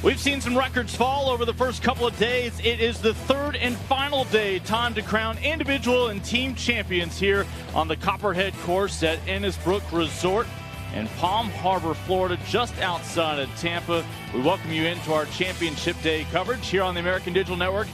We've seen some records fall over the first couple of days. It is the third and final day. Time to crown individual and team champions here on the Copperhead course at Innisbrook Resort in Palm Harbor, Florida, just outside of Tampa. We welcome you into our championship day coverage here on the American Digital Network.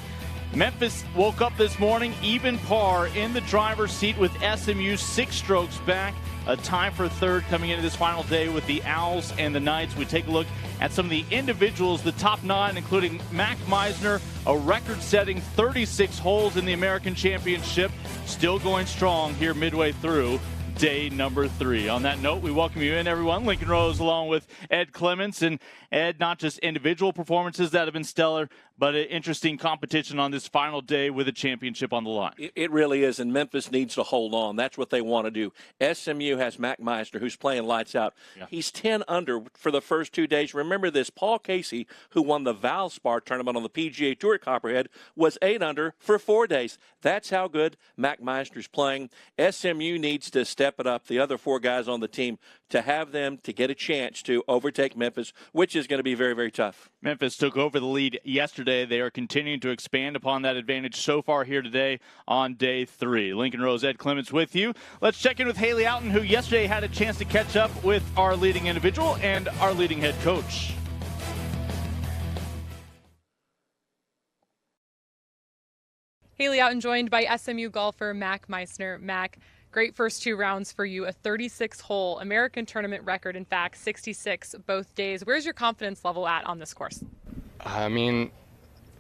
Memphis woke up this morning even par in the driver's seat with SMU 6 strokes back. A tie for third coming into this final day with the Owls and the Knights. We take a look at some of the individuals, the top 9, including Mac Meisner, a record-setting 36 holes in the American Championship, still going strong here midway through day number 3. On that note, we welcome you in, everyone. Lincoln Rose along with Ed Clements. And Ed, not just individual performances that have been stellar, but an interesting competition on this final day with a championship on the line. It really is, and Memphis needs to hold on. That's what they want to do. SMU has Mac Meisner, who's playing lights out. Yeah. He's 10 under for the first 2 days. Remember this, Paul Casey, who won the Valspar tournament on the PGA Tour at Copperhead, was 8 under for 4 days. That's how good Mac Meisner's playing. SMU needs to step it up, the other 4 guys on the team, to have them to get a chance to overtake Memphis, which is going to be very, very tough. Memphis took over the lead yesterday. They are continuing to expand upon that advantage so far here today on day 3. Lincoln Rose, Ed Clements with you. Let's check in with Haley Outen, who yesterday had a chance to catch up with our leading individual and our leading head coach. Haley Outen joined by SMU golfer Mac Meisner. Mac, great first 2 rounds for you, a 36-hole American tournament record, in fact, 66 both days. Where's your confidence level at on this course? I mean,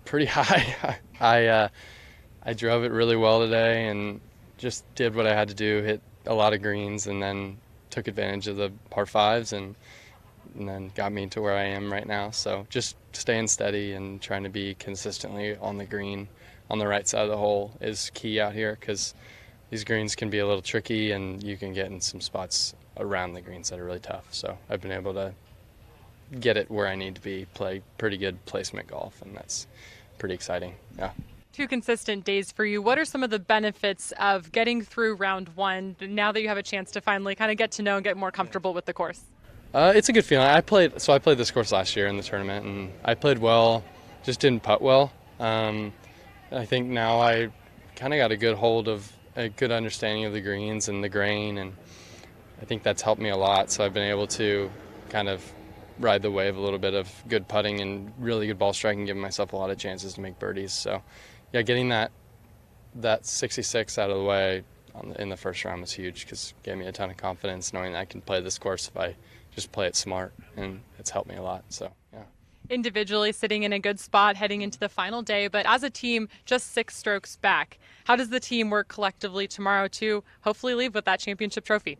pretty high. I drove it really well today and just did what I had to do, hit a lot of greens, and then took advantage of the par 5s and then got me to where I am right now. So just staying steady and trying to be consistently on the green on the right side of the hole is key out here, because these greens can be a little tricky and you can get in some spots around the greens that are really tough. So I've been able to get it where I need to be, play pretty good placement golf, and that's pretty exciting. Yeah. 2 consistent days for you. What are some of the benefits of getting through round 1 now that you have a chance to finally kind of get to know and get more comfortable with the course? It's a good feeling. I played this course last year in the tournament, and I played well, just didn't putt well. I think now I kind of got a good understanding of the greens and the grain, and I think that's helped me a lot. So I've been able to kind of ride the wave a little bit of good putting and really good ball striking, giving myself a lot of chances to make birdies. So yeah, getting that 66 out of the way in the first round was huge, because it gave me a ton of confidence knowing that I can play this course if I just play it smart, and it's helped me a lot. So yeah. Individually sitting in a good spot heading into the final day, but as a team, just 6 strokes back. How does the team work collectively tomorrow to hopefully leave with that championship trophy?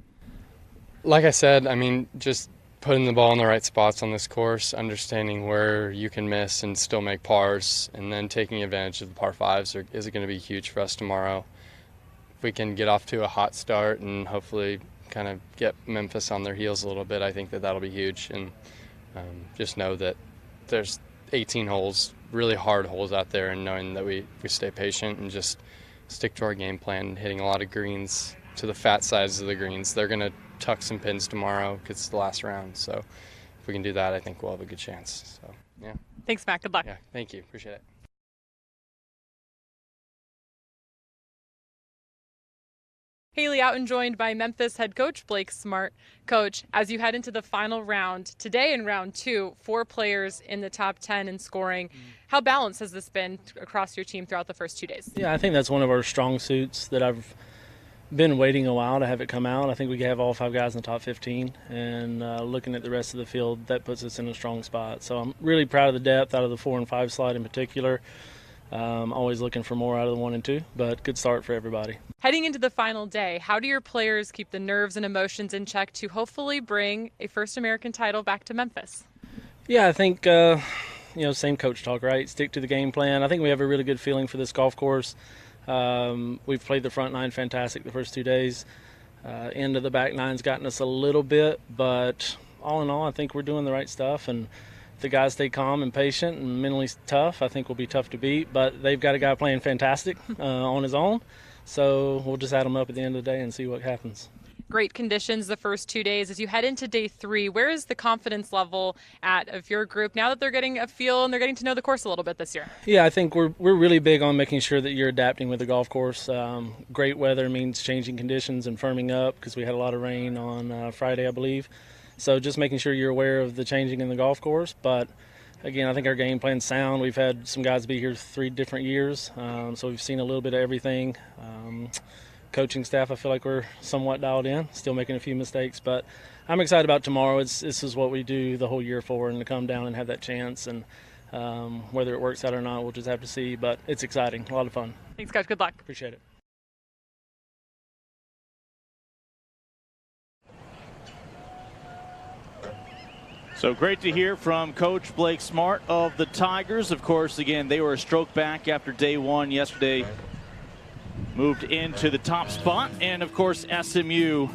Like I said, I mean, just putting the ball in the right spots on this course, understanding where you can miss and still make pars, and then taking advantage of the par 5s is going to be huge for us tomorrow. If we can get off to a hot start and hopefully kind of get Memphis on their heels a little bit, I think that'll be huge. And just know that there's 18 holes, really hard holes out there, and knowing that we stay patient and just stick to our game plan, hitting a lot of greens to the fat sides of the greens. They're going to tuck some pins tomorrow because it's the last round. So if we can do that, I think we'll have a good chance. So, yeah. Thanks, Mac. Good luck. Yeah, thank you. Appreciate it. Haley Outen joined by Memphis head coach Blake Smart. Coach, as you head into the final round, today in round 2, 4 players in the top 10 in scoring. How balanced has this been across your team throughout the first 2 days? Yeah, I think that's one of our strong suits that I've been waiting a while to have it come out. I think we have all 5 guys in the top 15, and looking at the rest of the field, that puts us in a strong spot. So I'm really proud of the depth out of the 4 and 5 slide in particular. Always looking for more out of the 1 and 2, but good start for everybody. Heading into the final day, how do your players keep the nerves and emotions in check to hopefully bring a first American title back to Memphis? Yeah, I think, same coach talk, right? Stick to the game plan. I think we have a really good feeling for this golf course. We've played the front 9 fantastic the first 2 days. End of the back 9's gotten us a little bit, but all in all, I think we're doing the right stuff, and if the guys stay calm and patient and mentally tough, I think we'll be tough to beat. But they've got a guy playing fantastic on his own, so we'll just add them up at the end of the day and see what happens. great conditions the first 2 days. As you head into day 3, where is the confidence level of your group now that they're getting a feel and they're getting to know the course a little bit this year? Yeah, I think we're really big on making sure that you're adapting with the golf course. Great weather means changing conditions and firming up because we had a lot of rain on Friday, I believe. So just making sure you're aware of the changing in the golf course. But again, I think our game plan's sound. We've had some guys be here 3 different years, so we've seen a little bit of everything. Coaching staff, I feel like we're somewhat dialed in, still making a few mistakes, but I'm excited about tomorrow. This is what we do the whole year for, and to come down and have that chance, and whether it works out or not, we'll just have to see, but it's exciting, a lot of fun. Thanks, Coach. Good luck. Appreciate it. So great to hear from Coach Blake Smart of the Tigers. Of course, again, they were a stroke back after day 1 yesterday. Moved into the top spot. And, of course, SMU.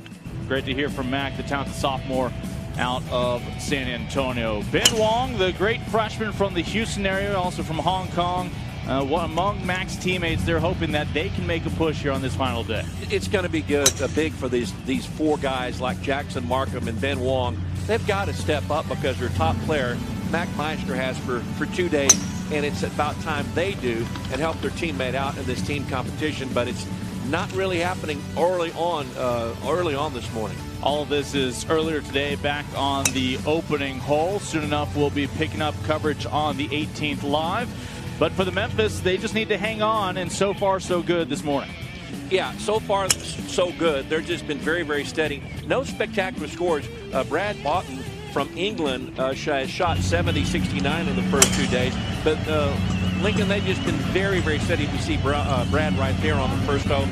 Great to hear from Mac, the talented sophomore out of San Antonio. Ben Wong, the great freshman from the Houston area, also from Hong Kong. One among Mac's teammates, they're hoping that they can make a push here on this final day. It's going to be good, big for these 4 guys like Jackson Markham and Ben Wong. They've got to step up because their top player, Mac Meisner, has for 2 days, and it's about time they do and help their teammate out in this team competition. But it's not really happening early on this morning. All of this is earlier today back on the opening hole. Soon enough, we'll be picking up coverage on the 18th live. But for the Memphis, they just need to hang on, and so far so good this morning. Yeah, so far so good. They've just been very, very steady. No spectacular scores. Brad Boughton from England has shot 70-69 in the first 2 days. But Lincoln, they've just been very, very steady. You see Brad right there on the first hole.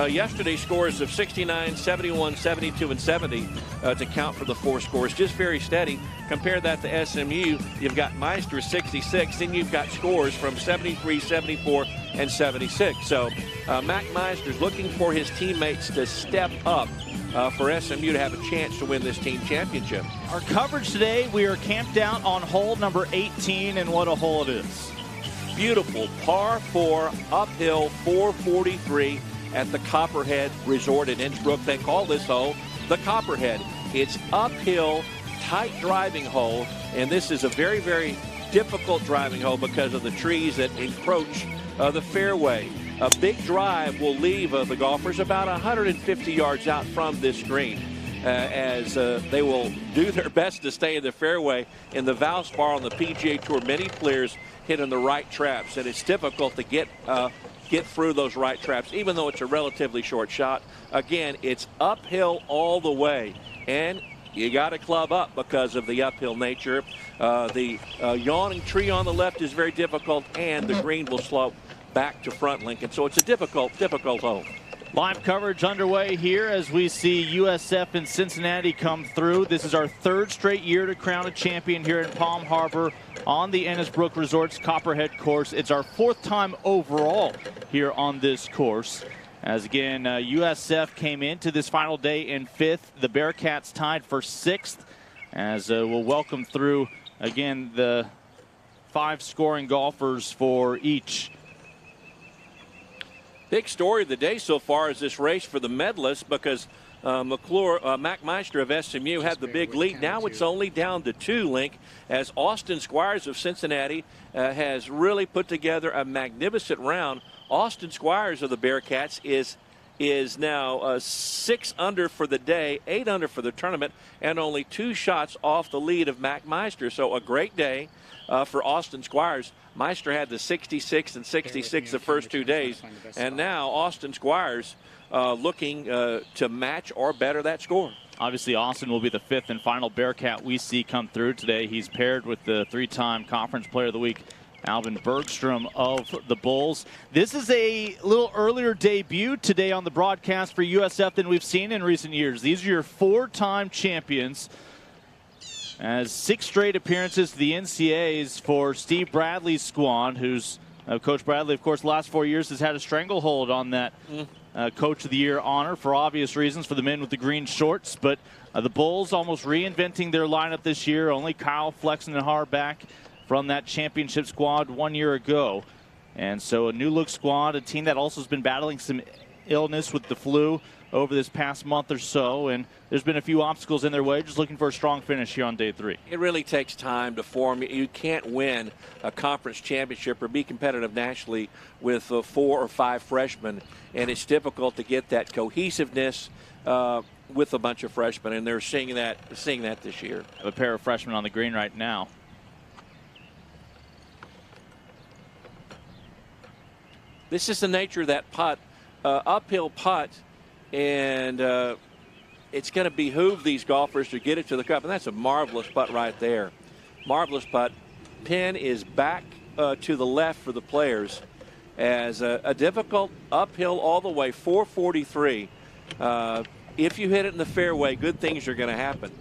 Yesterday's scores of 69, 71, 72, and 70 to count for the 4 scores. Just very steady. Compare that to SMU. You've got Meister 66, then you've got scores from 73, 74, and 76. So Mac Meister's looking for his teammates to step up for SMU to have a chance to win this team championship. Our coverage today, we are camped out on hole number 18, and what a hole it is. Beautiful par 4 uphill 443 at the Copperhead Resort in Innsbruck. They call this hole the Copperhead. It's uphill, tight driving hole, and this is a very, very difficult driving hole because of the trees that encroach the fairway. A big drive will leave the golfers about 150 yards out from this green as they will do their best to stay in the fairway. In the Valspar on the PGA Tour, many players hit in the right traps, and it's difficult to get through those right traps, even though it's a relatively short shot. Again, it's uphill all the way, and you got to club up because of the uphill nature. The yawning tree on the left is very difficult, and the green will slope back to front, Lincoln. So it's a difficult hole. Live coverage underway here as we see USF in Cincinnati come through. This is our 3rd straight year to crown a champion here in Palm Harbor on the Innisbrook Resort's Copperhead course. It's our 4th time overall here on this course. As again, USF came into this final day in 5th. The Bearcats tied for 6th. As we'll welcome through again the 5 scoring golfers for each. Big story of the day so far is this race for the medalists because Mac Meister of SMU had the big lead. Now it's only down to 2, Link, as Austin Squires of Cincinnati has really put together a magnificent round. Austin Squires of the Bearcats is now 6 under for the day, 8 under for the tournament, and only 2 shots off the lead of Mac Meister. So a great day for Austin Squires. Meister had the 66 and 66 the first 2 days, and now Austin Squires looking to match or better that score. Obviously, Austin will be the 5th and final Bearcat we see come through today. He's paired with the 3-time Conference Player of the Week, Alvin Bergstrom of the Bulls. This is a little earlier debut today on the broadcast for USF than we've seen in recent years. These are your 4-time champions. As 6 straight appearances to the NCAAs for Steve Bradley's squad, who's Coach Bradley, of course, the last 4 years has had a stranglehold on that Coach of the Year honor for obvious reasons for the men with the green shorts. But the Bulls almost reinventing their lineup this year. Only Kyle Flexen and Har back from that championship squad 1 year ago. And so a new look squad, a team that also has been battling some illness with the flu over this past month or so, and there's been a few obstacles in their way. Just looking for a strong finish here on day 3. It really takes time to form. You can't win a conference championship or be competitive nationally with 4 or 5 freshmen, and it's difficult to get that cohesiveness with a bunch of freshmen, and they're seeing that this year. A pair of freshmen on the green right now. This is the nature of that putt, uphill putt, and it's going to behoove these golfers to get it to the cup, and that's a marvelous putt right there. Marvelous putt. Pin is back to the left for the players as a difficult uphill all the way, 443. If you hit it in the fairway, good things are going to happen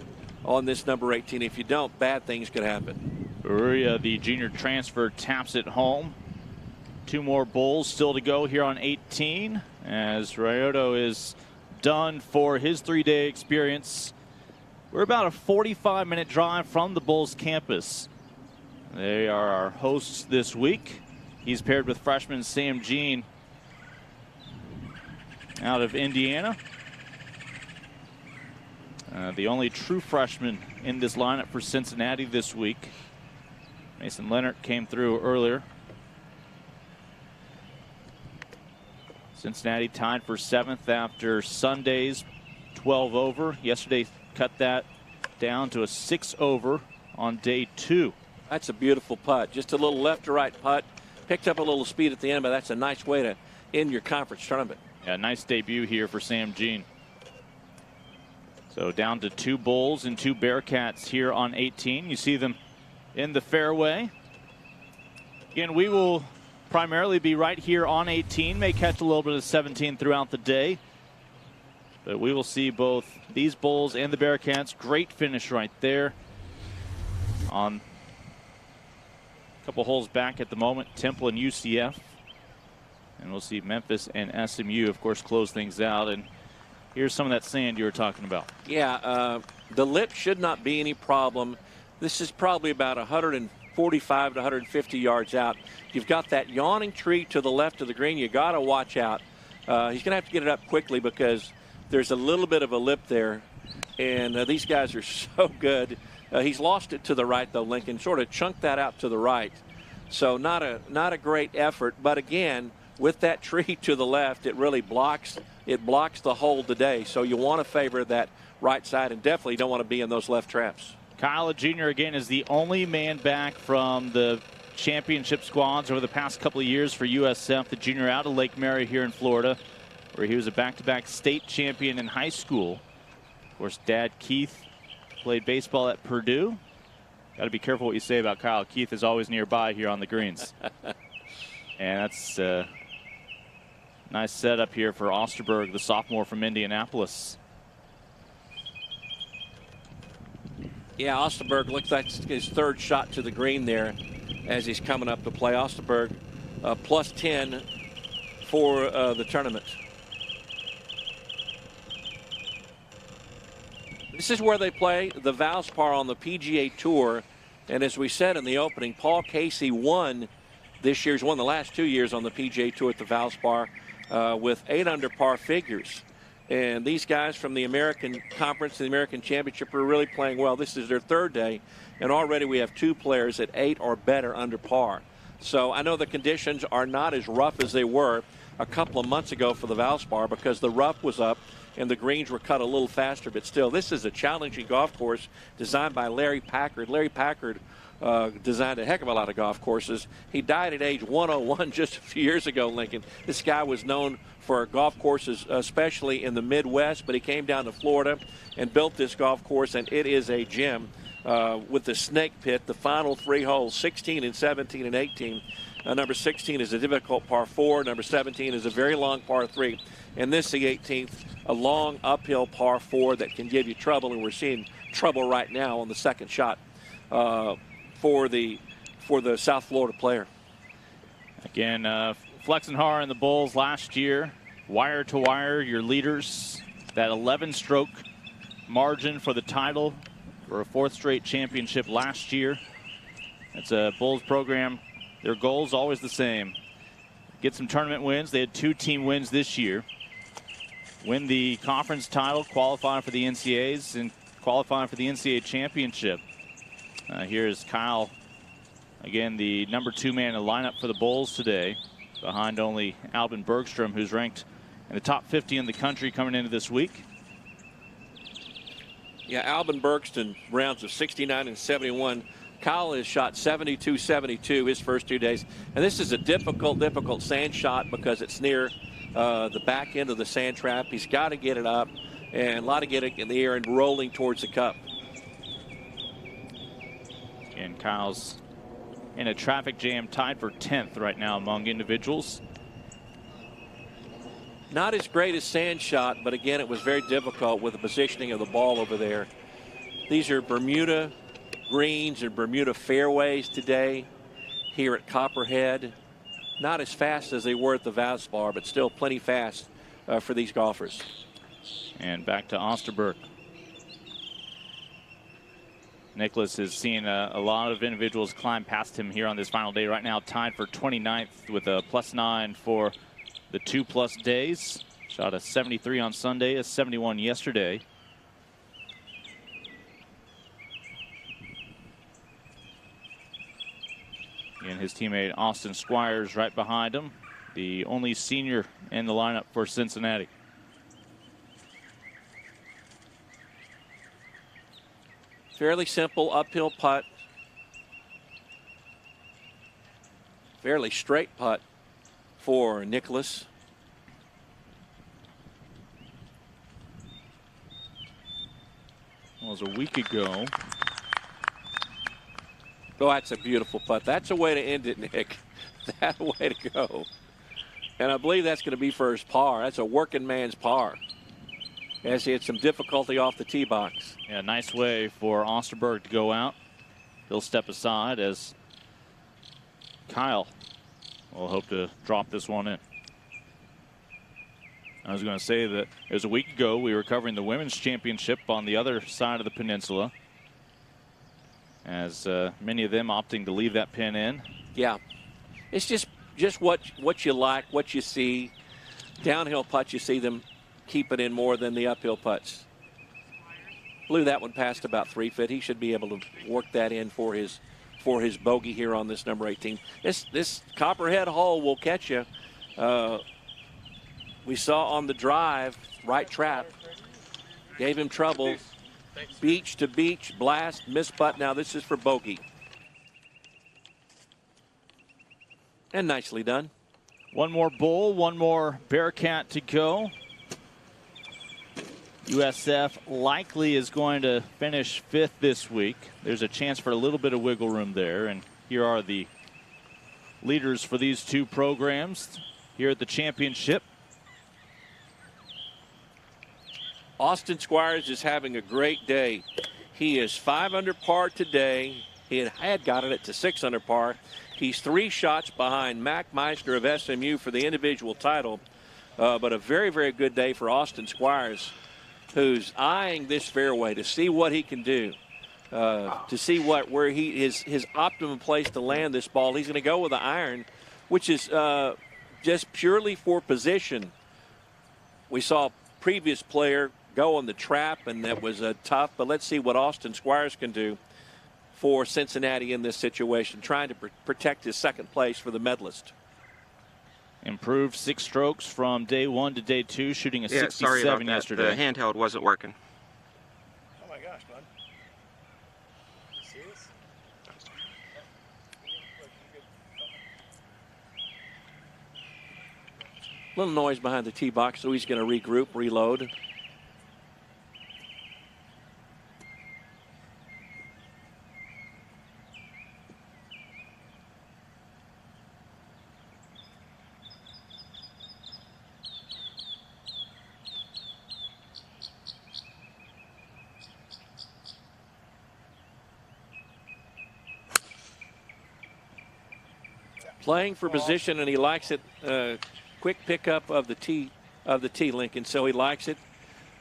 on this number 18. If you don't, bad things could happen. Uria, the junior transfer, taps it home. 2 more bowls still to go here on 18 as Ryoto is done for his 3-day experience. We're about a 45-minute drive from the Bulls campus. They are our hosts this week. He's paired with freshman Sam Jean out of Indiana. The only true freshman in this lineup for Cincinnati this week. Mason Leonard came through earlier. Cincinnati tied for 7th after Sunday's 12 over. Yesterday cut that down to a 6 over on day 2. That's a beautiful putt. Just a little left to right putt. Picked up a little speed at the end, but that's a nice way to end your conference tournament. Yeah, nice debut here for Sam Jean. So down to 2 Bulls and 2 Bearcats here on 18. You see them in the fairway. Again, we will primarily be right here on 18. May catch a little bit of 17 throughout the day. But we will see both these Bulls and the Bearcats. Great finish right there. On a couple holes back at the moment, Temple and UCF. And we'll see Memphis and SMU, of course, close things out. And here's some of that sand you were talking about. Yeah, the lip should not be any problem. This is probably about 145 to 150 yards out. You've got that yawning tree to the left of the green. You got to watch out. He's going to have to get it up quickly because there's a little bit of a lip there. And these guys are so good. He's lost it to the right, though, Lincoln. Sort of chunked that out to the right. So not a great effort. But, again, with that tree to the left, it really blocks the hole today. So you want to favor that right side and definitely don't want to be in those left traps. Kyle, Jr., again, is the only man back from the championship squads over the past couple of years for USF. The junior out of Lake Mary here in Florida, where he was a back-to-back state champion in high school. Of course, Dad Keith played baseball at Purdue. Got to be careful what you say about Kyle. Keith is always nearby here on the greens. And that's a nice setup here for Osterberg, the sophomore from Indianapolis. Yeah, Osterberg looks like his 3rd shot to the green there as he's coming up to play. Osterberg plus 10 for the tournament. This is where they play the Valspar on the PGA Tour. And as we said in the opening, Paul Casey won the last 2 years on the PGA Tour at the Valspar with 8 under par figures. And these guys from the American Conference and the American Championship are really playing well. This is their 3rd day, and already we have 2 players at 8 or better under par. So I know the conditions are not as rough as they were a couple of months ago for the Valspar because the rough was up and the greens were cut a little faster, but still, this is a challenging golf course designed by Larry Packard. Larry Packard designed a heck of a lot of golf courses. He died at age 101 just a few years ago, Lincoln. This guy was known for golf courses, especially in the Midwest, but he came down to Florida and built this golf course, and it is a gem with the snake pit, the final 3 holes, 16 and 17 and 18. Number 16 is a difficult par 4. Number 17 is a very long par 3. And this, the 18th, a long uphill par 4 that can give you trouble, and we're seeing trouble right now on the 2nd shot for the South Florida player. Again, Flexenhar and the Bulls last year, wire to wire, your leaders. That 11-stroke margin for the title for a 4th straight championship last year. It's a Bulls program. Their goal is always the same. Get some tournament wins. They had 2 team wins this year. win the conference title, qualifying for the NCAAs, and qualifying for the NCAA championship. Here's Kyle, again, the #2 man in the lineup for the Bulls today, behind only Albin Bergstrom, who's ranked in the top 50 in the country coming into this week. Yeah, Albin Bergstrom rounds of 69 and 71. Kyle has shot 72-72 his first 2 days. And this is a difficult sand shot because it's near the back end of the sand trap. He's got to get it up and a lot of getting it in the air and rolling towards the cup. And Kyle's in a traffic jam, tied for 10th right now among individuals. Not as great as sand shot, but again, it was very difficult with the positioning of the ball over there. These are Bermuda greens and Bermuda fairways today here at Copperhead. Not as fast as they were at the Valspar, but still plenty fast for these golfers. And back to Osterberg. Nicholas is seeing a lot of individuals climb past him here on this final day. Right now tied for 29th with a +9 for the 2+ days. Shot a 73 on Sunday, a 71 yesterday. And his teammate Austin Squires right behind him, the only senior in the lineup for Cincinnati. Fairly simple uphill putt. Fairly straight putt for Nicholas. Well, it was a week ago. Oh, that's a beautiful putt. That's a way to end it, Nick. That's a way to go. And I believe that's going to be for his par. That's a working man's par, as he had some difficulty off the tee box. Yeah, nice way for Osterberg to go out. He'll step aside as Kyle will hope to drop this one in. I was going to say that it was a week ago we were covering the women's championship on the other side of the peninsula, as many of them opting to leave that pin in. Yeah, it's just what you like, what you see. Downhill putts, you see them keep it in more than the uphill putts. Blew that one past about 3 feet. He should be able to work that in for his bogey here on this number 18. This Copperhead hole will catch you. We saw on the drive, right trap, gave him trouble. Beach to beach, blast, miss putt. Now this is for bogey. And nicely done. One more bull, one more Bearcat to go. USF likely is going to finish 5th this week. There's a chance for a little bit of wiggle room there. And here are the leaders for these two programs here at the championship. Austin Squires is having a great day. He is 5 under par today. He had gotten it to 6 under par. He's 3 shots behind Mac Meisner of SMU for the individual title. But a very, very good day for Austin Squires, who's eyeing this fairway to see what he can do, to see where his optimum place to land this ball. He's going to go with the iron, which is just purely for position. We saw a previous player go on the trap, and that was tough. But let's see what Austin Squires can do for Cincinnati in this situation, trying to protect his 2nd place for the medalist. Improved 6 strokes from day 1 to day 2, shooting a 67 sorry about that. yesterday. The handheld wasn't working. Oh my gosh, bud. You serious? Little noise behind the tee box, so he's going to regroup, reload. Playing for position, and he likes it. Quick pickup of the tee, Lincoln. So he likes it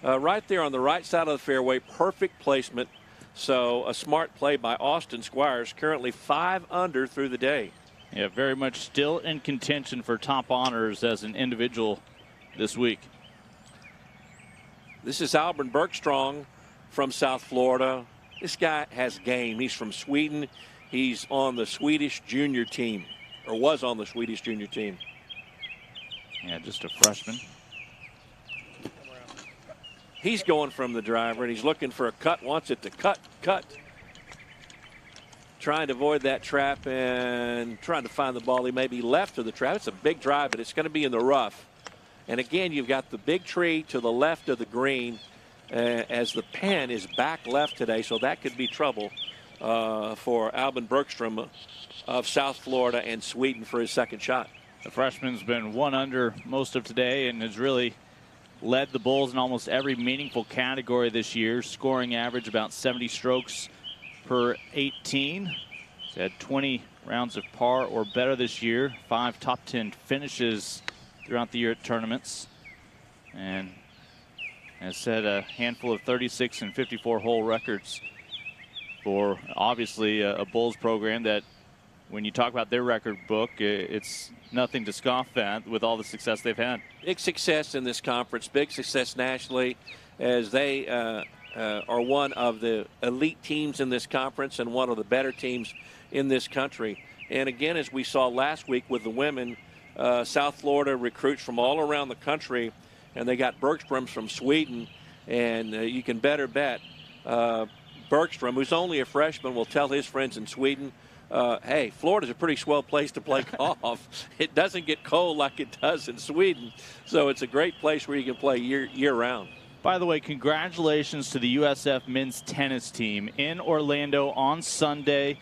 right there on the right side of the fairway. Perfect placement. So a smart play by Austin Squires. Currently 5 under through the day. Yeah, very much still in contention for top honors as an individual this week. This is Albin Bergstrom from South Florida. This guy has game. He's from Sweden. He's on the Swedish junior team, or was on the Swedish junior team. Yeah, just a freshman. He's going from the driver, and he's looking for a cut, wants it to cut. Trying to avoid that trap and trying to find the ball. He may be left of the trap. It's a big drive, but it's going to be in the rough. And again, you've got the big tree to the left of the green as the pin is back left today, so that could be trouble for Albin Bergstrom of South Florida and Sweden for his second shot. The freshman's been 1 under most of today and has really led the Bulls in almost every meaningful category this year. Scoring average about 70 strokes per 18. He's had 20 rounds of par or better this year. 5 top 10 finishes throughout the year at tournaments, and has set a handful of 36 and 54 hole records for obviously a Bulls program that, when you talk about their record book, it's nothing to scoff at with all the success they've had. Big success in this conference, big success nationally, as they are one of the elite teams in this conference and one of the better teams in this country. And again, as we saw last week with the women, South Florida recruits from all around the country, and they got Bergstrom from Sweden, and you can better bet Bergstrom, who's only a freshman, will tell his friends in Sweden, hey, Florida's a pretty swell place to play golf. It doesn't get cold like it does in Sweden, so it's a great place where you can play year-round. By the way, congratulations to the USF men's tennis team in Orlando on Sunday,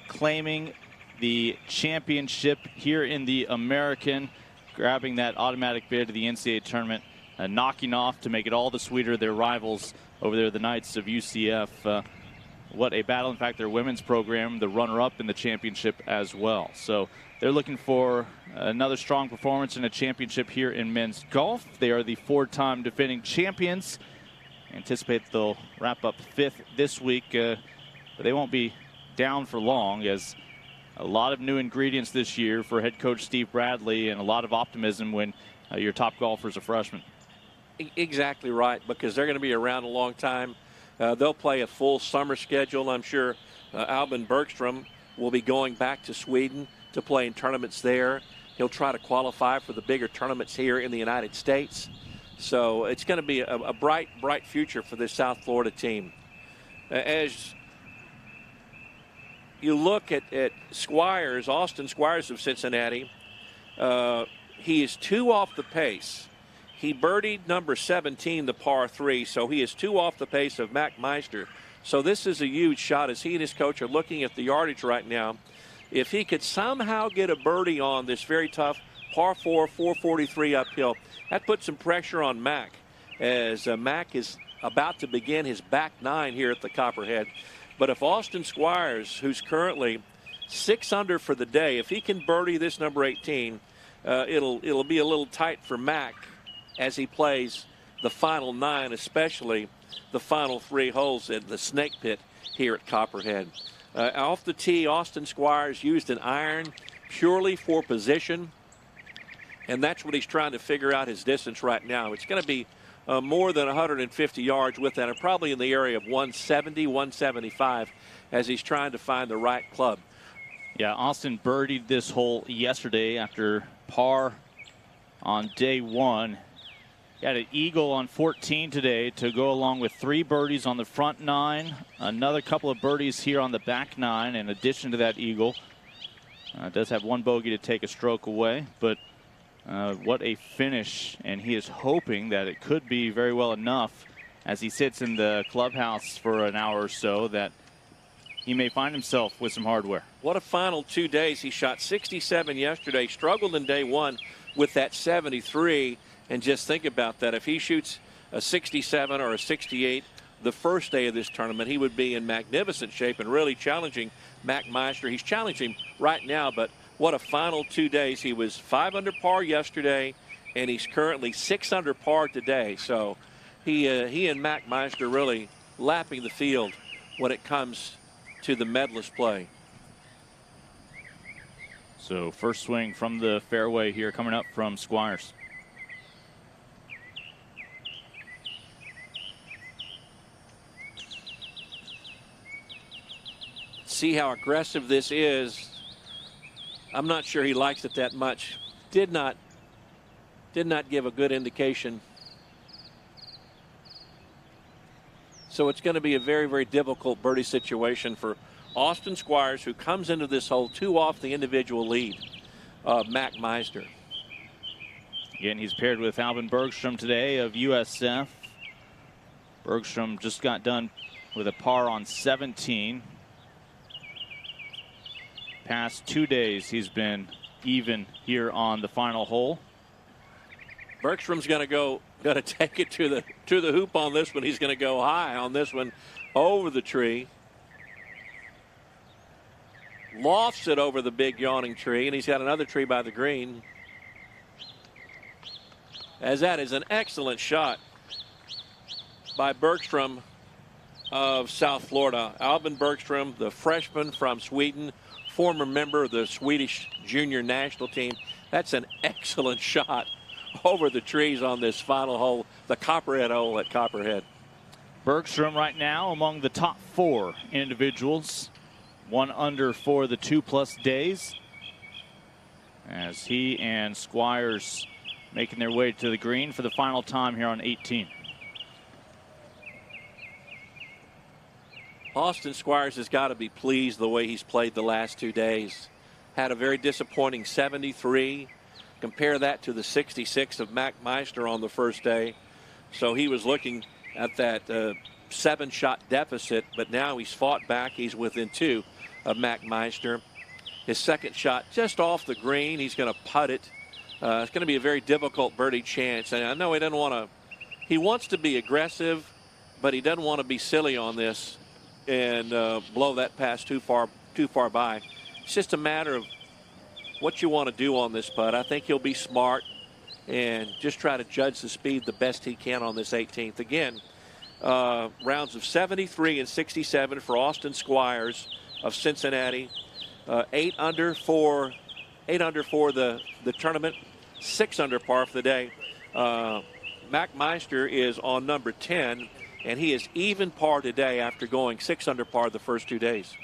claiming the championship here in the American, grabbing that automatic bid to the NCAA tournament, knocking off to make it all the sweeter their rivals over there, the Knights of UCF. What a battle. In fact, their women's program, the runner-up in the championship as well. So they're looking for another strong performance in a championship here in men's golf. They are the 4-time defending champions. Anticipate they'll wrap up 5th this week, but they won't be down for long, as a lot of new ingredients this year for head coach Steve Bradley, and a lot of optimism when your top golfer is a freshman. Exactly right, because they're going to be around a long time. They'll play a full summer schedule. I'm sure Albin Bergstrom will be going back to Sweden to play in tournaments there. He'll try to qualify for the bigger tournaments here in the United States. So it's going to be a bright, bright future for this South Florida team. As you look at Squires, Austin Squires of Cincinnati, he is 2 off the pace. He birdied number 17, the par 3, so he is 2 off the pace of Mac Meisner. So this is a huge shot as he and his coach are looking at the yardage right now. If he could somehow get a birdie on this very tough par 4, 443 uphill, that puts some pressure on Mac, as Mac is about to begin his back 9 here at the Copperhead. But if Austin Squires, who's currently 6 under for the day, if he can birdie this number 18, it'll be a little tight for Mac as he plays the final 9, especially the final 3 holes at the Snake Pit here at Copperhead. Off the tee, Austin Squires used an iron purely for position, and that's what he's trying to figure out his distance right now. It's going to be more than 150 yards with that, and probably in the area of 170, 175 as he's trying to find the right club. Yeah, Austin birdied this hole yesterday after par on day 1. He had an eagle on 14 today to go along with 3 birdies on the front 9. Another couple of birdies here on the back 9 in addition to that eagle. Does have 1 bogey to take a stroke away, but what a finish. And he is hoping that it could be very well enough as he sits in the clubhouse for an hour or so that he may find himself with some hardware. What a final 2 days. He shot 67 yesterday, struggled in day 1 with that 73. And just think about that. If he shoots a 67 or a 68 the first day of this tournament, he would be in magnificent shape and really challenging Mac Meisner. He's challenging right now, but what a final 2 days. He was 5 under par yesterday, and he's currently 6 under par today. So he and Mac Meisner really lapping the field when it comes to the medalist play. So first swing from the fairway here coming up from Squires. see how aggressive this is. I'm not sure he likes it that much. Did not give a good indication. So it's going to be a very, very difficult birdie situation for Austin Squires, who comes into this hole 2 off the individual lead of Mac Meisner. Again, he's paired with Alvin Bergstrom today of USF. Bergstrom just got done with a par on 17. Past 2 days, he's been even here on the final hole. Bergstrom's going to take it to the hoop on this one. He's going to go high on this one over the tree. Lofts it over the big yawning tree, and he's got another tree by the green. As that is an excellent shot by Bergstrom of South Florida. Alvin Bergstrom, the freshman from Sweden, former member of the Swedish junior national team. That's an excellent shot over the trees on this final hole, the Copperhead hole at Copperhead. Bergstrom right now among the top 4 individuals. 1 under for the 2+ days, as he and Squires making their way to the green for the final time here on 18. Austin Squires has got to be pleased the way he's played the last 2 days. Had a very disappointing 73. Compare that to the 66 of Mac Meisner on the first day. So he was looking at that 7-shot deficit, but now he's fought back. He's within 2 of Mac Meisner. His second shot just off the green. He's going to putt it. It's going to be a very difficult birdie chance. And I know he doesn't want to. He wants to be aggressive, but he doesn't want to be silly on this and blow that pass too far by. It's just a matter of what you want to do on this putt. I think he'll be smart and just try to judge the speed the best he can on this 18th. Again, rounds of 73 and 67 for Austin Squires of Cincinnati. 8 under for the tournament, 6 under par for the day. Mac Meisner is on number 10, and he is even par today after going 6 under par the first 2 days.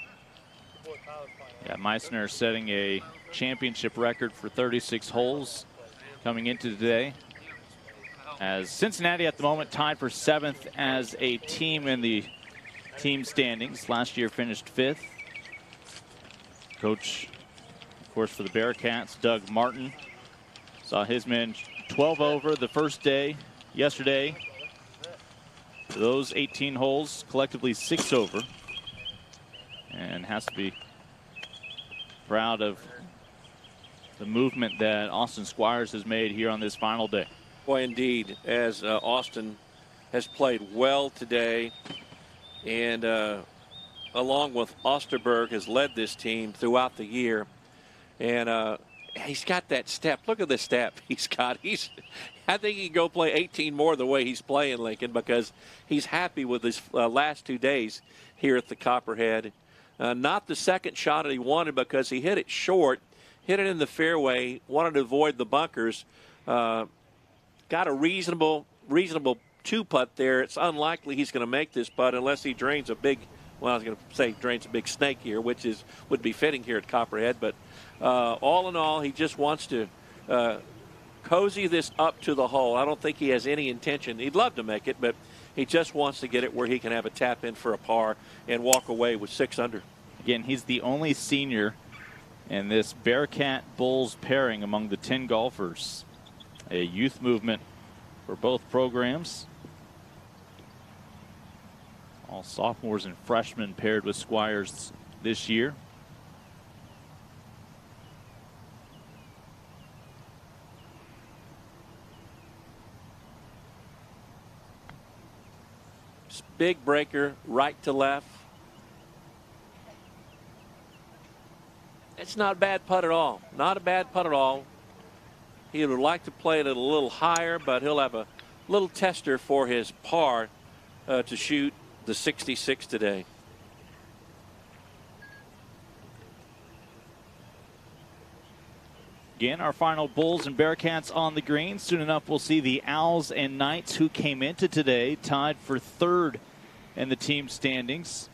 Yeah, Meisner setting a championship record for 36 holes coming into today, as Cincinnati at the moment tied for 7th as a team in the team standings. Last year finished 5th. Coach, of course, for the Bearcats, Doug Martin, saw his men 12 over the first day yesterday. Those 18 holes collectively 6 over, and has to be proud of the movement that Austin Squires has made here on this final day. Boy, indeed, as Austin has played well today, and along with Osterberg has led this team throughout the year. And he's got that step. Look at the step he's got. I think he can go play 18 more the way he's playing, Lincoln, because he's happy with his last 2 days here at the Copperhead. Not the second shot that he wanted because he hit it short, hit it in the fairway, wanted to avoid the bunkers. Got a reasonable 2-putt there. It's unlikely he's going to make this putt unless he drains a big, well, I was going to say drains a big snake here, which would be fitting here at Copperhead. But all in all, he just wants to cozy this up to the hole. I don't think he has any intention. He'd love to make it, but he just wants to get it where he can have a tap in for a par and walk away with 6 under. Again, he's the only senior in this Bearcat Bulls pairing among the 10 golfers. A youth movement for both programs. All sophomores and freshmen paired with Squires this year. Big breaker, right to left. It's not a bad putt at all. Not a bad putt at all. He would like to play it a little higher, but he'll have a little tester for his par to shoot the 66 today. Again, our final Bulls and Bearcats on the green. Soon enough, we'll see the Owls and Knights, who came into today tied for 3rd in the team standings.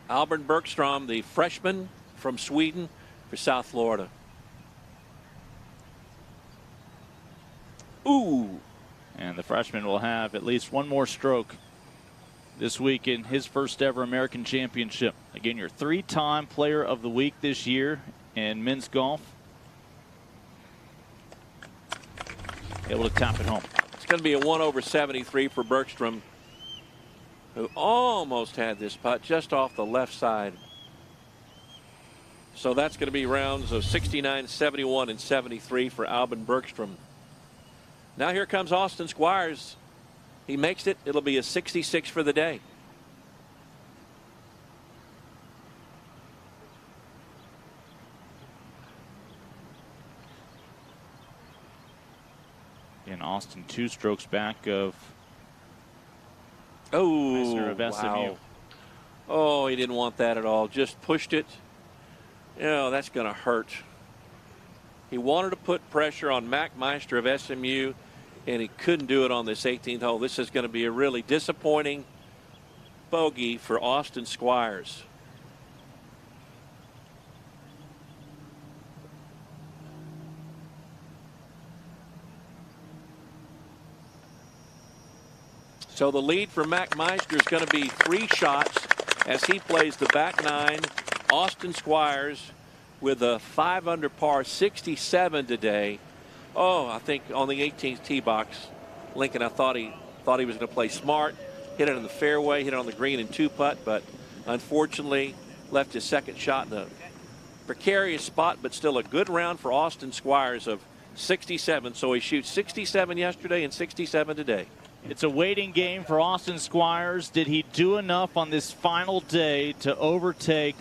Albin Bergstrom, the freshman from Sweden for South Florida. Ooh. And the freshman will have at least one more stroke this week in his first ever American Championship. Again, your 3-time Player of the Week this year in men's golf. Able to tap it home. It's going to be a 1/73 for Bergstrom, who almost had this putt just off the left side. So that's going to be rounds of 69, 71, and 73 for Albin Bergstrom. Now here comes Austin Squires. He makes it. It'll be a 66 for the day. And Austin 2 strokes back of Meisner of SMU. Wow. Oh, he didn't want that at all. Just pushed it. You know, that's going to hurt. He wanted to put pressure on Mac Meisner of SMU, and he couldn't do it on this 18th hole. This is going to be a really disappointing bogey for Austin Squires. So the lead for Mac Meisner is going to be 3 shots as he plays the back 9. Austin Squires with a 5-under par 67 today. Oh, I think on the 18th tee box, Lincoln, I thought he was going to play smart, hit it in the fairway, hit it on the green and 2-putt, but unfortunately left his second shot in a precarious spot, but still a good round for Austin Squires of 67. So he shoots 67 yesterday and 67 today. It's a waiting game for Austin Squires. Did he do enough on this final day to overtake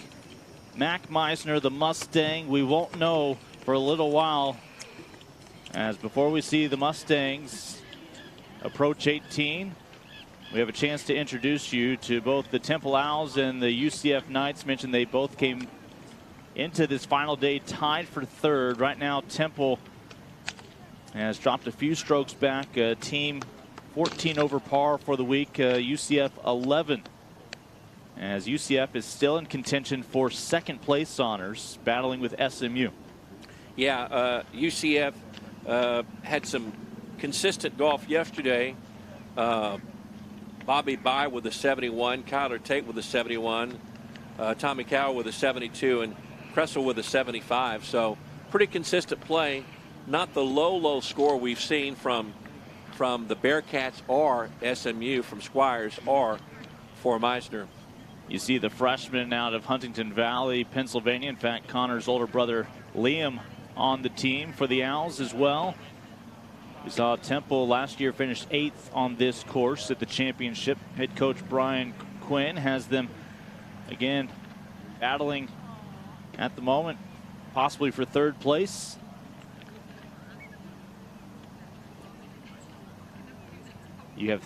Mac Meisner, the Mustang? We won't know for a little while, as before we see the Mustangs approach 18, we have a chance to introduce you to both the Temple Owls and the UCF Knights. Mentioned they both came into this final day tied for 3rd. Right now, Temple has dropped a few strokes back. Team 14 over par for the week. UCF 11. As UCF is still in contention for 2nd place honors, battling with SMU. Yeah, UCF had some consistent golf yesterday. Bobby Bye with a 71, Kyler Tate with a 71, Tommy Cower with a 72, and Kressel with a 75. So pretty consistent play. Not the low score we've seen from the Bearcats or SMU, from Squires or for Meisner. You see the freshman out of Huntington Valley, Pennsylvania. In fact, Connor's older brother Liam on the team for the Owls as well. We saw Temple last year finish 8th on this course at the championship. Head coach Brian Quinn has them again battling at the moment, possibly for 3rd place. You have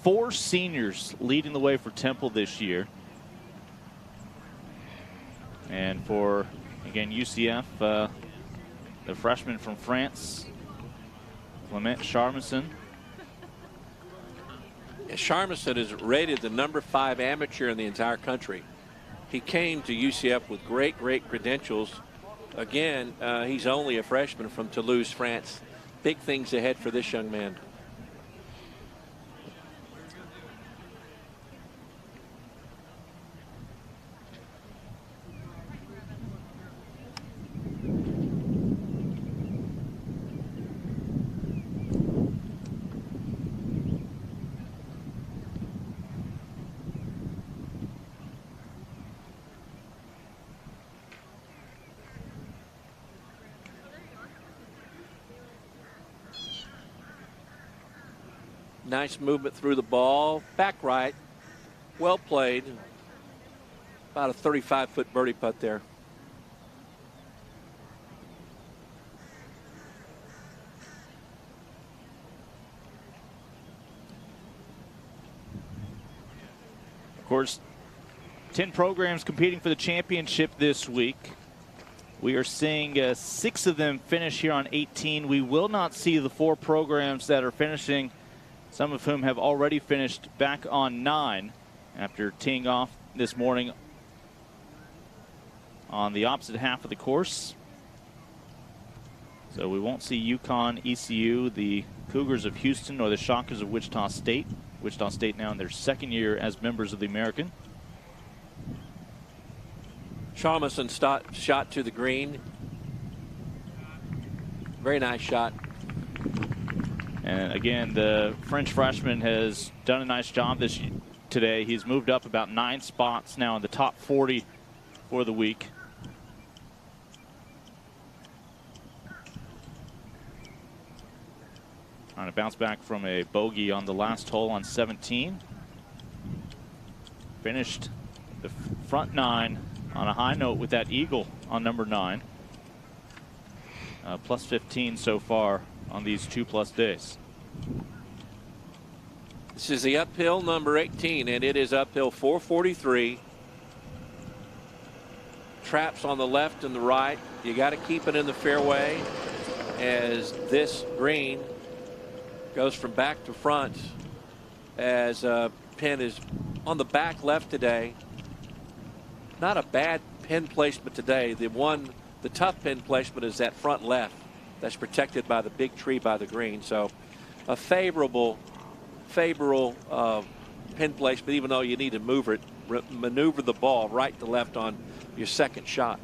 4 seniors leading the way for Temple this year. And for, again, UCF, the freshman from France, Clement Charmison. Yeah, Charmison is rated the #5 amateur in the entire country. He came to UCF with great credentials. Again, he's only a freshman from Toulouse, France. Big things ahead for this young man. Nice movement through the ball. Back right. Well played. About a 35-foot birdie putt there. Of course, 10 programs competing for the championship this week. We are seeing 6 of them finish here on 18. We will not see the 4 programs that are finishing, some of whom have already finished back on 9 after teeing off this morning on the opposite half of the course. So we won't see UConn, ECU, the Cougars of Houston, or the Shockers of Wichita State. Wichita State now in their second year as members of the American. Chalmison shot to the green. Very nice shot. And again, the French freshman has done a nice job today. He's moved up about 9 spots now in the top 40 for the week. Trying to bounce back from a bogey on the last hole on 17. Finished the front 9 on a high note with that eagle on number 9. Plus 15 so far on these 2+ days. This is the uphill number 18, and it is uphill 443. Traps on the left and the right. You got to keep it in the fairway as this green goes from back to front, as pin is on the back left today. Not a bad pin placement today. The tough pin placement is that front left. That's protected by the big tree by the green. So a favorable pin placement, even though you need to maneuver the ball right to left on your second shot.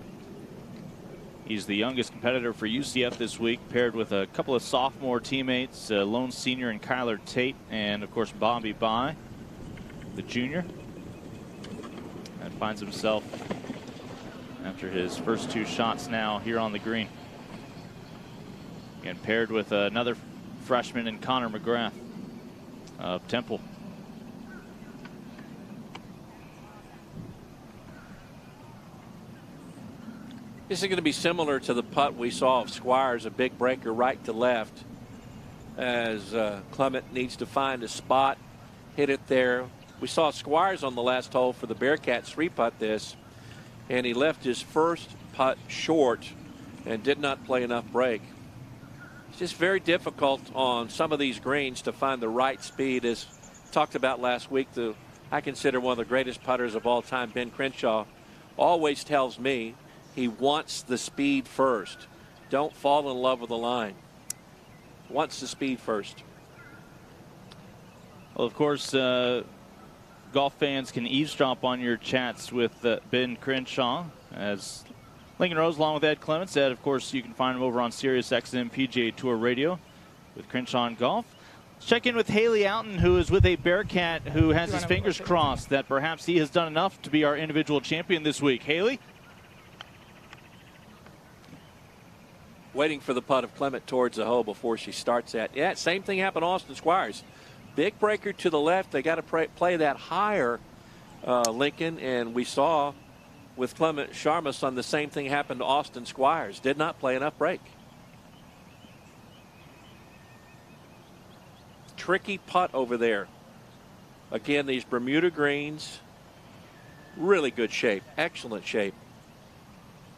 He's the youngest competitor for UCF this week, paired with a couple of sophomore teammates, lone senior and Kyler Tate, and of course Bobby Bye, the junior. And finds himself after his first 2 shots now here on the green. Again, paired with another freshman in Connor McGrath of Temple. This is going to be similar to the putt we saw of Squires, a big breaker right to left, as Clement needs to find a spot, hit it there. We saw Squires on the last hole for the Bearcats 3-putt this, and he left his first putt short and did not play enough break. It's just very difficult on some of these greens to find the right speed. As talked about last week, I consider one of the greatest putters of all time, Ben Crenshaw, always tells me he wants the speed first. Don't fall in love with the line. Wants the speed first. Well, of course, golf fans can eavesdrop on your chats with Ben Crenshaw, as Lincoln Rose, along with Ed Clements, said, of course, you can find him over on Sirius XM PGA Tour Radio with Crenshaw and Golf. Let's check in with Haley Outen, who is with a Bearcat who has his fingers crossed that perhaps he has done enough to be our individual champion this week. Haley? Waiting for the putt of Clement towards the hole before she starts that. Yeah, same thing happened to Austin Squires. Big breaker to the left. They got to play that higher, Lincoln, and we saw with Clement Charmason the same thing happened to Austin Squires. Did not play enough break. Tricky putt over there. Again, these Bermuda greens, really good shape, excellent shape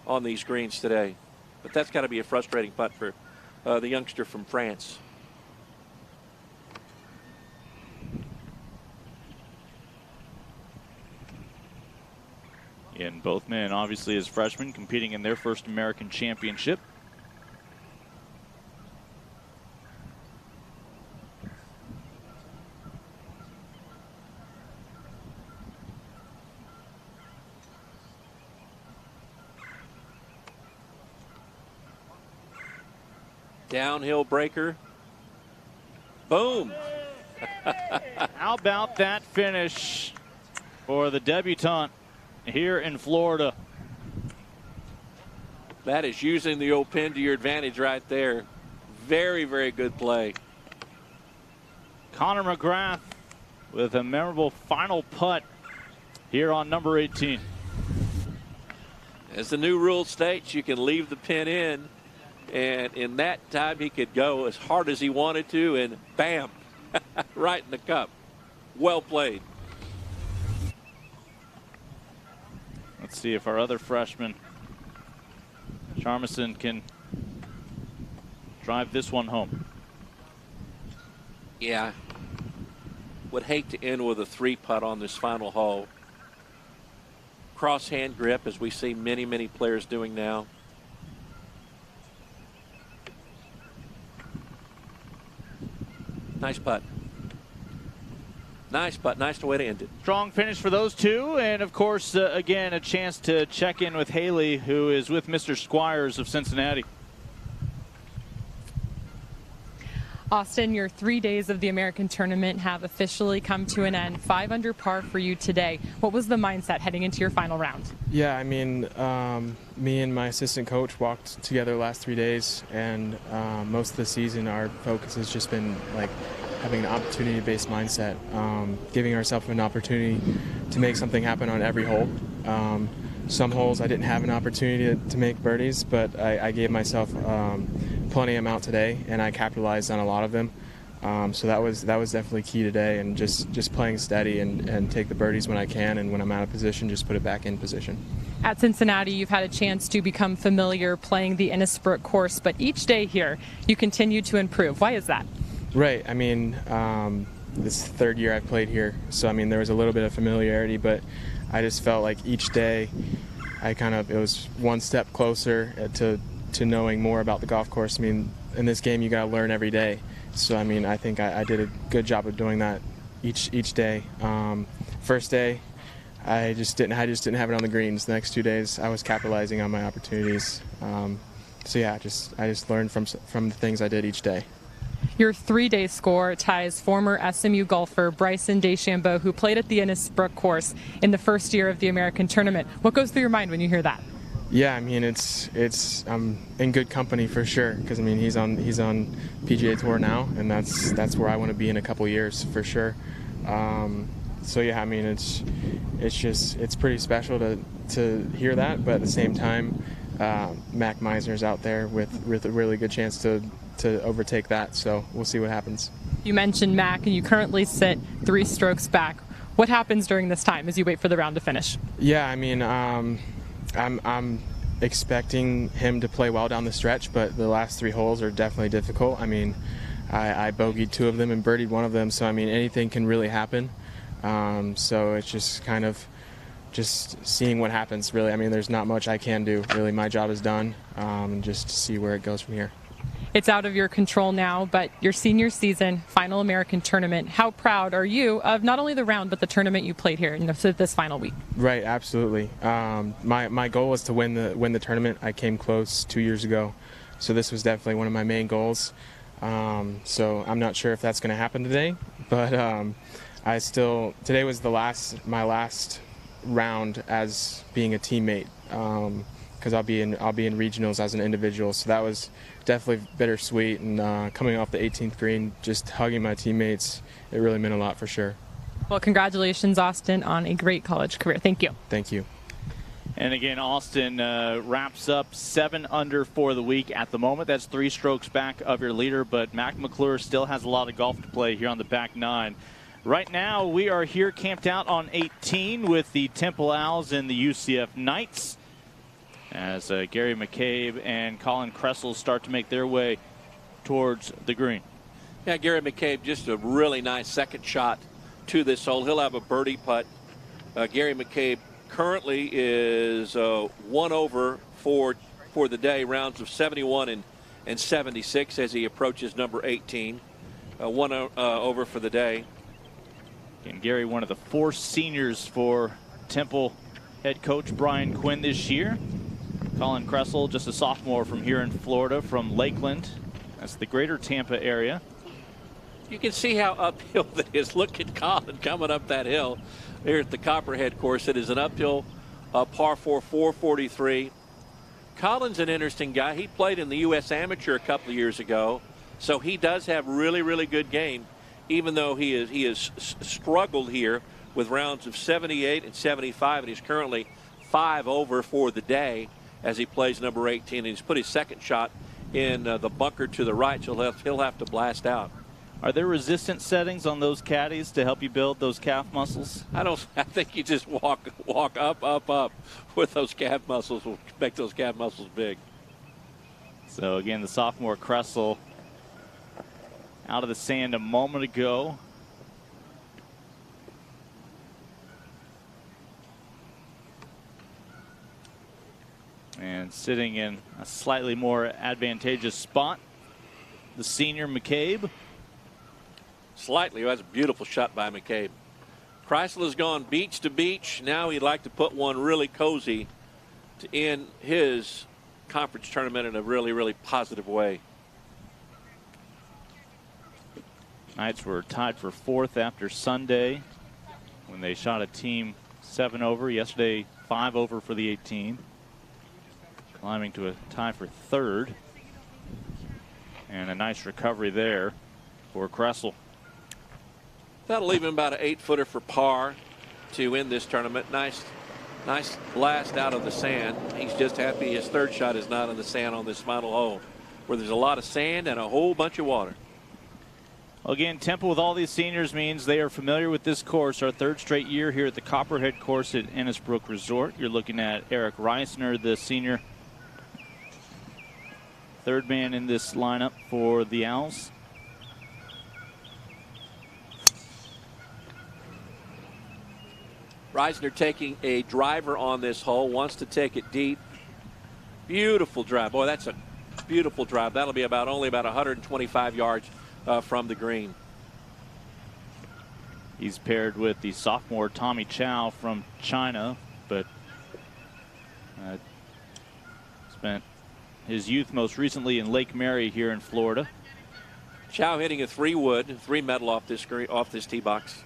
on these greens today. But that's got to be a frustrating putt for the youngster from France. And both men, obviously, as freshmen, competing in their first American championship. Downhill breaker. Boom. How about that finish for the debutante here in Florida? That is using the old pin to your advantage right there. Very, very good play. Connor McGrath with a memorable final putt here on number 18. As the new rule states, you can leave the pin in, and in that time he could go as hard as he wanted to, and bam, right in the cup. Well played. Let's see if our other freshman, Charmason, can drive this one home. Yeah. Would hate to end with a 3-putt on this final hole. cross-hand grip, as we see many, many players doing now. Nice putt. Nice putt. Nice way to end it. Strong finish for those two. And, of course, again, a chance to check in with Haley, who is with Mr. Squires of Cincinnati. Austin, your 3 days of the American tournament have officially come to an end. 5 under par for you today. What was the mindset heading into your final round? Yeah, I mean, me and my assistant coach walked together the last 3 days, and most of the season our focus has just been like having an opportunity-based mindset, giving ourselves an opportunity to make something happen on every hole. Some holes I didn't have an opportunity to make birdies, but I gave myself plenty amount today, and I capitalized on a lot of them. So that was definitely key today, and just playing steady and take the birdies when I can, and when I'm out of position, just put it back in position. At Cincinnati, you've had a chance to become familiar playing the Innisbrook course, but each day here, you continue to improve. Why is that? Right. I mean, this is the third year I've played here, so I mean there was a little bit of familiarity, but I just felt like each day it was one step closer to knowing more about the golf course. I mean, in this game you got to learn every day. So I mean, I think I did a good job of doing that each day. First day, I just didn't have it on the greens. The next 2 days, I was capitalizing on my opportunities. So yeah, I just learned from the things I did each day. Your 3-day score ties former SMU golfer Bryson DeChambeau, who played at the Innisbrook course in the first year of the American tournament. What goes through your mind when you hear that? Yeah, I mean I'm in good company for sure, because I mean he's on PGA Tour now, and that's where I want to be in a couple years for sure. So yeah, I mean it's pretty special to hear that, but at the same time, Mac Meisner's out there with a really good chance to overtake that. So we'll see what happens. You mentioned Mac, and you currently sit 3 strokes back. What happens during this time as you wait for the round to finish? Yeah, I mean, I'm expecting him to play well down the stretch, but the last 3 holes are definitely difficult. I mean, I bogeyed 2 of them and birdied 1 of them, so I mean anything can really happen. So it's just kind of just seeing what happens, really. I mean, there's not much I can do, really. My job is done, and just see where it goes from here. It's out of your control now, but your senior season, final American tournament, how proud are you of not only the round, but the tournament you played here this final week? Right, absolutely. My goal was to win the tournament. I came close 2 years ago, so this was definitely one of my main goals. So I'm not sure if that's going to happen today, but today was my last round as being a teammate, because I'll be in regionals as an individual. So that was definitely bittersweet, and coming off the 18th green, just hugging my teammates, it really meant a lot for sure. Well, congratulations, Austin, on a great college career. Thank you. Thank you. And again, Austin wraps up 7 under for the week at the moment. That's 3 strokes back of your leader, but Mac McClure still has a lot of golf to play here on the back 9. Right now, we are here camped out on 18 with the Temple Owls and the UCF Knights, as Gary McCabe and Colin Kressel start to make their way towards the green. Yeah, Gary McCabe, just a really nice second shot to this hole. He'll have a birdie putt. Gary McCabe currently is 1 over for the day, rounds of 71 and 76 as he approaches number 18. 1 over for the day. And Gary, one of the 4 seniors for Temple head coach Brian Quinn this year. Colin Kressel, just a sophomore from here in Florida, from Lakeland. That's the greater Tampa area. You can see how uphill that is. Look at Colin coming up that hill here at the Copperhead course. It is an uphill par 4, 443. Colin's an interesting guy. He played in the U.S. Amateur a couple of years ago, so he does have really, really good game, even though he has struggled here with rounds of 78 and 75, and he's currently 5 over for the day as he plays number 18, and he's put his second shot in the bunker to the right, so he'll have to blast out. Are there resistance settings on those caddies to help you build those calf muscles? I think you just walk up with those calf muscles, will make those calf muscles big. So again, the sophomore Kressel out of the sand a moment ago. And sitting in a slightly more advantageous spot, the senior McCabe. Slightly. That's a beautiful shot by McCabe. Kreisel has gone beach to beach. Now he'd like to put one really cozy to end his conference tournament in a really, really positive way. Knights were tied for 4th after Sunday when they shot a team 7 over. Yesterday, 5 over for the 18. Climbing to a tie for 3rd. And a nice recovery there for Kressel. That'll leave him about an 8-footer for par to end this tournament. Nice blast out of the sand. He's just happy his 3rd shot is not in the sand on this final hole, where there's a lot of sand and a whole bunch of water. Again, tempo with all these seniors means they are familiar with this course. Our 3rd straight year here at the Copperhead course at Ennisbrook Resort. You're looking at Eric Reisner, the senior, 3rd man in this lineup for the Owls. Reisner taking a driver on this hole, wants to take it deep. Beautiful drive. Boy, that's a beautiful drive. That'll be only about 125 yards from the green. He's paired with the sophomore Tommy Chow from China, but spent his youth most recently in Lake Mary here in Florida. Chow hitting a 3-wood, 3-metal off this tee box.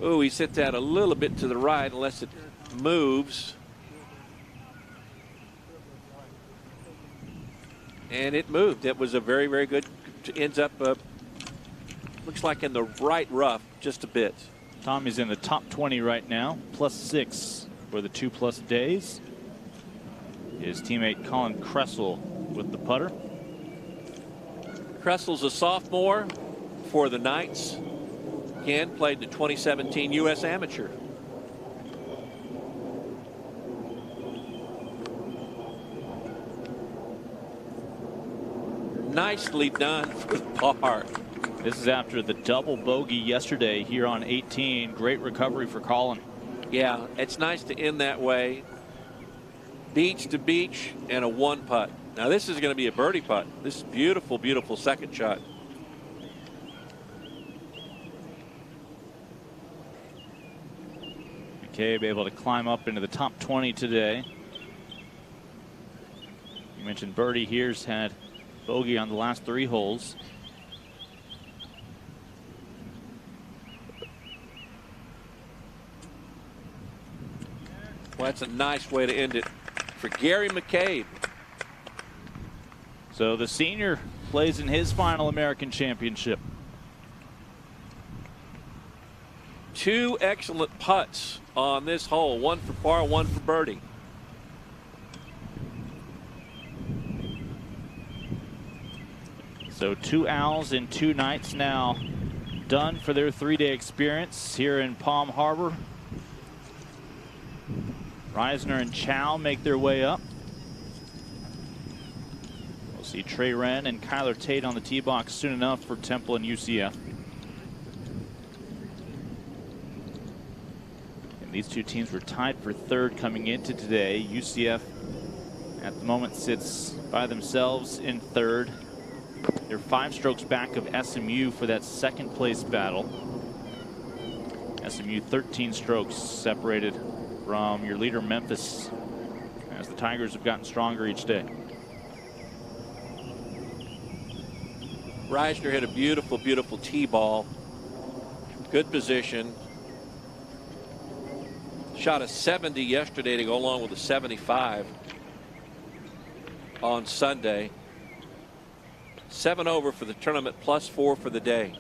Oh, he's hit that a little bit to the right unless it moves. And it moved. It was a very, very good, ends up, looks like in the right rough just a bit. Tommy's in the top 20 right now, +6 for the 2+ days. His teammate Colin Kressel with the putter. Kressel's a sophomore for the Knights. Again, played the 2017 U.S. Amateur. Nicely done for the par. This is after the double bogey yesterday here on 18. Great recovery for Colin. Yeah, it's nice to end that way. Beach to beach and a 1-putt. Now this is going to be a birdie putt. This is beautiful, beautiful second shot. McCabe able to climb up into the top 20 today. You mentioned birdie here's had bogey on the last 3 holes. Well, that's a nice way to end it for Gary McCabe. So the senior plays in his final American Championship. 2 excellent putts on this hole, 1 for par, 1 for birdie. So 2 Owls and 2 Knights now done for their 3-day experience here in Palm Harbor. Reisner and Chow make their way up. We'll see Trey Wren and Kyler Tate on the tee box soon enough for Temple and UCF. And these 2 teams were tied for 3rd coming into today. UCF at the moment sits by themselves in 3rd. They're 5 strokes back of SMU for that 2nd place battle. SMU 13 strokes separated from your leader Memphis as the Tigers have gotten stronger each day. Reisner hit a beautiful, beautiful tee ball. Good position. Shot a 70 yesterday to go along with a 75 on Sunday. 7 over for the tournament, +4 for the day.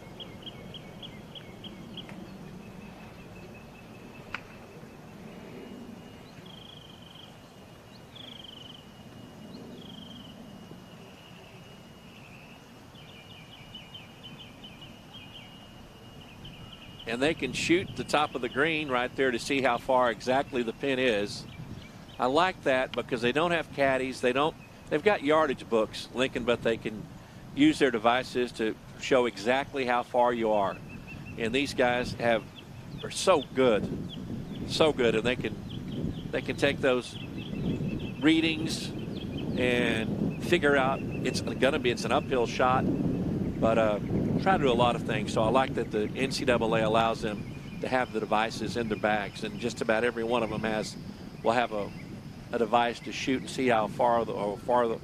And they can shoot the top of the green right there to see how far exactly the pin is. I like that because they don't have caddies. They've got yardage books, Lincoln, but they can use their devices to show exactly how far you are. And these guys are so good, and they can take those readings and figure out it's an uphill shot, but try to do a lot of things. So I like that the NCAA allows them to have the devices in their bags, and just about every one of them will have a device to shoot and see how far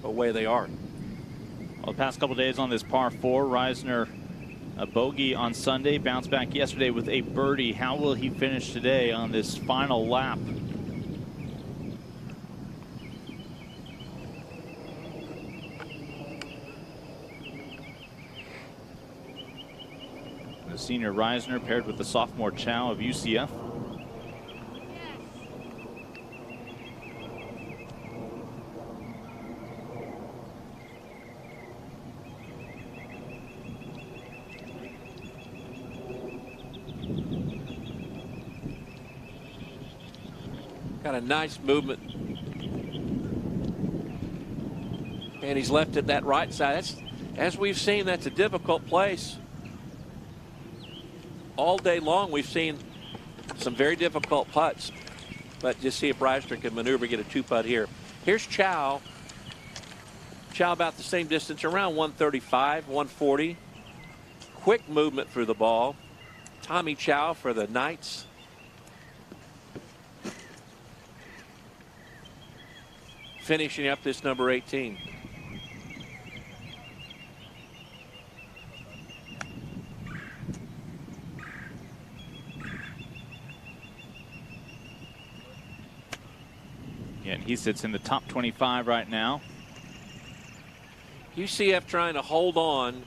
away they are. Well, the past couple days on this par 4, Reisner a bogey on Sunday, bounced back yesterday with a birdie. How will he finish today on this final lap? The senior Reisner paired with the sophomore Chow of UCF. Got a nice movement. And he's left it that right side. As we've seen, that's a difficult place. All day long, we've seen some very difficult putts. But just see if Reisner can maneuver, get a 2-putt here. Here's Chow. Chow about the same distance, around 135, 140. Quick movement through the ball. Tommy Chow for the Knights. Finishing up this number 18. And he sits in the top 25 right now. UCF trying to hold on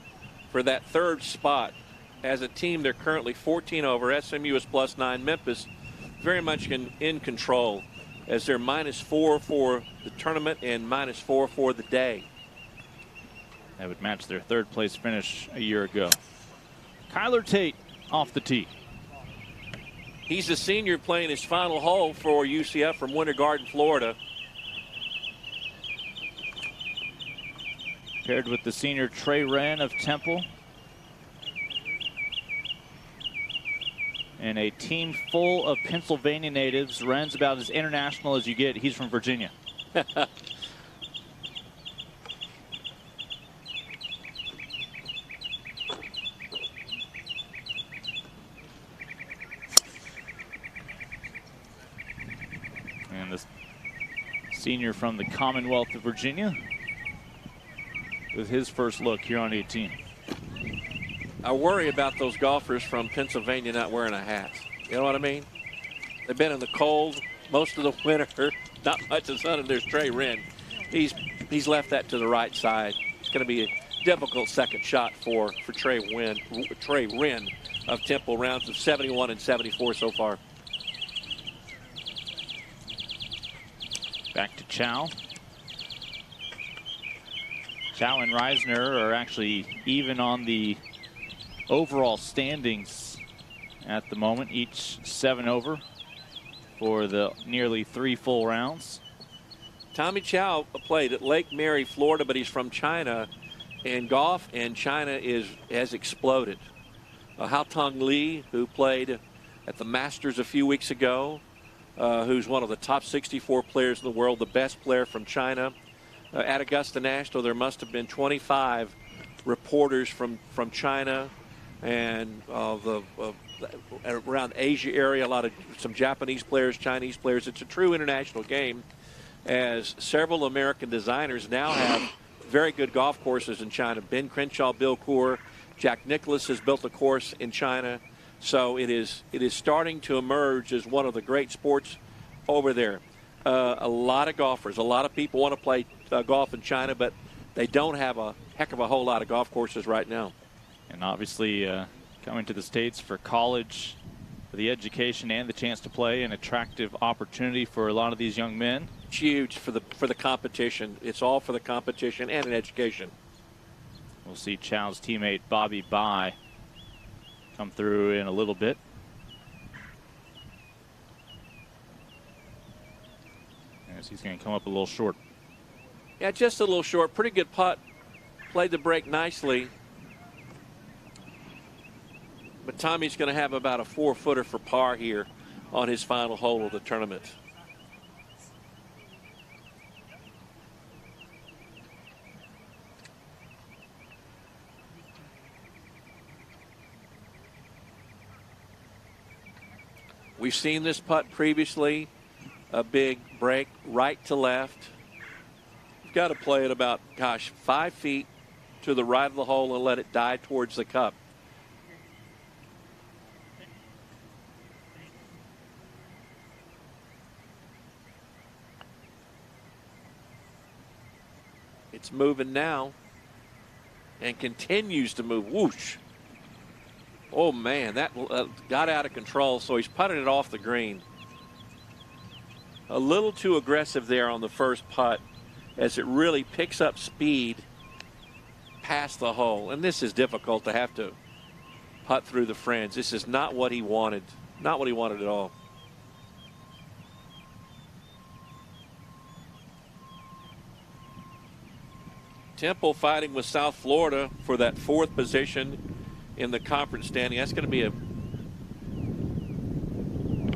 for that third spot. As a team, they're currently 14 over. SMU is +9. Memphis very much in control, as they're -4 for the tournament and -4 for the day. That would match their third place finish a year ago. Kyler Tate off the tee. He's a senior playing his final hole for UCF from Winter Garden, Florida. Paired with the senior Trey Wren of Temple. And a team full of Pennsylvania natives. Wren's about as international as you get. He's from Virginia. And the senior from the Commonwealth of Virginia with his first look here on 18. I worry about those golfers from Pennsylvania not wearing a hat. You know what I mean? They've been in the cold most of the winter. Not much of sun, and there's Trey Wren. He's left that to the right side. It's going to be a difficult second shot for Trey Wren of Temple. Rounds of 71 and 74 so far. Back to Chow. Chow and Reisner are actually even on the overall standings at the moment, each 7 over for the nearly 3 full rounds. Tommy Chow played at Lake Mary, Florida, but he's from China, and golf in China has exploded. Haotong Li, who played at the Masters a few weeks ago, who's one of the top 64 players in the world, the best player from China. At Augusta National, there must have been 25 reporters from China and around Asia area, some Japanese players, Chinese players. It's a true international game, as several American designers now have very good golf courses in China. Ben Crenshaw, Bill Coore, Jack Nicklaus has built a course in China. So it is starting to emerge as one of the great sports over there. A lot of golfers, a lot of people want to play golf in China, but they don't have a heck of a whole lot of golf courses right now. And obviously coming to the States for college, for the education and the chance to play, an attractive opportunity for a lot of these young men. It's huge for the competition. It's all for the competition and an education. We'll see Chow's teammate Bobby Bai come through in a little bit. As he's going to come up a little short. Yeah, just a little short. Pretty good putt. Played the break nicely. Tommy's going to have about a 4-footer for par here on his final hole of the tournament. We've seen this putt previously, a big break right to left. You've got to play it about, 5 feet to the right of the hole and let it die towards the cup. It's moving now and continues to move. Whoosh. Oh, man, that got out of control, so he's putted it off the green. A little too aggressive there on the first putt as it really picks up speed past the hole. And this is difficult to have to putt through the fringe. This is not what he wanted. Not what he wanted at all. Temple fighting with South Florida for that 4th position in the conference standing. That's going to be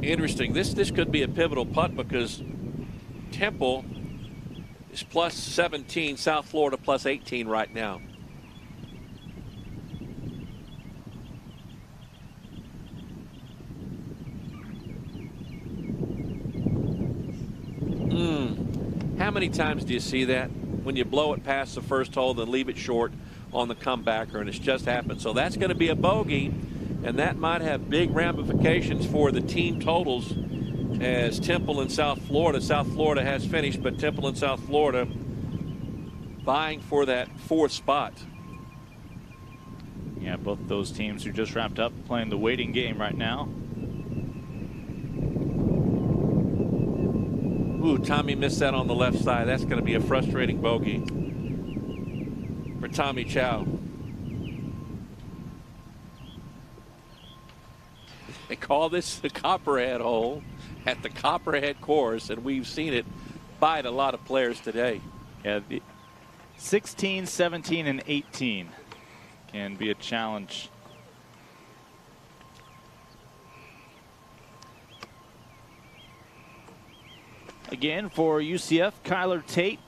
interesting. This could be a pivotal putt because Temple is plus 17, South Florida plus 18 right now. How many times do you see that? When you blow it past the first hole, then leave it short on the comebacker, and it's just happened. So that's going to be a bogey, and that might have big ramifications for the team totals as Temple and South Florida has finished, but Temple and South Florida vying for that 4th spot. Yeah, both those teams who just wrapped up playing the waiting game right now. Ooh, Tommy missed that on the left side. That's going to be a frustrating bogey for Tommy Chow. They call this the Copperhead hole at the Copperhead course, and we've seen it bite a lot of players today. Yeah, 16, 17, and 18 can be a challenge. Again, for UCF, Kyler Tate,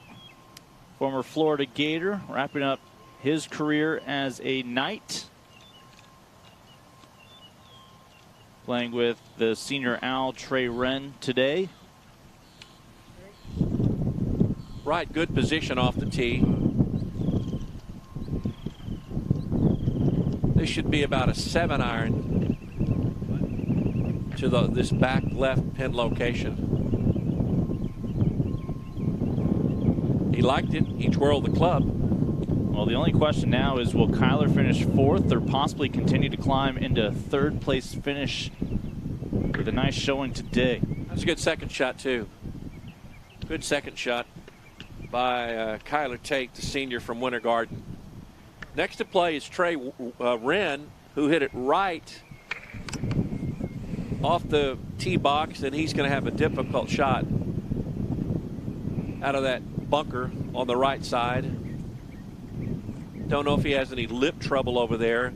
former Florida Gator, wrapping up his career as a Knight. Playing with the senior Owl, Trey Wren, today. Right, good position off the tee. This should be about a 7-iron to this back left pin location. He liked it. He twirled the club. Well, the only question now is, will Kyler finish 4th or possibly continue to climb into 3rd place finish with a nice showing today? That's a good second shot, too. Good second shot by Kyler Tate, the senior from Winter Garden. Next to play is Trey Wren, who hit it right off the tee box, and he's going to have a difficult shot out of that bunker on the right side. Don't know if he has any lip trouble over there.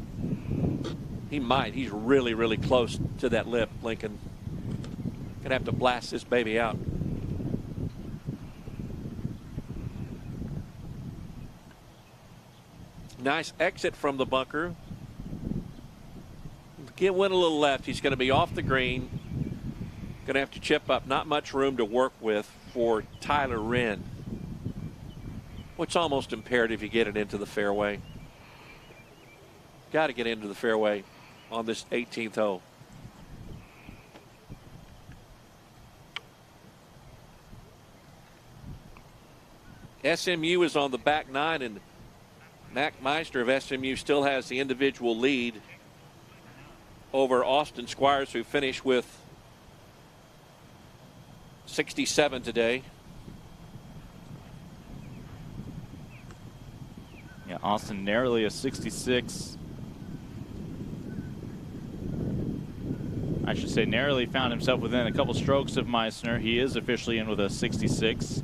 He might. He's really, really close to that lip, Lincoln. Gonna have to blast this baby out. Nice exit from the bunker. Went a little left. He's going to be off the green. Going to have to chip up. Not much room to work with for Tyler Wren. It's almost imperative you get it into the fairway. Got to get into the fairway on this 18th hole. SMU is on the back 9, and Mac Meisner of SMU still has the individual lead over Austin Squires, who finished with 67 today. Yeah, Austin narrowly a 66. I should say narrowly found himself within a couple strokes of Meisner. He is officially in with a 66.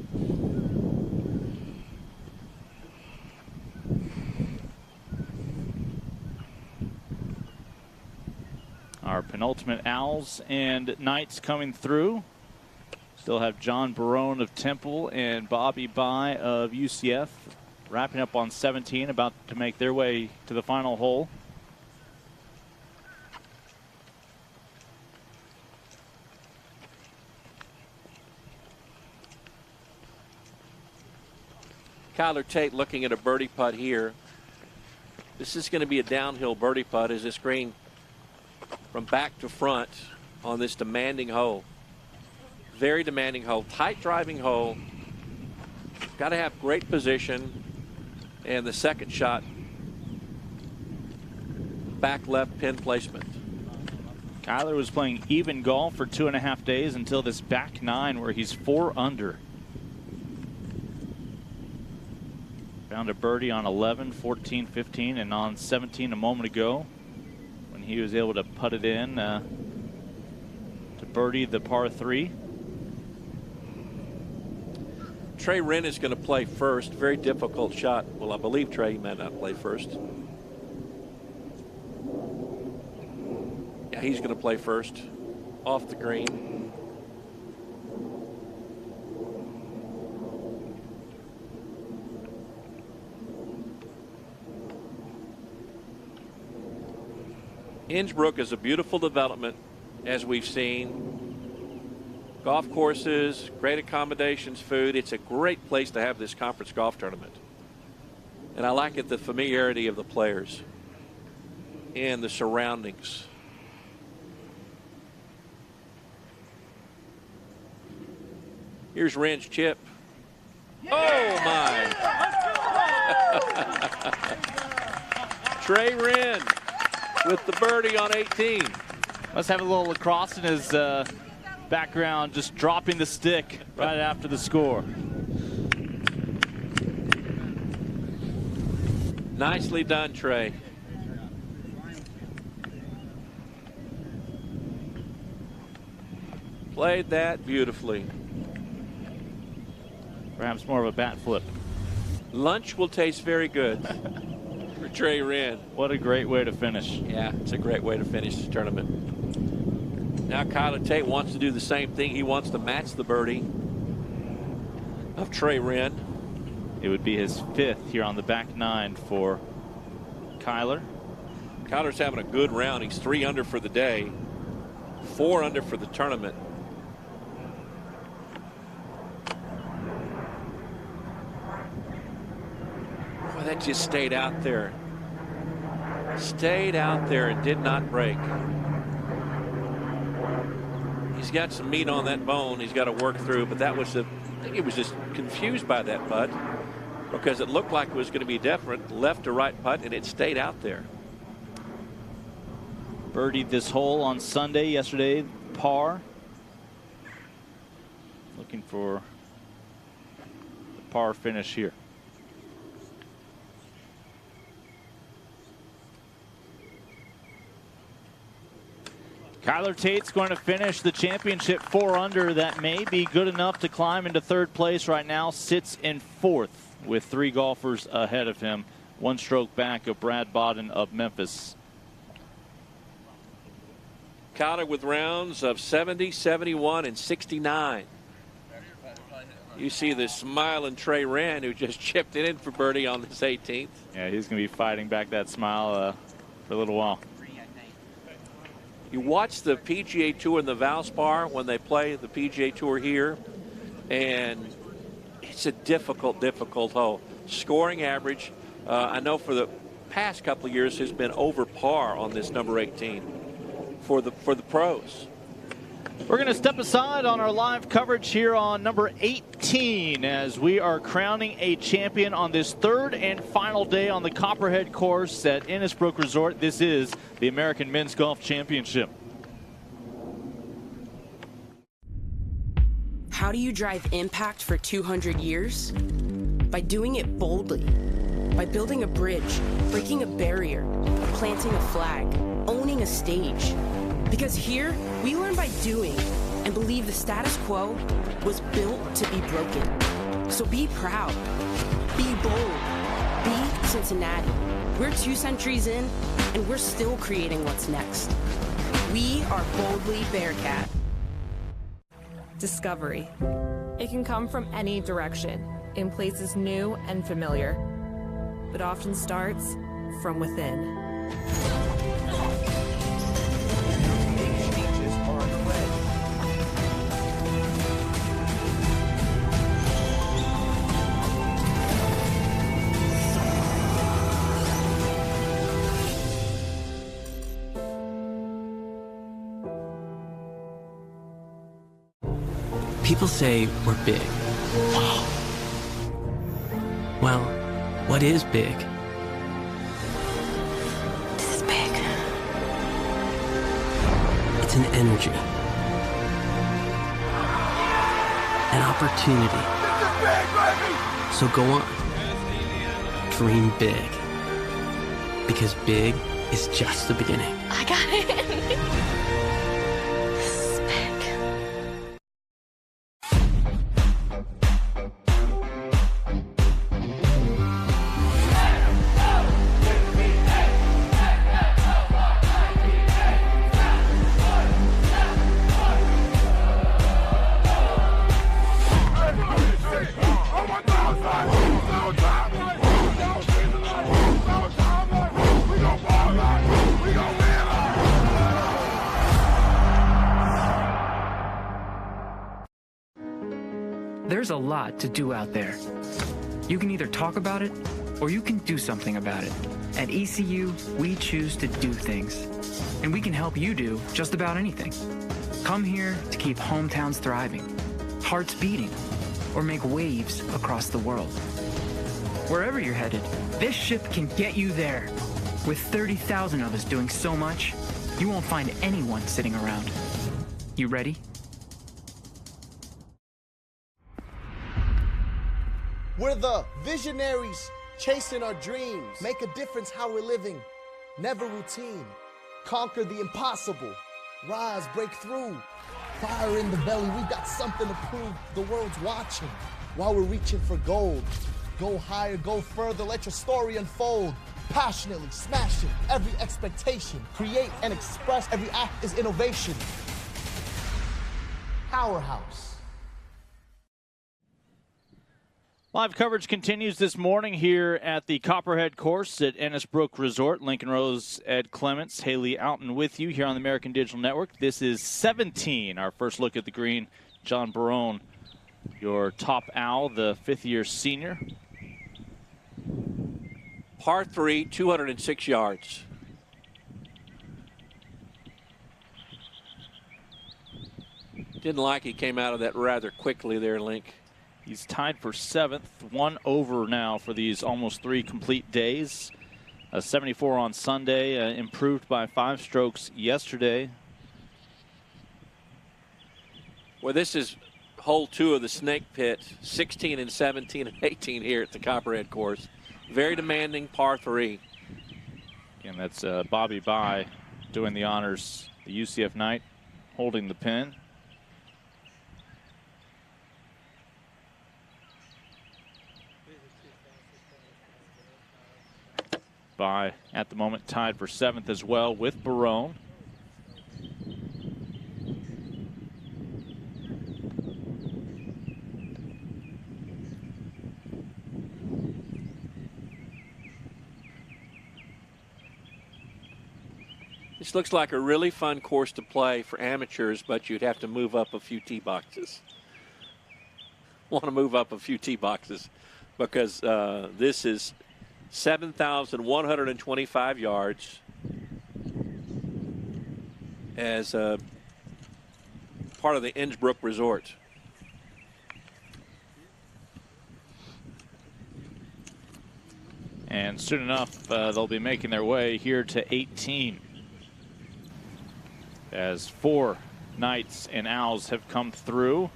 Penultimate Owls and Knights coming through. Still have John Barone of Temple and Bobby By of UCF wrapping up on 17, about to make their way to the final hole. Kyler Tate looking at a birdie putt here. This is going to be a downhill birdie putt as this green from back to front on this demanding hole. Very demanding hole, tight driving hole. Got to have great position. And the second shot, back left pin placement. Kyler was playing even golf for 2.5 days until this back 9 where he's 4 under. Found a birdie on 11, 14, 15, and on 17 a moment ago when he was able to putt it in to birdie the par 3. Trey Wren is going to play first. Very difficult shot. Well, I believe Trey may not play first. Yeah, he's going to play first off the green. Innsbruck is a beautiful development, as we've seen. Golf courses, great accommodations, food. It's a great place to have this conference golf tournament. And I like it, the familiarity of the players and the surroundings. Here's Wren's chip. Oh, my. Trey Wren with the birdie on 18. Must have a little lacrosse in his background, just dropping the stick right after the score. Nicely done, Trey. Played that beautifully. Perhaps more of a bat flip. Lunch will taste very good for Trey Wren. What a great way to finish. Yeah, it's a great way to finish the tournament. Now Kyler Tate wants to do the same thing. He wants to match the birdie of Trey Wren. It would be his 5th here on the back 9 for Kyler. Kyler's having a good round. He's 3 under for the day, 4 under for the tournament. Boy, that just stayed out there. Stayed out there and did not break. He's got some meat on that bone he's got to work through, but that was I think he was just confused by that putt because it looked like it was going to be different, left to right putt, and it stayed out there. Birdied this hole on Sunday, yesterday, par. Looking for the par finish here. Kyler Tate's going to finish the championship 4 under. That may be good enough to climb into 3rd place right now. Sits in 4th with 3 golfers ahead of him. 1 stroke back of Brad Bodden of Memphis. Kyler with rounds of 70, 71, and 69. You see the smiling Trey Wren, who just chipped it in for birdie on this 18th. Yeah, he's going to be fighting back that smile for a little while. You watch the PGA Tour in the Valspar when they play the PGA Tour here, and it's a difficult hole. Scoring average, I know for the past couple of years, has been over par on this number 18 for the pros. We're going to step aside on our live coverage here on number 18 as we are crowning a champion on this 3rd and final day on the Copperhead course at Innisbrook Resort. This is the American Men's Golf Championship. How do you drive impact for 200 years? By doing it boldly. By building a bridge, breaking a barrier, planting a flag, owning a stage. Because here, we learn by doing and believe the status quo was built to be broken. So be proud, be bold, be Cincinnati. We're 2 centuries in, and we're still creating what's next. We are Boldly Bearcat. Discovery. It can come from any direction, in places new and familiar, but often starts from within. People say we're big. Wow. Well, what is big? This is big. It's an energy. An opportunity. So go on. Dream big. Because big is just the beginning. I got it. There's a lot to do out there. You can either talk about it, or you can do something about it. At ECU, we choose to do things. And we can help you do just about anything. Come here to keep hometowns thriving, hearts beating, or make waves across the world. Wherever you're headed, this ship can get you there. With 30,000 of us doing so much, you won't find anyone sitting around. You ready? We're the visionaries chasing our dreams. Make a difference how we're living. Never routine. Conquer the impossible. Rise, break through. Fire in the belly. We've got something to prove. The world's watching while we're reaching for gold. Go higher, go further. Let your story unfold. Passionately smashing every expectation. Create and express. Every act is innovation. Powerhouse. Live coverage continues this morning here at the Copperhead course at Ennisbrook Resort. Lincoln Rose, Ed Clements, Haley Outen with you here on the American Digital Network. This is 17, our first look at the green. John Barone, your top owl, the fifth-year senior. Par 3, 206 yards. Didn't like he came out of that rather quickly there, Link. He's tied for 7th, one over now for these almost 3 complete days. 74 on Sunday, improved by 5 strokes yesterday. Well, this is hole 2 of the Snake Pit, 16 and 17 and 18 here at the Copperhead course. Very demanding par 3. And that's Bobby Bye doing the honors, the UCF Knight holding the pin. Bye at the moment tied for 7th as well with Barone. This looks like a really fun course to play for amateurs, but you'd have to move up a few tee boxes. Want to move up a few tee boxes because this is 7,125 yards as part of the Innsbruck Resort. And soon enough, they'll be making their way here to 18. As 4 Knights and Owls have come through.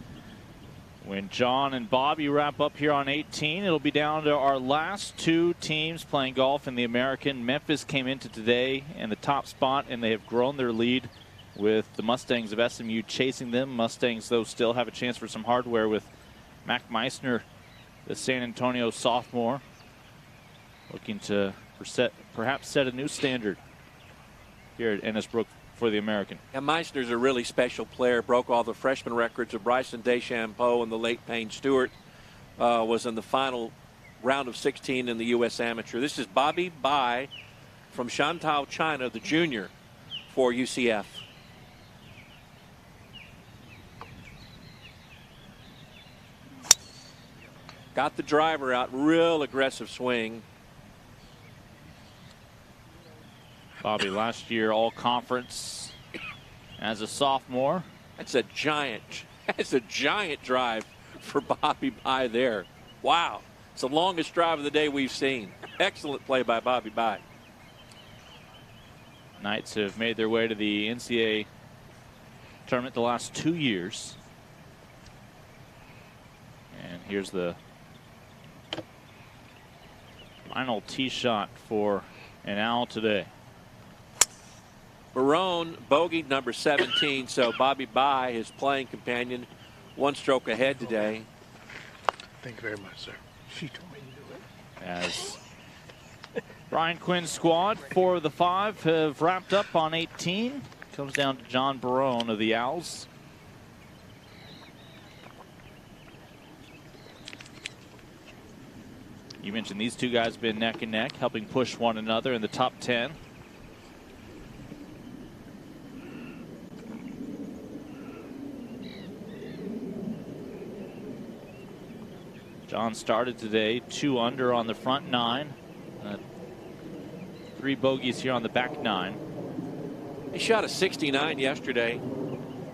When John and Bobby wrap up here on 18, it'll be down to our last 2 teams playing golf in the American. Memphis came into today in the top spot, and they have grown their lead with the Mustangs of SMU chasing them. Mustangs, though, still have a chance for some hardware with Mac Meisner, the San Antonio sophomore, looking to perhaps set a new standard here at Ennisbrook for the American. And Meisner's a really special player. Broke all the freshman records of Bryson DeChambeau and the late Payne Stewart. Was in the final round of 16 in the U.S. Amateur. This is Bobby Bai from Shantou, China, the junior for UCF. Got the driver out, real aggressive swing. Bobby last year all conference as a sophomore. That's a giant drive for Bobby Bai there. Wow. It's the longest drive of the day we've seen. Excellent play by Bobby Bai. Knights have made their way to the NCAA tournament the last 2 years. And here's the final tee shot for an owl today. Barone bogeyed number 17, so Bobby Bai, his playing companion, 1 stroke ahead today. Thank you very much, sir. She told me to do it. As Brian Quinn's squad, 4 of the 5 have wrapped up on 18. Comes down to John Barone of the Owls. You mentioned these two guys been neck and neck, helping push one another in the top 10. John started today 2 under on the front 9. 3 bogeys here on the back 9. He shot a 69 yesterday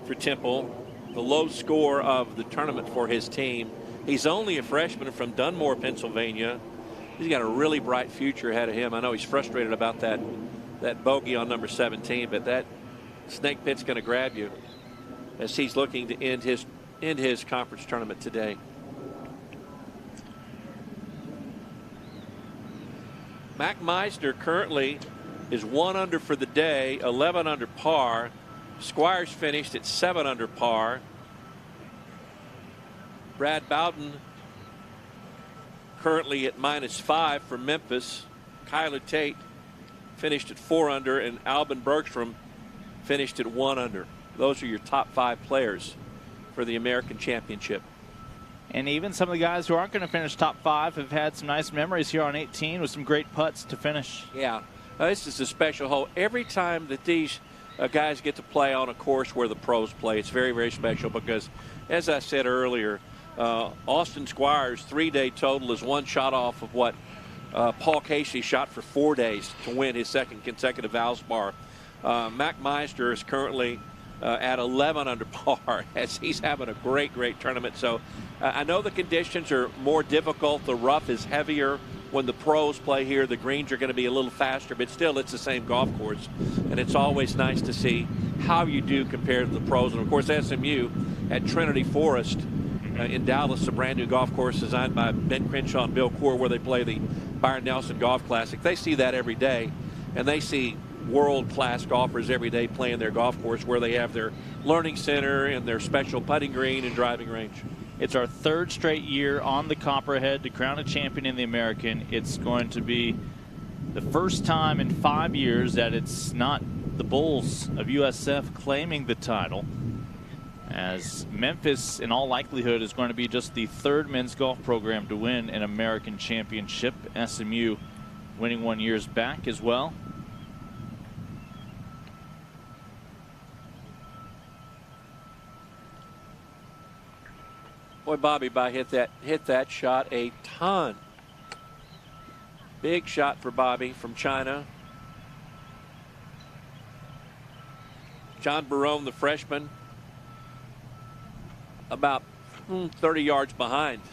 for Temple, the low score of the tournament for his team. He's only a freshman from Dunmore, Pennsylvania. He's got a really bright future ahead of him. I know he's frustrated about that bogey on number 17, but that snake pit's going to grab you as he's looking to end his conference tournament today. Mac Meisner currently is 1 under for the day, 11 under par. Squires finished at 7 under par. Brad Bowden currently at -5 for Memphis. Kyler Tate finished at 4 under, and Albin Bergstrom finished at 1 under. Those are your top 5 players for the American Championship. And even some of the guys who aren't going to finish top 5 have had some nice memories here on 18 with some great putts to finish. Yeah, this is a special hole. Every time that these guys get to play on a course where the pros play, it's very, very special because, as I said earlier, Austin Squires' 3-day total is 1 shot off of what Paul Casey shot for 4 days to win his 2nd consecutive Valspar. Mac Meisner is currently at 11 under par as he's having a great tournament. So I know the conditions are more difficult. The rough is heavier when the pros play here. The greens are going to be a little faster, but still it's the same golf course. And it's always nice to see how you do compared to the pros. And of course SMU at Trinity Forest in Dallas, a brand new golf course designed by Ben Crenshaw and Bill Coore, where they play the Byron Nelson Golf Classic. They see that every day, and they see world-class golfers every day playing their golf course where they have their learning center and their special putting green and driving range. It's our 3rd straight year on the Copperhead to crown a champion in the American. It's going to be the first time in 5 years that it's not the Bulls of USF claiming the title, as Memphis in all likelihood is going to be just the 3rd men's golf program to win an American championship. SMU winning 1 years back as well. Boy, Bobby Bai hit that shot a ton. Big shot for Bobby from China. John Barone, the freshman, about 30 yards behind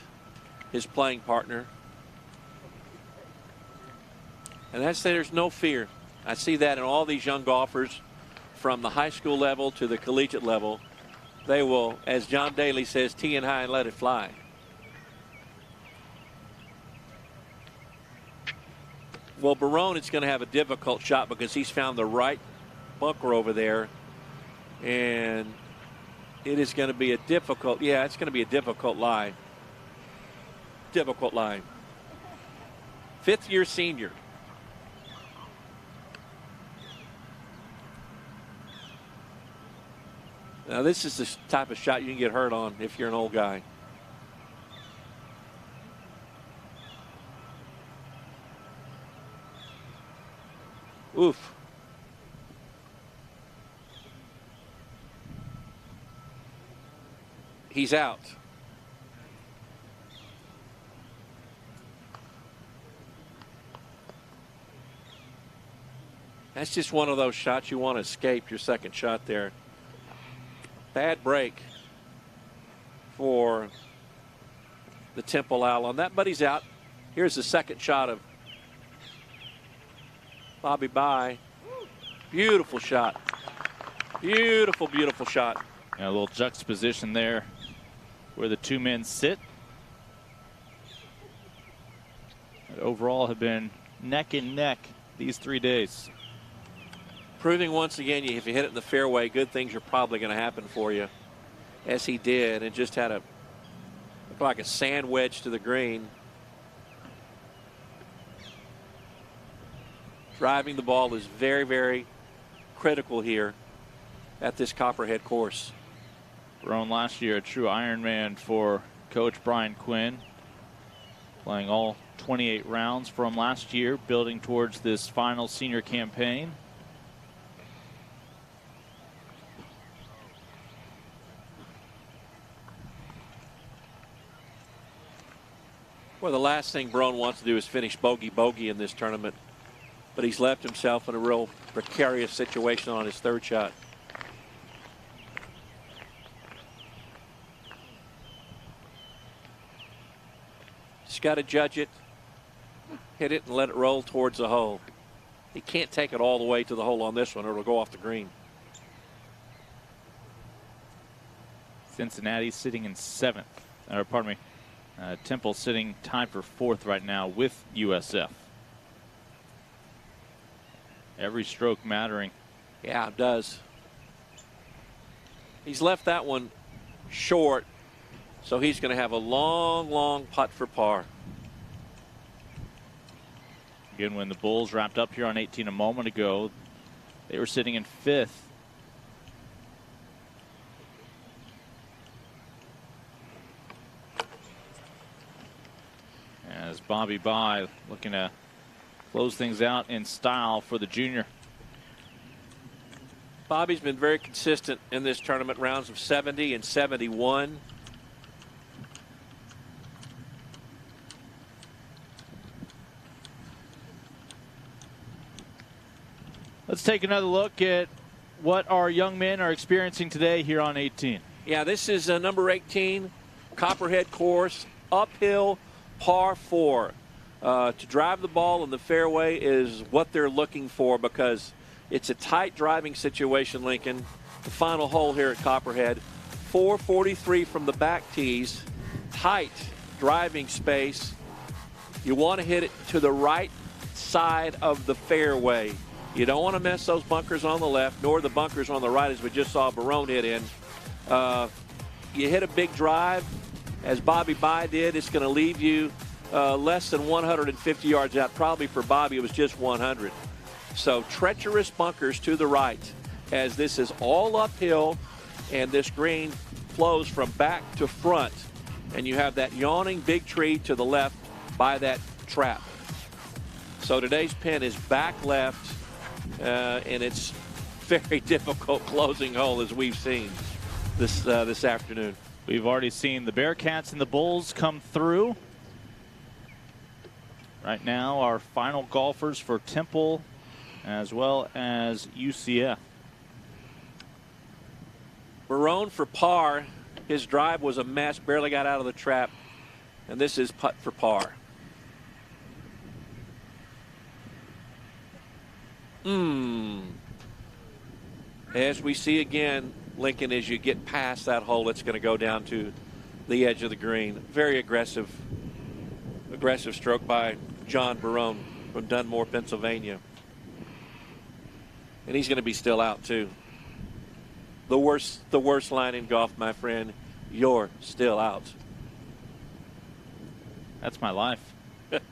his playing partner. And I say there's no fear. I see that in all these young golfers from the high school level to the collegiate level. They will, as John Daly says, tee and high and let it fly. Well, Barone is going to have a difficult shot because he's found the right bunker over there. And it is going to be a difficult, it's going to be a difficult lie. Difficult lie. 5th-year senior. Now, this is the type of shot you can get hurt on if you're an old guy. Oof. He's out. That's just one of those shots you want to escape your second shot there. Bad break for the Temple Owl on that, but he's out. Here's the second shot of Bobby Bye. Beautiful shot. Beautiful, beautiful shot. And a little juxtaposition there where the two men sit. And overall have been neck and neck these 3 days. Proving once again, if you hit it in the fairway, good things are probably going to happen for you, as he did, and just had a looked like a sand wedge to the green. Driving the ball is very, very critical here at this Copperhead course. Barone last year a true Ironman for Coach Brian Quinn, playing all 28 rounds from last year, building towards this final senior campaign. Well, the last thing Barone wants to do is finish bogey in this tournament, but he's left himself in a real precarious situation on his third shot. Just got to judge it, hit it, and let it roll towards the hole. He can't take it all the way to the hole on this one, or it'll go off the green. Cincinnati sitting in 7th, or pardon me, Temple sitting tied for 4th right now with USF. Every stroke mattering. Yeah, it does. He's left that one short, so he's going to have a long, long putt for par. Again, when the Bulls wrapped up here on 18 a moment ago, they were sitting in 5th. As Bobby Bye looking to close things out in style for the junior. Bobby's been very consistent in this tournament, rounds of 70 and 71. Let's take another look at what our young men are experiencing today here on 18. Yeah, this is number 18, Copperhead course, uphill, par 4. To drive the ball in the fairway is what they're looking for, because it's a tight driving situation, Lincoln. The final hole here at Copperhead, 443 from the back tees, tight driving space. You want to hit it to the right side of the fairway. You don't want to miss those bunkers on the left, nor the bunkers on the right, as we just saw Barone hit in. You hit a big drive, as Bobby Bye did, it's going to leave you less than 150 yards out. Probably for Bobby, it was just 100. So treacherous bunkers to the right, as this is all uphill, and this green flows from back to front. And you have that yawning big tree to the left by that trap. So today's pin is back left, and it's very difficult closing hole, as we've seen this afternoon. We've already seen the Bearcats and the Bulls come through. Right now, our final golfers for Temple as well as UCF. Barone for par. His drive was a mess, barely got out of the trap. And this is putt for par. As we see again, Lincoln, as you get past that hole, it's going to go down to the edge of the green. Very aggressive stroke by John Barone from Dunmore, Pennsylvania. And he's going to be still out too. The worst line in golf, my friend. You're still out. That's my life. If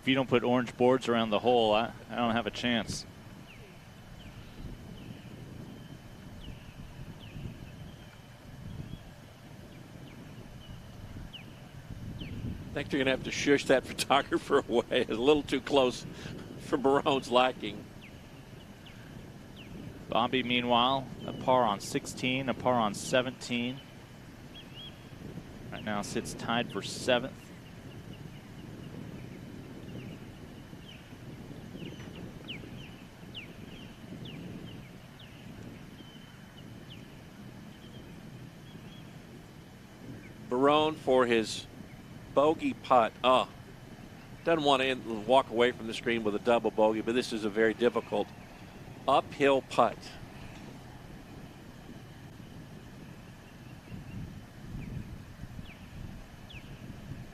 you don't put orange boards around the hole, I don't have a chance. think they're going to have to shush that photographer away. It's a little too close for Barone's liking. Bobby, meanwhile, a par on 16, a par on 17. Right now sits tied for 7th. Barone for his bogey putt. Oh, doesn't want to walk away from the screen with a double bogey, but this is a very difficult uphill putt.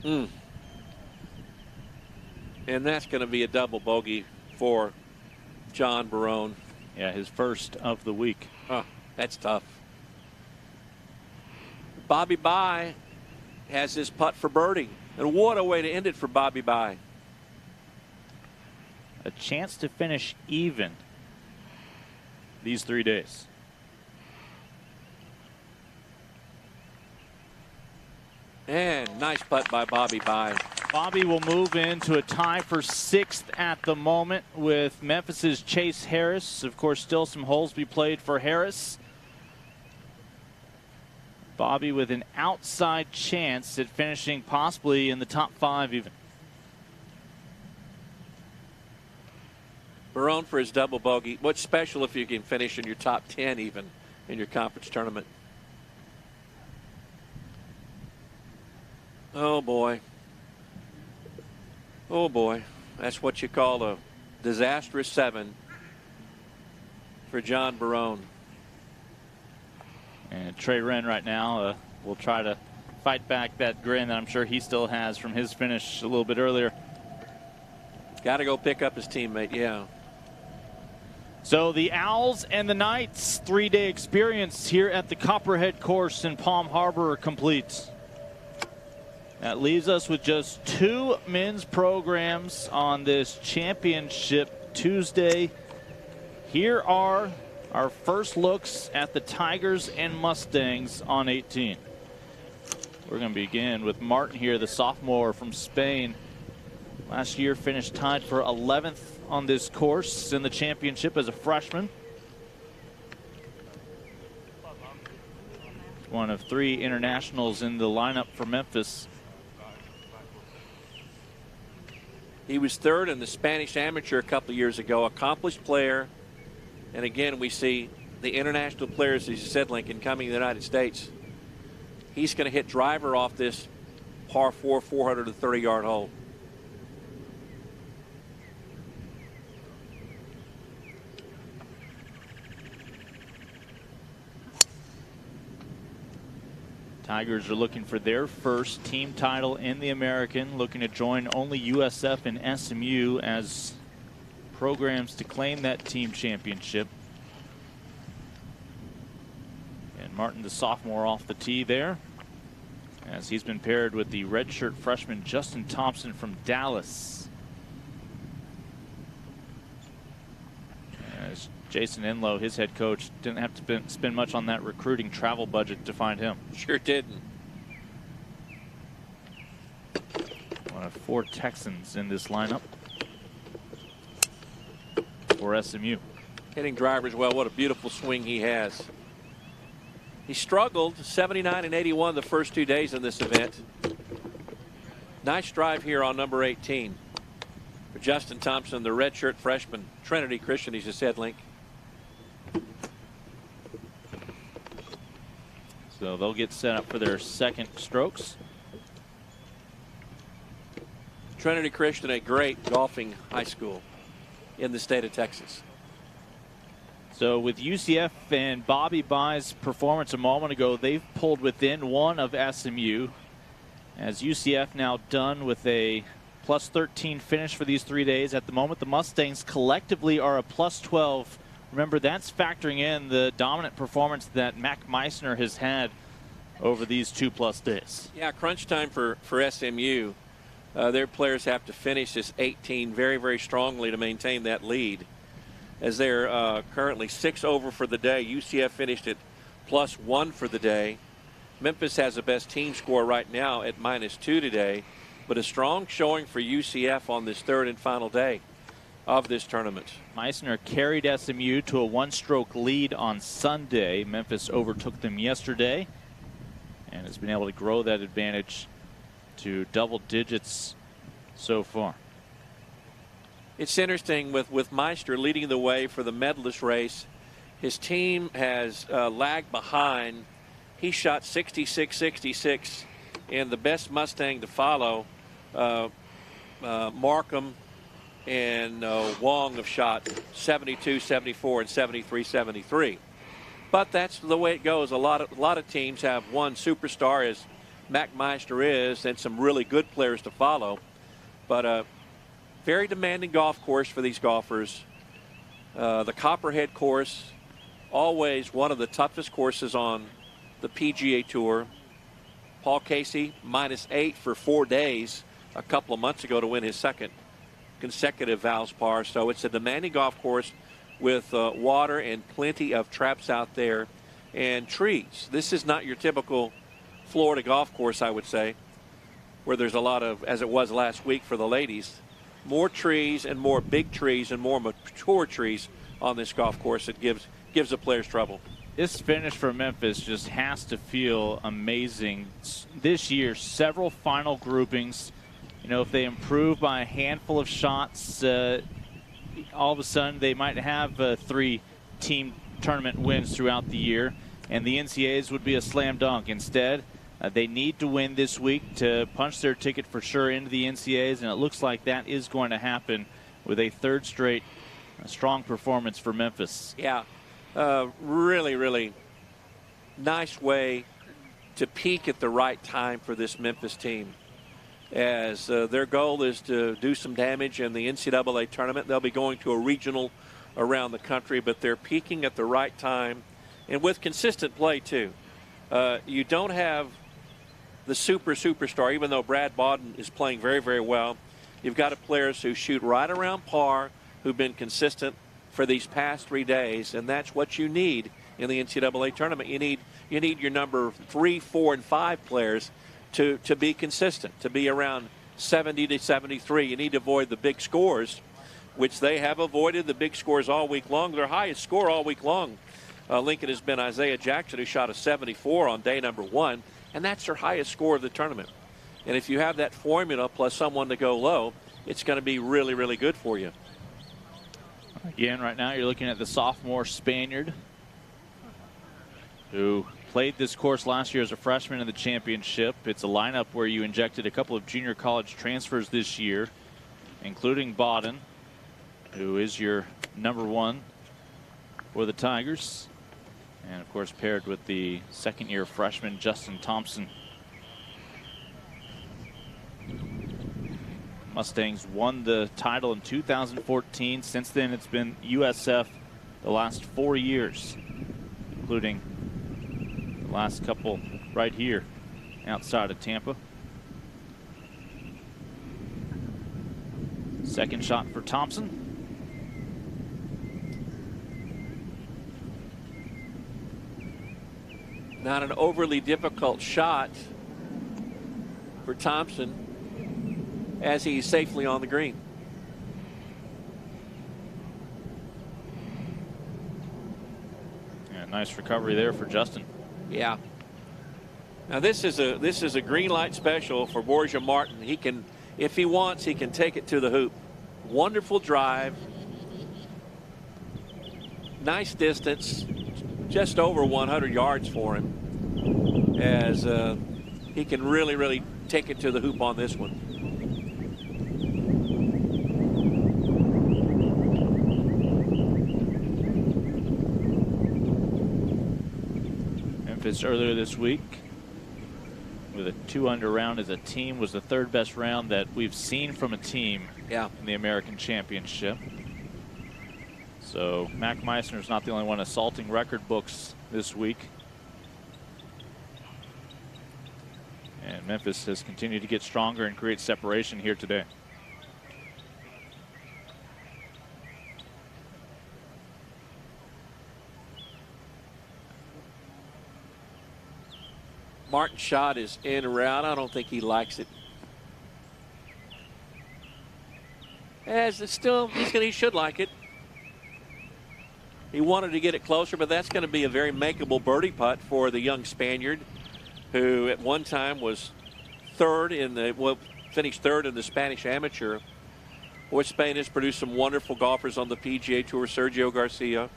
And that's going to be a double bogey for John Barone. Yeah, his first of the week. Oh, that's tough. Bobby Bye has his putt for birdie. And what a way to end it for Bobby Bye. A chance to finish even these 3 days. And nice putt by Bobby Bye. Bobby will move into a tie for 6th at the moment with Memphis's Chase Harris. Of course, still some holes to be played for Harris. Bobby with an outside chance at finishing possibly in the top 5 even. Barone for his double bogey. What's special if you can finish in your top 10 even in your conference tournament? Oh boy. Oh boy. That's what you call a disastrous 7 for John Barone. And Trey Wren right now will try to fight back that grin that I'm sure he still has from his finish a little bit earlier. Got to go pick up his teammate, yeah. So the Owls and the Knights 3-day experience here at the Copperhead course in Palm Harbor are complete. That leaves us with just 2 men's programs on this championship Tuesday. Here are our first looks at the Tigers and Mustangs on 18. We're going to begin with Martin here, the sophomore from Spain. Last year finished tied for 11th on this course in the championship as a freshman. One of 3 internationals in the lineup for Memphis. He was 3rd in the Spanish Amateur a couple of years ago. Accomplished player. And again, we see the international players, as you said, Lincoln, coming to the United States. He's going to hit driver off this par 4, 430-yard hole. Tigers are looking for their first team title in the American, looking to join only USF and SMU as programs to claim that team championship. And Martin, the sophomore, off the tee there, as he's been paired with the redshirt freshman Justin Thompson from Dallas. As Jason Enlow, his head coach, didn't have to spend much on that recruiting travel budget to find him. Sure didn't. One of 4 Texans in this lineup for SMU. Hitting drivers well. What a beautiful swing he has. He struggled 79 and 81 the first 2 days in this event. Nice drive here on number 18 for Justin Thompson, the redshirt freshman. Trinity Christian, he's a head link. So they'll get set up for their second strokes. Trinity Christian, a great golfing high school in the state of Texas. So with UCF and Bobby Bye's performance a moment ago, they've pulled within 1 of SMU. As UCF now done with a plus 13 finish for these 3 days. At the moment, the Mustangs collectively are a plus 12. Remember, that's factoring in the dominant performance that Mac Meisner has had over these 2+ days. Yeah, crunch time for SMU. Their players have to finish this 18 very, very strongly to maintain that lead, as they're currently 6 over for the day. UCF finished at +1 for the day. Memphis has the best team score right now at -2 today. but a strong showing for UCF on this third and final day of this tournament. Meisner carried SMU to a one-stroke lead on Sunday. Memphis overtook them yesterday and has been able to grow that advantage to double digits so far. It's interesting with Meister leading the way for the medalist race. His team has lagged behind. He shot 66-66, and the best Mustang to follow, Markham and Wong have shot 72-74 and 73-73. But that's the way it goes. A lot of teams have one superstar, as Mac Meisner is, and some really good players to follow. But very demanding golf course for these golfers. The Copperhead course, always one of the toughest courses on the PGA Tour. Paul Casey -8 for 4 days a couple of months ago to win his second consecutive Valspar. So it's a demanding golf course with water and plenty of traps out there and trees. This is not your typical Florida golf course, I would say, where there's a lot of, as it was last week for the ladies, more trees and more big trees and more mature trees on this golf course. It gives the players trouble. This finish for Memphis just has to feel amazing. This year, several final groupings. You know, if they improve by a handful of shots, all of a sudden they might have 3 team tournament wins throughout the year, and the NCAAs would be a slam dunk. Instead, they need to win this week to punch their ticket for sure into the NCAAs, and it looks like that is going to happen with a third straight strong performance for Memphis. Yeah, really, really nice way to peak at the right time for this Memphis team. As their goal is to do some damage in the NCAA tournament. They'll be going to a regional around the country, but they're peaking at the right time and with consistent play too. You don't have the superstar, even though Brad Bodden is playing very, very well. You've got players who shoot right around par, who've been consistent for these past 3 days, and that's what you need in the NCAA tournament. You need your number 3, 4, and 5 players to be consistent, to be around 70 to 73. You need to avoid the big scores, which they have avoided the big scores all week long. Their highest score all week long, Lincoln, has been Isaiah Jackson, who shot a 74 on day number 1, and that's their highest score of the tournament. And if you have that formula plus someone to go low, it's going to be really, really good for you. Again, right now you're looking at the sophomore Spaniard who played this course last year as a freshman in the championship. It's a lineup where you injected a couple of junior college transfers this year, including Bodden, who is your number 1 for the Tigers, and of course paired with the second-year freshman Justin Thompson. Mustangs won the title in 2014. Since then, it's been USF the last 4 years, including the last couple right here outside of Tampa. Second shot for Thompson. Not an overly difficult shot for Thompson as he's safely on the green. Yeah, nice recovery there for Justin. Yeah. Now this is a green light special for Borja Martin. He can, if he wants, he can take it to the hoop. Wonderful drive. Nice distance. Just over 100 yards for him, as he can really, really take it to the hoop on this one. Memphis earlier this week with a 2-under round as a team was the 3rd best round that we've seen from a team in the American Championship. So Mac Meisner is not the only one assaulting record books this week. And Memphis has continued to get stronger and create separation here today. Martin's shot is in and around. I don't think he likes it. As it's still, he should like it. He wanted to get it closer, but that's going to be a very makeable birdie putt for the young Spaniard, who at one time was finished third in the Spanish Amateur. Boy, Spain has produced some wonderful golfers on the PGA Tour. Sergio Garcia,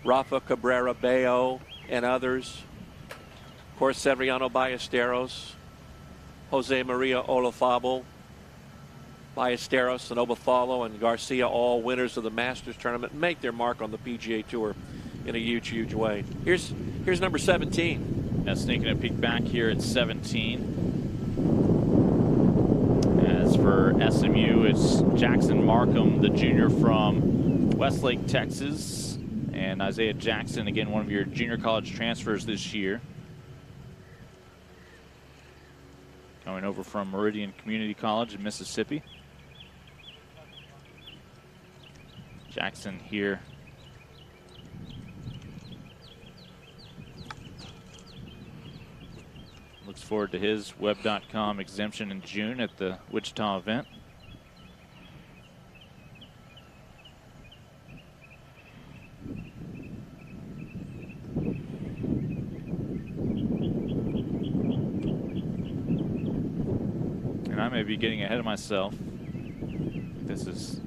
Rafa Cabrera Bello, and others. Of course, Severiano Ballesteros, Jose Maria Olazabal, Ballesteros and Obathalo and Garcia, all winners of the Masters tournament, make their mark on the PGA Tour in a huge, huge way. Here's number 17. Now sneaking a peek back here at 17. As for SMU, it's Jackson Markham, the junior from Westlake, Texas, and Isaiah Jackson, again, one of your junior college transfers this year. Coming over from Meridian Community College in Mississippi. Jackson here. Looks forward to his web.com exemption in June at the Wichita event. And I may be getting ahead of myself. This is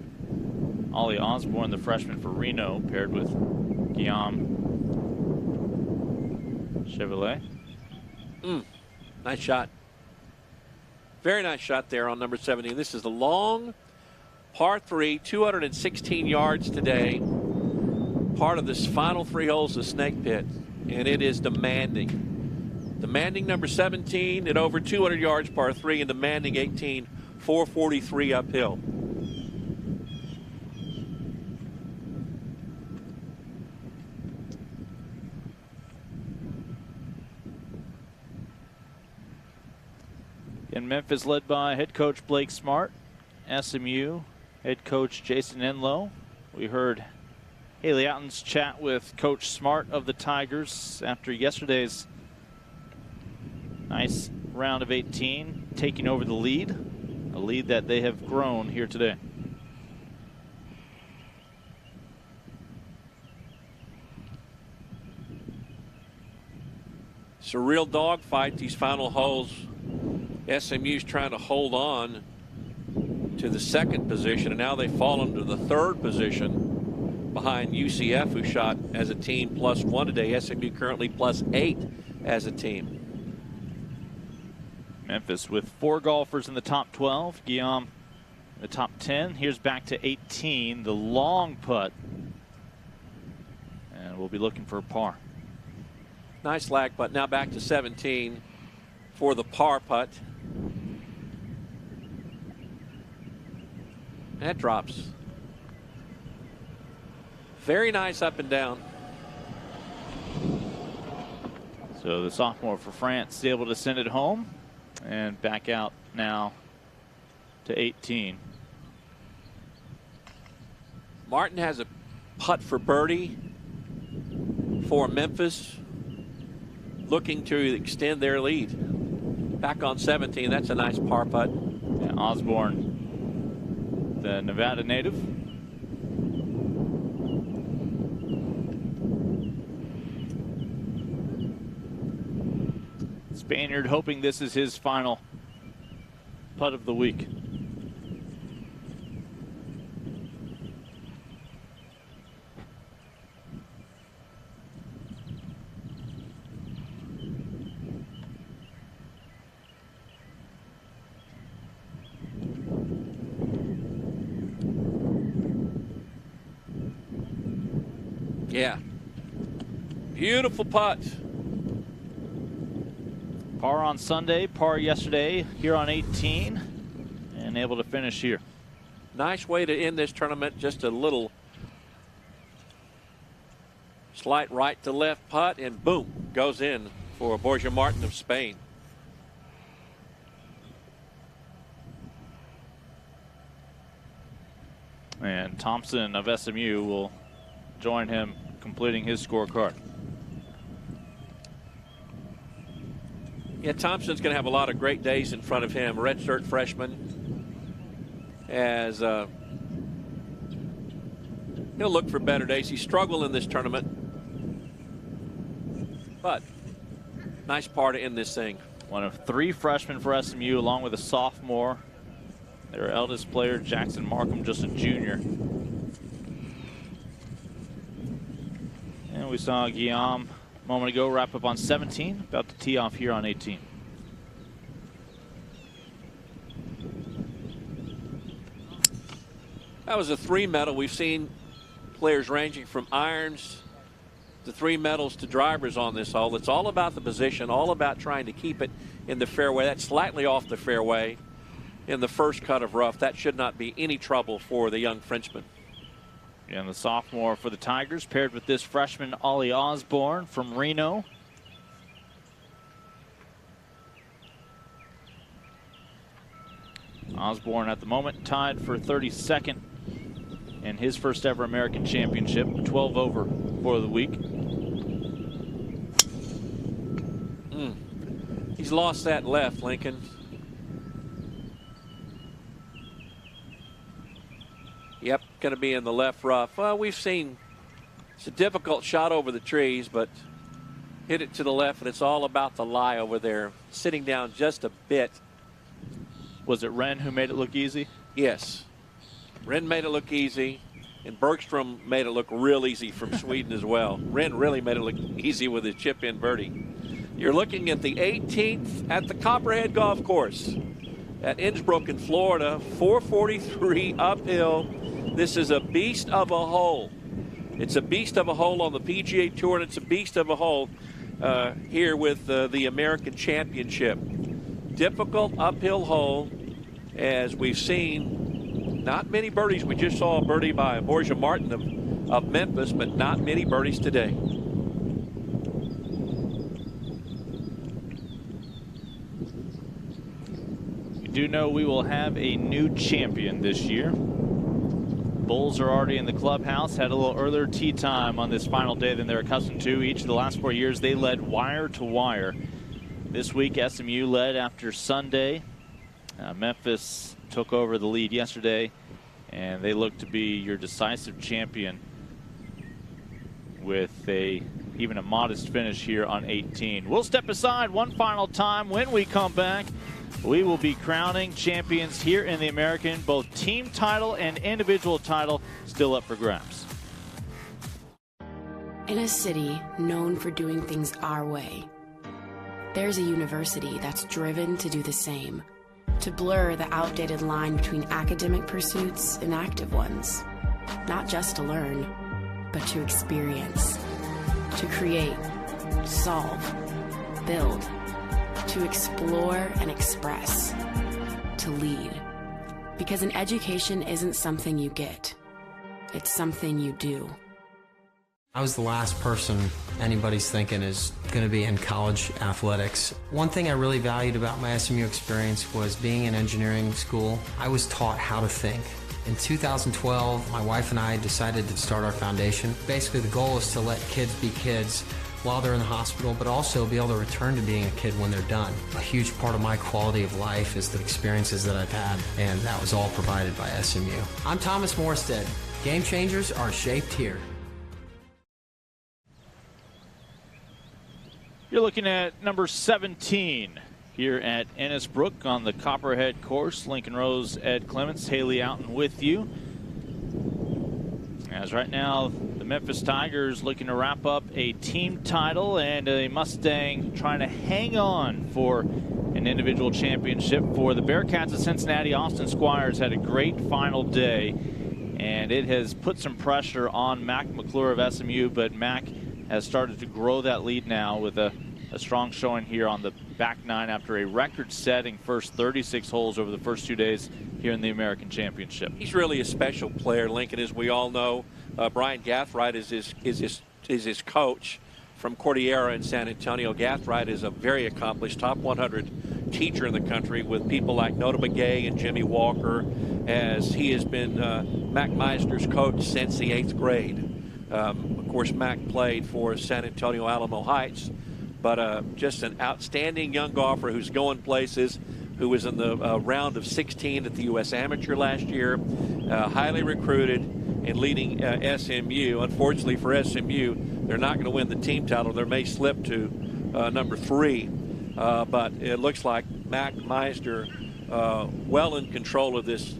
Ollie Osborne, the freshman for Reno, paired with Guillaume Chevrolet. Nice shot. Very nice shot there on number 17. This is the long par 3, 216 yards today. Part of this final 3 holes of Snake Pit, and it is demanding. Demanding number 17 at over 200 yards par 3, and demanding 18, 443 uphill. In Memphis, led by head coach Blake Smart, SMU head coach Jason Enlow. We heard Haley Outen's chat with Coach Smart of the Tigers after yesterday's nice round of 18, taking over the lead, a lead that they have grown here today. It's a real dogfight, these final holes. SMU's trying to hold on to the second position, and now they've fallen to the third position behind UCF, who shot as a team +1 today. SMU currently +8 as a team. Memphis with 4 golfers in the top 12. Guillaume in the top 10. Here's back to 18, the long putt. And we'll be looking for a par. Nice lag putt. Now back to 17 for the par putt. That drops. Very nice up and down. So the sophomore for France is able to send it home and back out now to 18. Martin has a putt for birdie for Memphis, looking to extend their lead. Back on 17, that's a nice par putt. Yeah, Osborne, the Nevada native. Spaniard hoping this is his final putt of the week. Yeah. Beautiful putt. Par on Sunday, par yesterday, here on 18, and able to finish here. Nice way to end this tournament. Just a little slight right to left putt, and boom, goes in for Borja Martin of Spain. And Thompson of SMU will join him, completing his scorecard. Yeah, Thompson's going to have a lot of great days in front of him. Redshirt freshman has He'll look for better days. He struggled in this tournament, but nice part in this thing. One of 3 freshmen for SMU, along with a sophomore. Their eldest player, Jackson Markham, just a junior. And we saw Guillaume a moment ago wrap up on 17, about to tee off here on 18. That was a 3 medal. We've seen players ranging from irons to 3 medals to drivers on this hole. It's all about the position, all about trying to keep it in the fairway. That's slightly off the fairway in the first cut of rough. That should not be any trouble for the young Frenchman. And the sophomore for the Tigers paired with this freshman, Ollie Osborne from Reno. Osborne at the moment tied for 32nd in his first ever American Championship, 12 over for the week. He's lost that left, Lincoln. Yep, going to be in the left rough. Well, we've seen it's a difficult shot over the trees, but hit it to the left, and it's all about the lie over there. Sitting down just a bit. Was it Wren who made it look easy? Yes. Wren made it look easy, and Bergstrom made it look real easy from Sweden as well. Wren really made it look easy with his chip-in birdie. You're looking at the 18th at the Copperhead Golf Course at Innsbruck in Florida, 443 uphill. This is a beast of a hole. It's a beast of a hole on the PGA Tour, and it's a beast of a hole here with the American Championship. Difficult uphill hole, as we've seen. Not many birdies. We just saw a birdie by Borja Martin of Memphis, but not many birdies today. You do know we will have a new champion this year. Bulls are already in the clubhouse, had a little earlier tee time on this final day than they're accustomed to. Each of the last 4 years, they led wire to wire. This week, SMU led after Sunday. Memphis took over the lead yesterday, and they look to be your decisive champion with even a modest finish here on 18. We'll step aside one final time. When we come back, we will be crowning champions here in the American. Both team title and individual title still up for grabs. In a city known for doing things our way, there's a university that's driven to do the same, to blur the outdated line between academic pursuits and active ones. Not just to learn, but to experience, to create, solve, build, to explore and express, to lead. Because an education isn't something you get, it's something you do. I was the last person anybody's thinking is going to be in college athletics. One thing I really valued about my SMU experience was being in engineering school. I was taught how to think. In 2012, my wife and I decided to start our foundation. Basically, the goal is to let kids be kids while they're in the hospital, but also be able to return to being a kid when they're done. A huge part of my quality of life is the experiences that I've had, and that was all provided by SMU. I'm Thomas Morstead. Game changers are shaped here. You're looking at number 17 here at Innisbrook on the Copperhead course. Lincoln Rose, Ed Clements, Haley Outen with you. As right now, the Memphis Tigers looking to wrap up a team title and a Mustang trying to hang on for an individual championship. For the Bearcats of Cincinnati, Austin Squires had a great final day, and it has put some pressure on Mac McClure of SMU, but Mac has started to grow that lead now with a strong showing here on the back nine after a record-setting first 36 holes over the first 2 days here in the American Championship. He's really a special player, Lincoln, as we all know. Brian Gathright is his coach from Cordillera in San Antonio. Gathright is a very accomplished top 100 teacher in the country with people like Nota Begay and Jimmy Walker, as he has been Mac Meisner's coach since the 8th grade. Of course, Mac played for San Antonio Alamo Heights, but just an outstanding young golfer who's going places, who was in the round of 16 at the U.S. Amateur last year, highly recruited, and leading SMU. Unfortunately for SMU, they're not going to win the team title. They may slip to number 3, but it looks like Mac Meisner well in control of this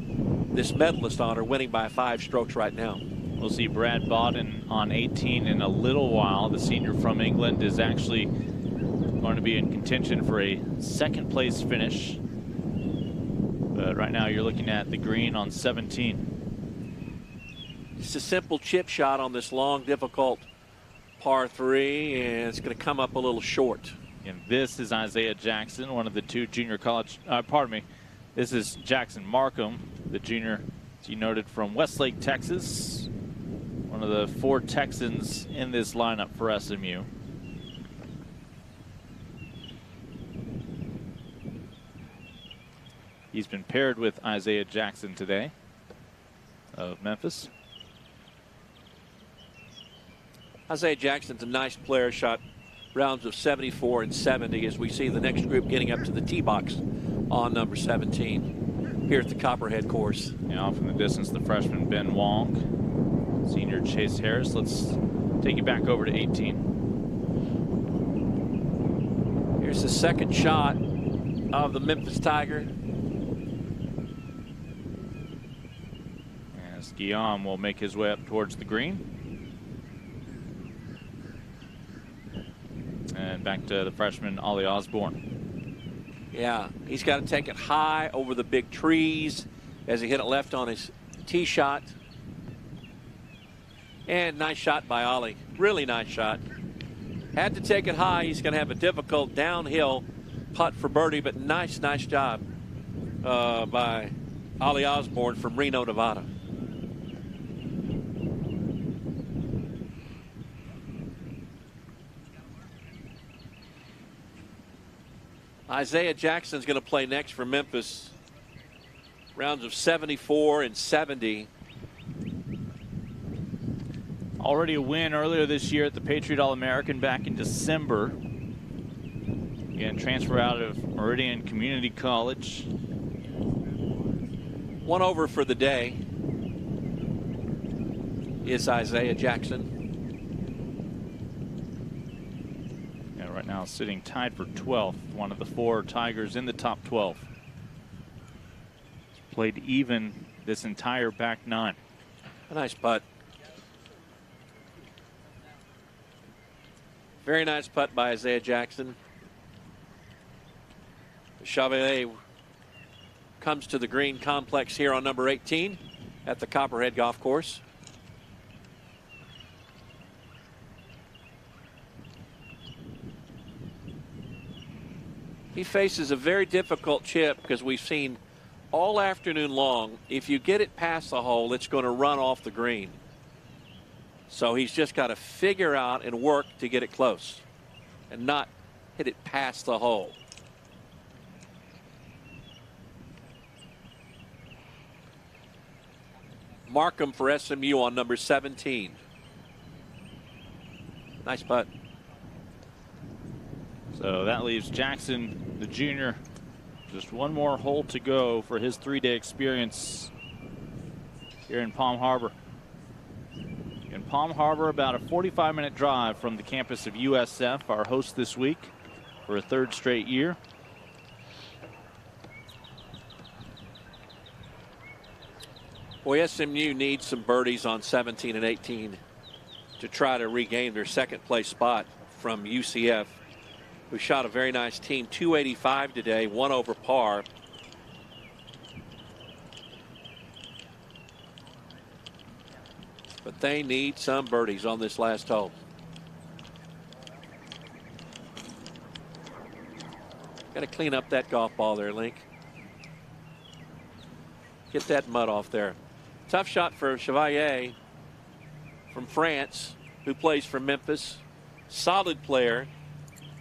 medalist honor, winning by 5 strokes right now. We'll see Brad Bodden on 18 in a little while. The senior from England is actually going to be in contention for a 2nd place finish. But right now you're looking at the green on 17. It's a simple chip shot on this long, difficult par 3, and it's going to come up a little short. And this is Isaiah Jackson, one of the 2 junior college, this is Jackson Markham, the junior, as you noted, from Westlake, Texas. One of the 4 Texans in this lineup for SMU. He's been paired with Isaiah Jackson today of Memphis. Isaiah Jackson's a nice player, shot rounds of 74 and 70 as we see the next group getting up to the tee box on number 17 here at the Copperhead course. Now off in the distance, the freshman Ben Wong. Senior Chase Harris. Let's take you back over to 18. Here's the 2nd shot of the Memphis Tiger. As Guillaume will make his way up towards the green. And back to the freshman, Ollie Osborne. Yeah, he's got to take it high over the big trees as he hit it left on his tee shot. And nice shot by Ollie. Really nice shot. Had to take it high. He's going to have a difficult downhill putt for birdie, but nice job by Ollie Osborne from Reno, Nevada. Isaiah Jackson's going to play next for Memphis. Rounds of 74 and 70. Already a win earlier this year at the Patriot All-American back in December. Again, transfer out of Meridian Community College. 1 over for the day is Isaiah Jackson. Yeah, right now sitting tied for 12th, one of the 4 Tigers in the top 12. He's played even this entire back 9. A nice putt. Very nice putt by Isaiah Jackson. The Chevalier comes to the green complex here on number 18 at the Copperhead Golf Course. He faces a very difficult chip because we've seen all afternoon long, if you get it past the hole, it's going to run off the green. So he's just got to figure out and work to get it close and not hit it past the hole. Markham for SMU on number 17. Nice putt. So that leaves Jackson, the junior, just 1 more hole to go for his 3-day experience here in Palm Harbor. In Palm Harbor, about a 45-minute drive from the campus of USF, our host this week for a 3rd straight year. Boy, SMU needs some birdies on 17 and 18 to try to regain their 2nd place spot from UCF, who shot a very nice team, 285 today, 1 over par. But they need some birdies on this last hole. Got to clean up that golf ball there, Link. Get that mud off there. Tough shot for Chevalier from France, who plays for Memphis. Solid player.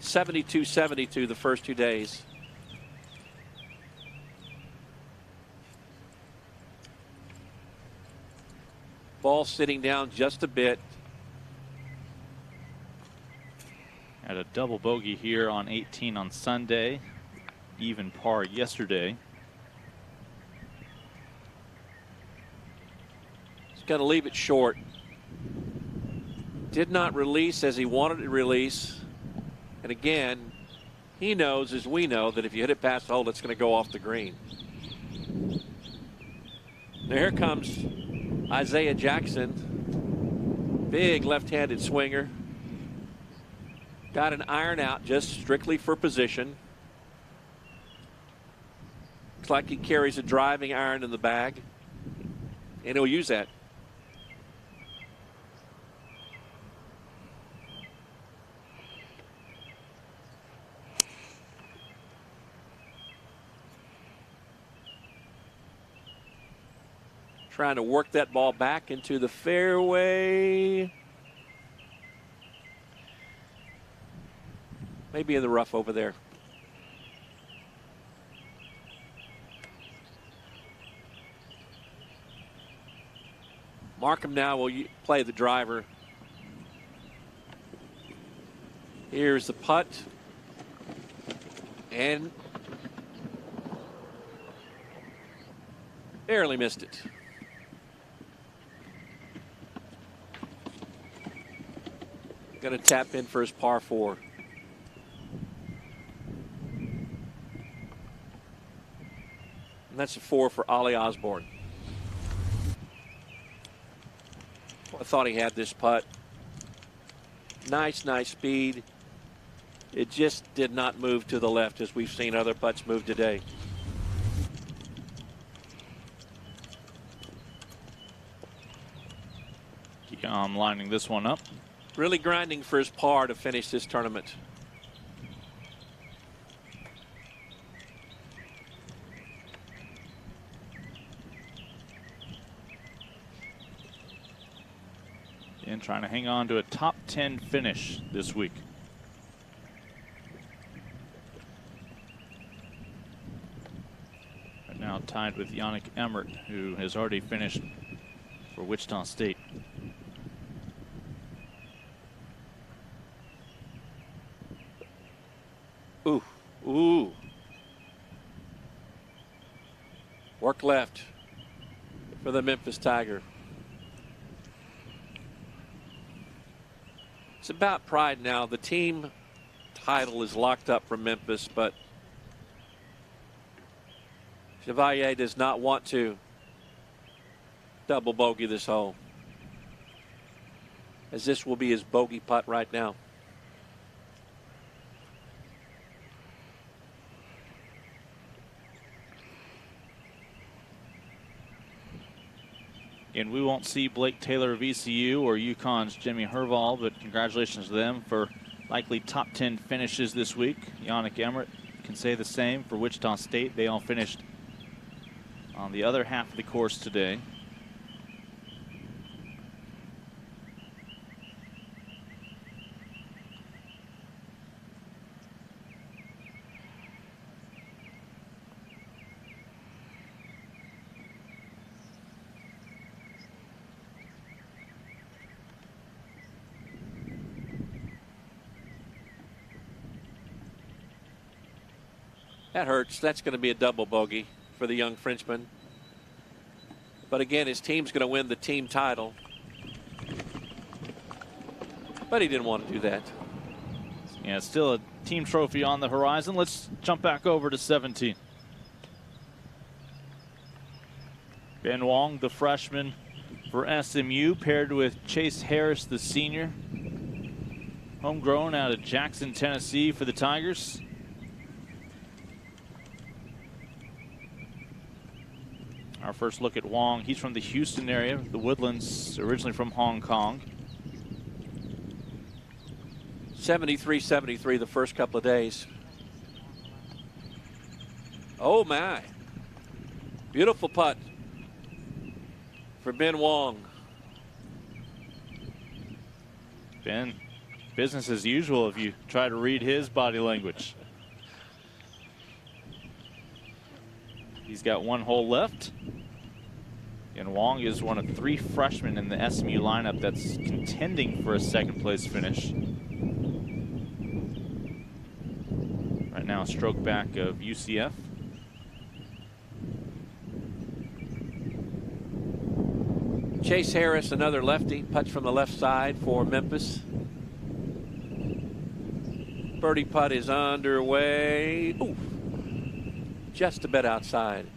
72-72 the first 2 days. Ball sitting down just a bit. Had a double bogey here on 18 on Sunday. Even par yesterday. Going to leave it short. Did not release as he wanted to release. And again, he knows, as we know, that if you hit it past the hole, it's going to go off the green. Now here comes Isaiah Jackson. Big left-handed swinger. Got an iron out just strictly for position. Looks like he carries a driving iron in the bag, and he'll use that. Trying to work that ball back into the fairway. Maybe in the rough over there. Markham now will play the driver. Here's the putt. And barely missed it. Going to tap in for his par 4. And that's a 4 for Ollie Osborne. I thought he had this putt. Nice speed. It just did not move to the left as we've seen other putts move today. I'm lining this one up. Really grinding for his par to finish this tournament. And trying to hang on to a top 10 finish this week. Right now tied with Yannick Emmert, who has already finished for Wichita State. Ooh. Work left for the Memphis Tiger. It's about pride now. The team title is locked up for Memphis, but Chevalier does not want to double bogey this hole, as this will be his bogey putt right now. And we won't see Blake Taylor of ECU or UConn's Jimmy Herval, but congratulations to them for likely top 10 finishes this week. Yannick Emmert can say the same for Wichita State. They all finished on the other half of the course today. That hurts. That's going to be a double bogey for the young Frenchman. But again, his team's going to win the team title. But he didn't want to do that. Yeah, still a team trophy on the horizon. Let's jump back over to 17. Ben Wong, the freshman for SMU, paired with Chase Harris, the senior. Homegrown out of Jackson, Tennessee for the Tigers. Our first look at Wong. He's from the Houston area, the Woodlands, originally from Hong Kong. 73-73 the first couple of days. Oh my. Beautiful putt for Ben Wong. Ben, business as usual if you try to read his body language. He's got one hole left. And Wong is one of 3 freshmen in the SMU lineup that's contending for a second place finish. Right now, a stroke back of UCF. Chase Harris, another lefty, putt from the left side for Memphis. Birdie putt is underway. Ooh, just a bit outside.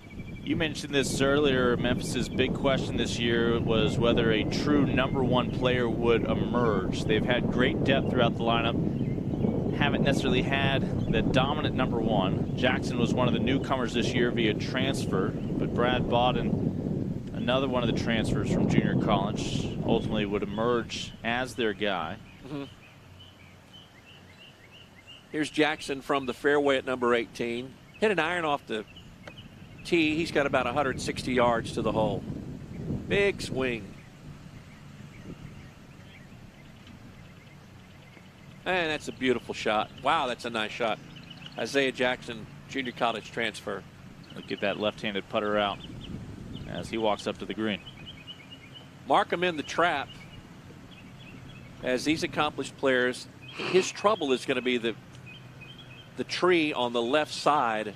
You mentioned this earlier. Memphis's big question this year was whether a true #1 player would emerge. They've had great depth throughout the lineup. Haven't necessarily had the dominant #1. Jackson was one of the newcomers this year via transfer, but Brad Bodden, another one of the transfers from junior college, ultimately would emerge as their guy. Here's Jackson from the fairway at number 18. Hit an iron off the tee. He's got about 160 yards to the hole. Big swing. And that's a beautiful shot. Wow, that's a nice shot. Isaiah Jackson, junior college transfer. Look at that left-handed putter out as he walks up to the green. Mark him in the trap. As these accomplished players, his trouble is going to be the tree on the left side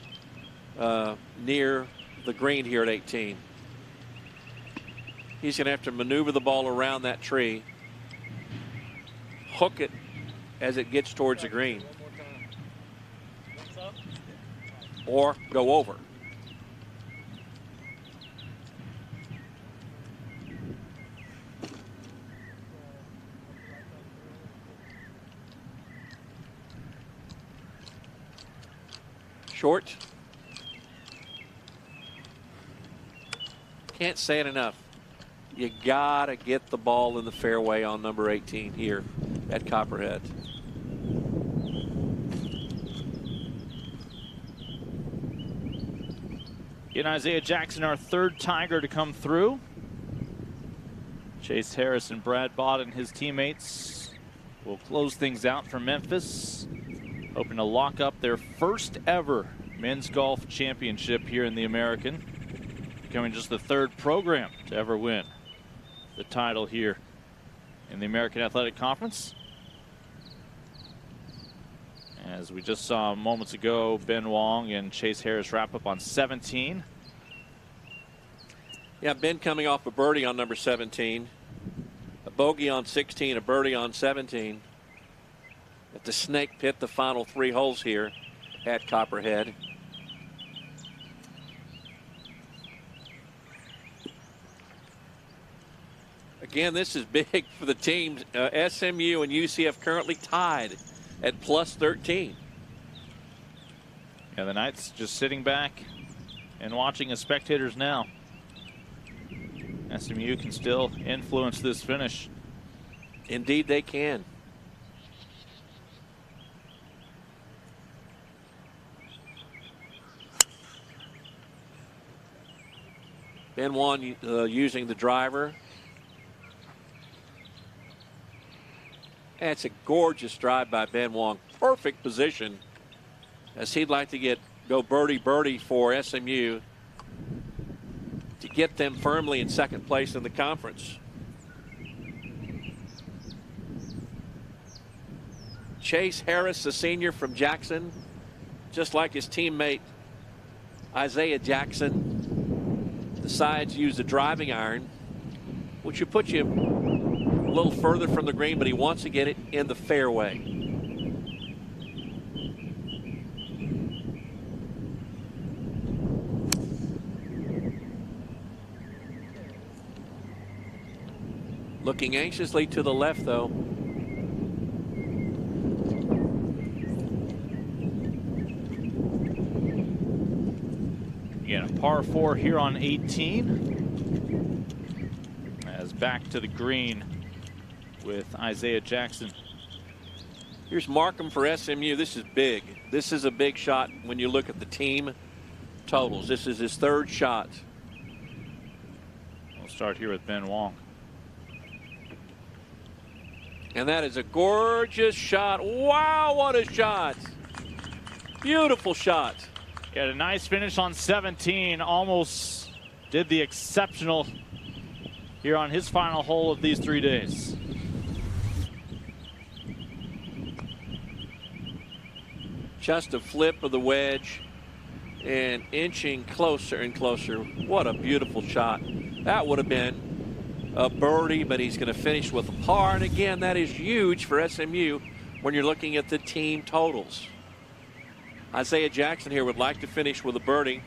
near the green here at 18. He's going to have to maneuver the ball around that tree, hook it as it gets towards the green, or go over. Short. Can't say it enough. You gotta get the ball in the fairway on number 18 here at Copperhead. In Isaiah Jackson, our third Tiger to come through. Chase Harris and Brad Bodden, his teammates, will close things out for Memphis, hoping to lock up their first ever men's golf championship here in the American, becoming just the third program to ever win the title here in the American Athletic Conference. As we just saw moments ago, Ben Wong and Chase Harris wrap up on 17. Yeah, Ben coming off a birdie on number 17, a bogey on 16, a birdie on 17. At the Snake Pit, the final 3 holes here at Copperhead. Again, this is big for the teams. SMU and UCF currently tied at plus 13. Yeah, the Knights just sitting back and watching as spectators now. SMU can still influence this finish. Indeed they can. Ben Wan using the driver. That's a gorgeous drive by Ben Wong. Perfect position as he'd like to go birdie for SMU to get them firmly in second place in the conference. Chase Harris, the senior from Jackson, just like his teammate Isaiah Jackson, decides to use the driving iron, which would put you a little further from the green, but he wants to get it in the fairway. Looking anxiously to the left, though. Again, a par 4 here on 18. As back to the green with Isaiah Jackson. Here's Markham for SMU. This is big. This is a big shot when you look at the team totals. This is his third shot. We'll start here with Ben Wong. And that is a gorgeous shot. Wow, what a shot. Beautiful shot. Yeah, a nice finish on 17. Almost did the exceptional here on his final hole of these 3 days. Just a flip of the wedge and inching closer and closer. What a beautiful shot. That would have been a birdie, but he's going to finish with a par. And again, that is huge for SMU when you're looking at the team totals. Isaiah Jackson here would like to finish with a birdie.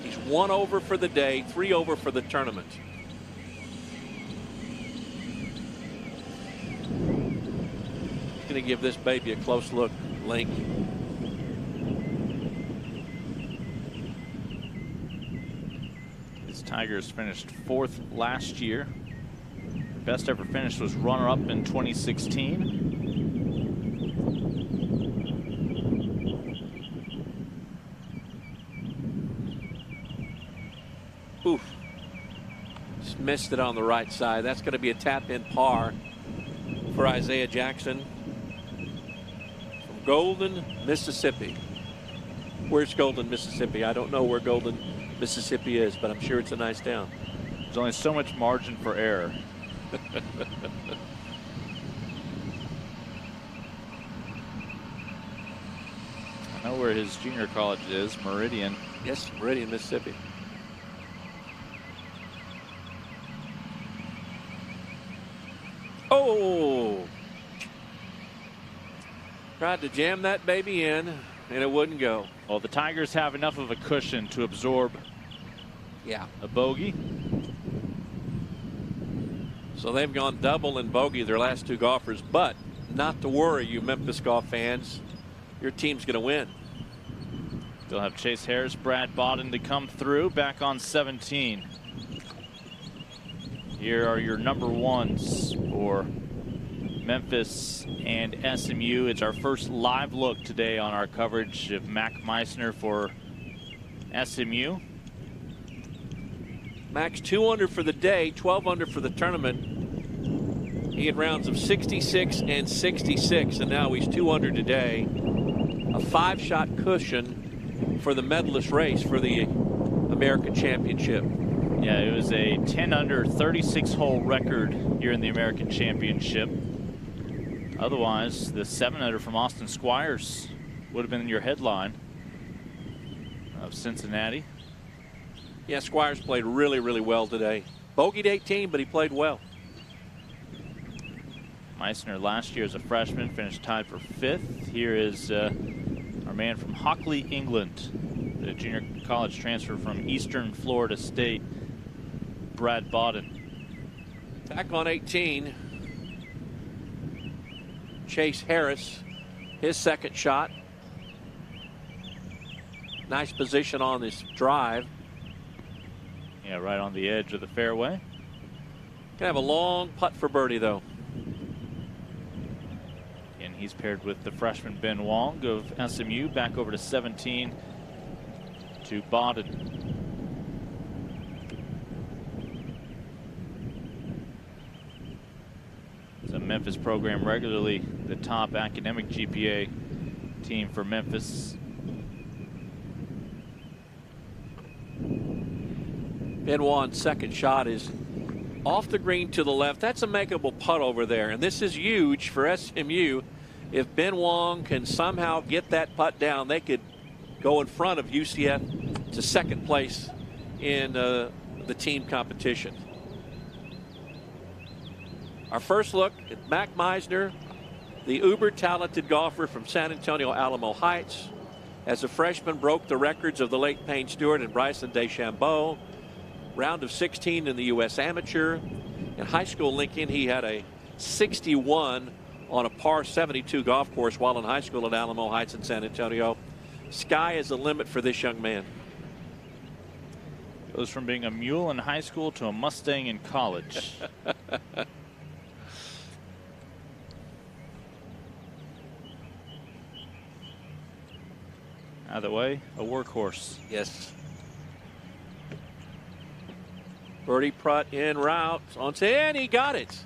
He's 1 over for the day, 3 over for the tournament. He's going to give this baby a close look, Link. Tigers finished 4th last year. Their best ever finish was runner-up in 2016. Oof. Just missed it on the right side. That's going to be a tap-in par for Isaiah Jackson from Golden, Mississippi. Where's Golden, Mississippi? I don't know where Golden, Mississippi is, but I'm sure it's a nice town. There's only so much margin for error. I know where his junior college is, Meridian. Yes, Meridian, Mississippi. Oh! Tried to jam that baby in, and it wouldn't go. Well, the Tigers have enough of a cushion to absorb a bogey. So they've gone double and bogey their last 2 golfers, but not to worry, you Memphis golf fans. Your team's going to win. They'll have Chase Harris, Brad Bodden to come through back on 17. Here are your number 1s for Memphis and SMU. It's our first live look today on our coverage of Mac Meisner for SMU. Mac's 2 under for the day, 12 under for the tournament. He had rounds of 66 and 66, and now he's 2 under today. A 5-shot cushion for the medalist race for the American Championship. Yeah, it was a 10 under 36 hole record here in the American Championship. Otherwise, the 7 under from Austin Squires would have been your headline of Cincinnati. Yeah, Squires played really, really well today. Bogeyed 18, but he played well. Meisner last year as a freshman finished tied for 5th. Here is our man from Hockley, England, the junior college transfer from Eastern Florida State, Brad Bodden. Back on 18. Chase Harris, his 2nd shot. Nice position on this drive. Yeah, right on the edge of the fairway. Gonna have a long putt for birdie, though. And he's paired with the freshman Ben Wong of SMU. Back over to 17 to Bodden. The Memphis program regularly the top academic GPA team for Memphis. Ben Wong's 2nd shot is off the green to the left. That's a makeable putt over there, and this is huge for SMU. If Ben Wong can somehow get that putt down, they could go in front of UCF to 2nd place in the team competition. Our first look at Mac Meisner, the uber-talented golfer from San Antonio Alamo Heights. As a freshman, broke the records of the late Payne Stewart and Bryson DeChambeau. Round of 16 in the U.S. Amateur. In high school, Lincoln, he had a 61 on a par 72 golf course while in high school at Alamo Heights in San Antonio. Sky is the limit for this young man. Goes from being a mule in high school to a Mustang in college. Either way, a workhorse. Yes. Birdie putt en route on 10. He got it.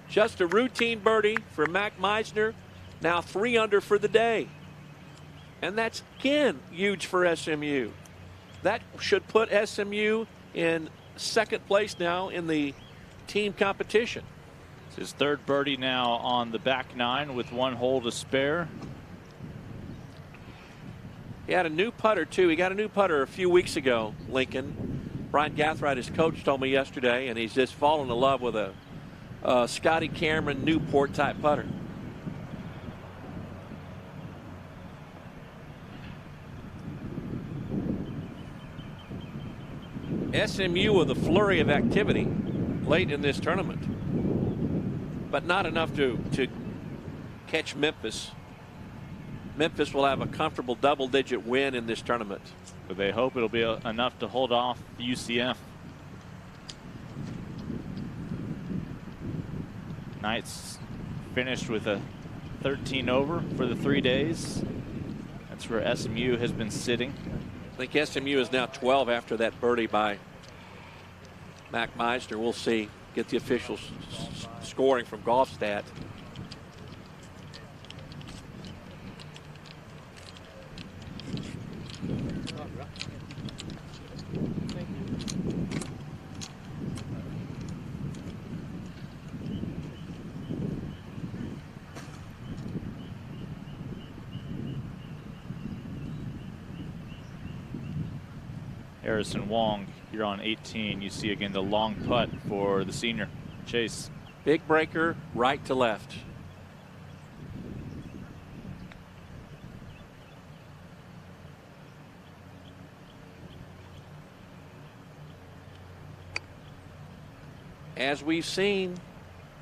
Just a routine birdie for Mac Meisner. Now 3 under for the day. And that's, again, huge for SMU. That should put SMU in 2nd place now in the team competition. His third birdie now on the back nine with 1 hole to spare. He had a new putter, too. He got a new putter a few weeks ago, Lincoln. Brian Gathright, his coach, told me yesterday, and he's just fallen in love with a Scotty Cameron Newport type putter. SMU with a flurry of activity late in this tournament, but not enough to catch Memphis. Memphis will have a comfortable double-digit win in this tournament. But they hope it'll be enough to hold off UCF. Knights finished with a 13 over for the 3 days. That's where SMU has been sitting. I think SMU is now 12 after that birdie by Mac Meisner. We'll see. Get the official scoring from Golfstat. Harrison Wong here on 18. You see again the long putt for the senior Chase. Big breaker, right to left. As we've seen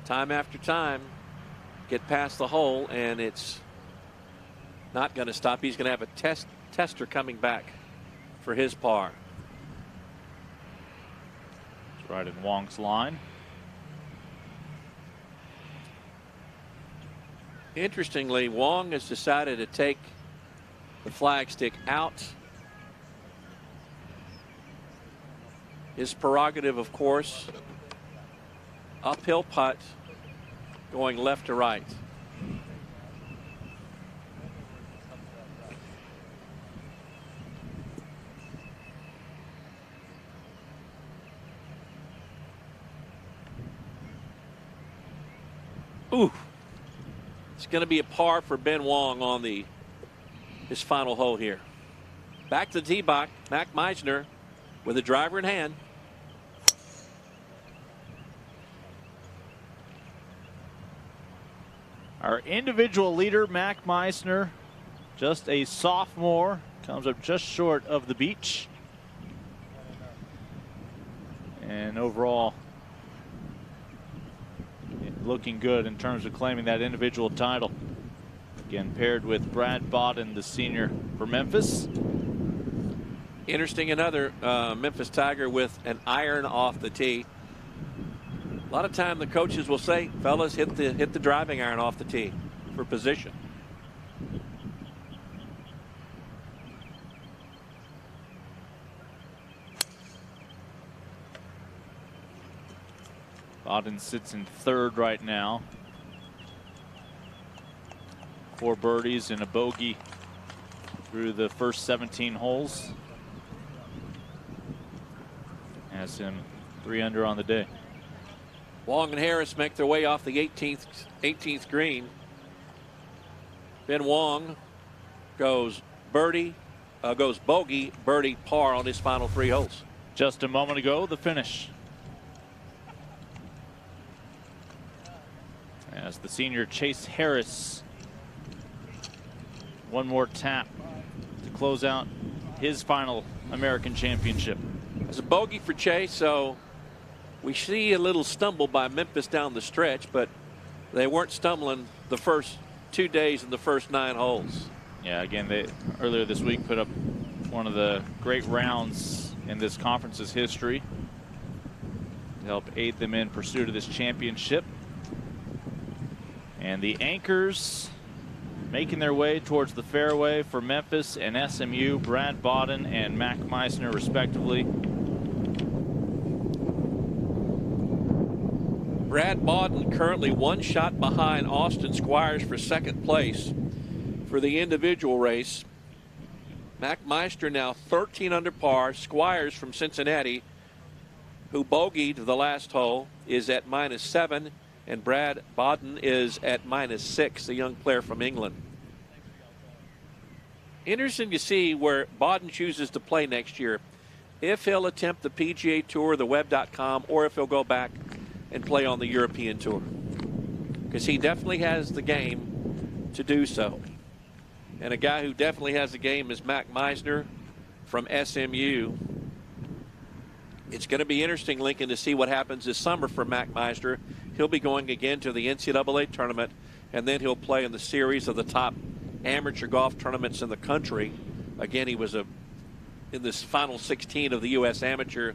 time after time, get past the hole and it's not going to stop. He's going to have a tester coming back for his par. It's right in Wong's line. Interestingly, Wong has decided to take the flagstick out. His prerogative, of course. Uphill putt going left to right. Ooh. It's going to be a par for Ben Wong on his final hole here. Back to the tee box, Mac Meisner with a driver in hand. Our individual leader, Mac Meisner, just a sophomore, comes up just short of the beach. And overall, looking good in terms of claiming that individual title. Again, paired with Brad Bodden, the senior for Memphis. Interesting, another Memphis Tiger with an iron off the tee. A lot of time the coaches will say, fellas, hit the driving iron off the tee for position. Bodden sits in third right now. 4 birdies and a bogey through the first 17 holes. Has him 3 under on the day. Wong and Harris make their way off the 18th green. Ben Wong goes bogey, birdie, par on his final 3 holes. Just a moment ago, the finish. As the senior Chase Harris, one more tap to close out his final American championship. It's a bogey for Chase, so we see a little stumble by Memphis down the stretch, but they weren't stumbling the first 2 days in the first 9 holes. Yeah, again, they earlier this week put up one of the great rounds in this conference's history to help aid them in pursuit of this championship. And the anchors making their way towards the fairway for Memphis and SMU, Brad Bodden and Mac Meisner, respectively. Brad Bodden currently 1 shot behind Austin Squires for 2nd place for the individual race. Mac Meisner now 13 under par. Squires from Cincinnati, who bogeyed the last hole, is at -7. And Brad Bodden is at -6, the young player from England. Interesting to see where Bodden chooses to play next year. If he'll attempt the PGA Tour, the web.com, or if he'll go back and play on the European Tour. Because he definitely has the game to do so. And a guy who definitely has the game is Mac Meisner from SMU. It's going to be interesting, Lincoln, to see what happens this summer for Mac Meisner. He'll be going again to the NCAA tournament, and then he'll play in the series of the top amateur golf tournaments in the country. Again, he was in this final 16 of the U.S. Amateur.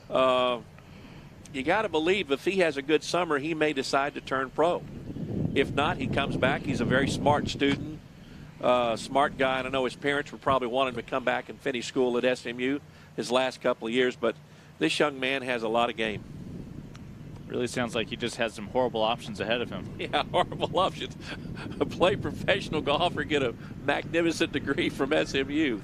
You got to believe if he has a good summer, he may decide to turn pro. If not, he comes back. He's a very smart student, smart guy. And I know his parents would probably want him to come back and finish school at SMU his last couple of years, but this young man has a lot of game. Really sounds like he just has some horrible options ahead of him. Yeah, horrible options. Play professional golf or get a magnificent degree from SMU.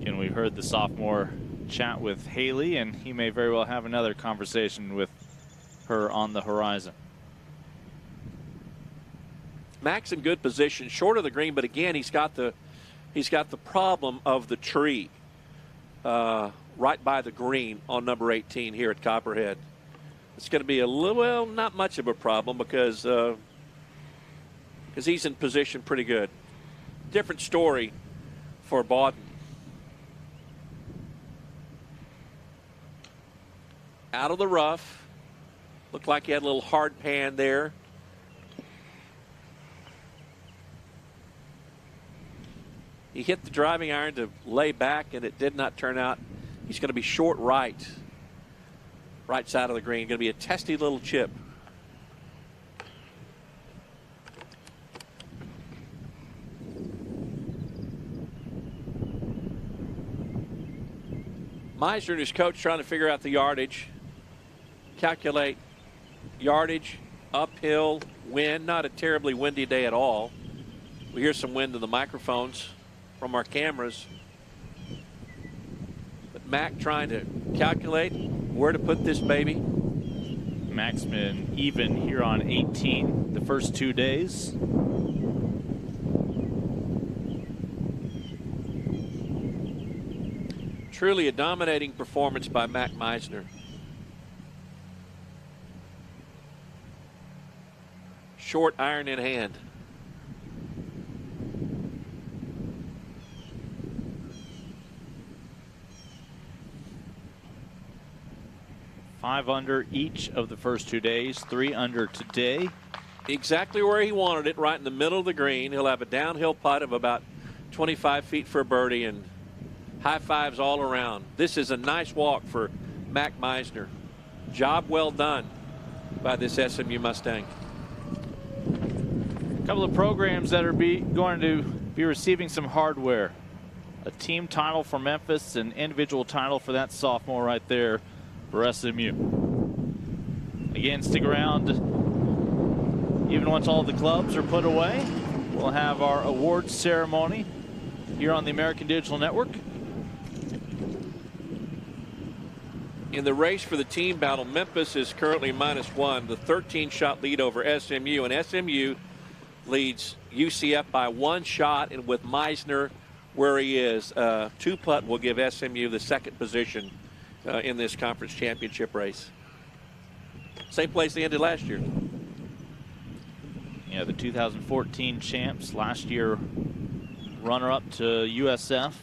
And we heard the sophomore chat with Haley, and he may very well have another conversation with her on the horizon. Mac's in good position, short of the green, but again, he's got the problem of the tree right by the green on number 18 here at Copperhead. It's going to be a little, well, not much of a problem because he's in position pretty good. Different story for Bodden. Out of the rough. Looked like he had a little hard pan there. He hit the driving iron to lay back, and it did not turn out. He's going to be short right side of the green. Going to be a testy little chip. Meisner and his coach trying to figure out the yardage. Calculate yardage, uphill, wind. Not a terribly windy day at all. We hear some wind in the microphones from our cameras. But Mac trying to calculate where to put this baby. Mac's been even here on 18 the first 2 days. Truly a dominating performance by Mac Meisner. Short iron in hand. Five under each of the first 2 days, 3 under today. Exactly where he wanted it, right in the middle of the green. He'll have a downhill putt of about 25 feet for a birdie, and high fives all around. This is a nice walk for Mac Meisner. Job well done by this SMU Mustang. A couple of programs that are going to be receiving some hardware. A team title for Memphis, an individual title for that sophomore right there for SMU. Again, stick around. Even once all the clubs are put away, we'll have our awards ceremony here on the American Digital Network. In the race for the team battle, Memphis is currently -1, the 13-shot lead over SMU, and SMU leads UCF by 1 shot, and with Meisner where he is, 2-putt will give SMU the second position in this conference championship race. Same place they ended last year. Yeah, the 2014 champs, last year runner-up to USF.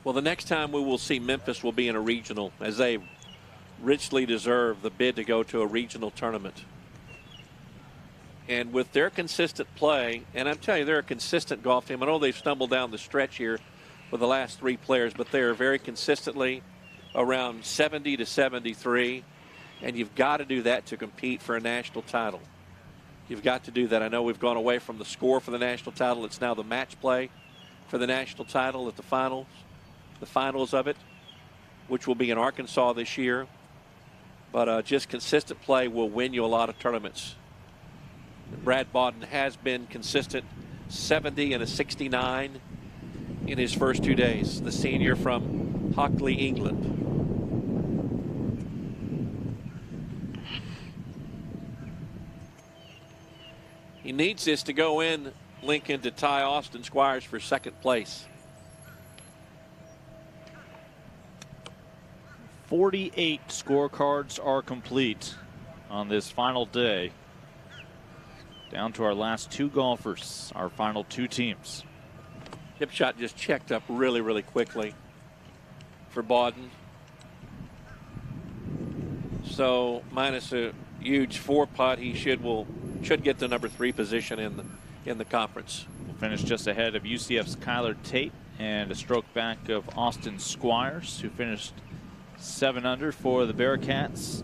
Well, the next time we will see Memphis will be in a regional, as they richly deserve the bid to go to a regional tournament. And with their consistent play, and I'm telling you, they're a consistent golf team. I know they've stumbled down the stretch here with the last 3 players, but they are very consistently around 70 to 73. And you've got to do that to compete for a national title. You've got to do that. I know we've gone away from the score for the national title. It's now the match play for the national title at the finals of it, which will be in Arkansas this year. But just consistent play will win you a lot of tournaments. Brad Bodden has been consistent, 70 and a 69 in his first 2 days. The senior from Hockley, England. He needs this to go in, Lincoln, to tie Austin Squires for second place. 48 scorecards are complete on this final day. Down to our last 2 golfers, our final 2 teams. Chip shot just checked up really, really quickly for Bodden. So minus a huge 4 putt, he should get the number 3 position in the conference. We'll finish just ahead of UCF's Kyler Tate and a stroke back of Austin Squires, who finished 7 under for the Bearcats.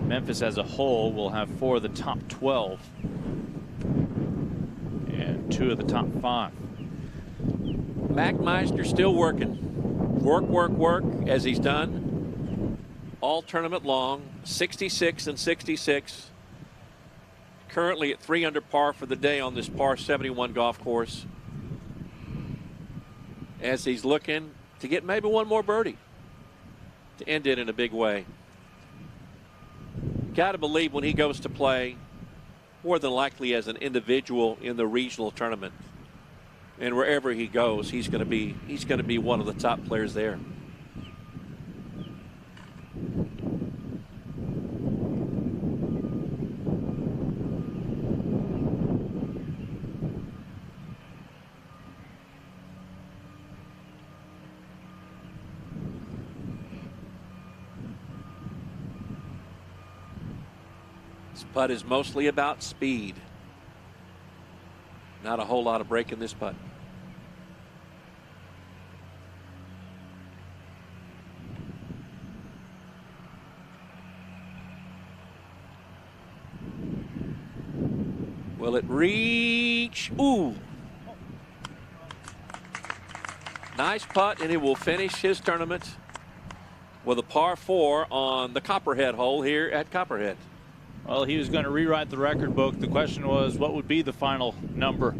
Memphis as a whole will have 4 of the top 12 and 2 of the top 5. Mac Meisner still working. Work, as he's done all tournament long. 66 and 66. Currently at 3 under par for the day on this par 71 golf course. As he's looking to get maybe one more birdie to end it in a big way. Got to believe when he goes to play, more than likely as an individual in the regional tournament, and wherever he goes, he's going to be one of the top players there. This putt is mostly about speed. Not a whole lot of break in this putt. Will it reach? Ooh. Nice putt, and he will finish his tournament with a par 4 on the Copperhead hole here at Copperhead. Well, he was going to rewrite the record book. The question was, what would be the final number?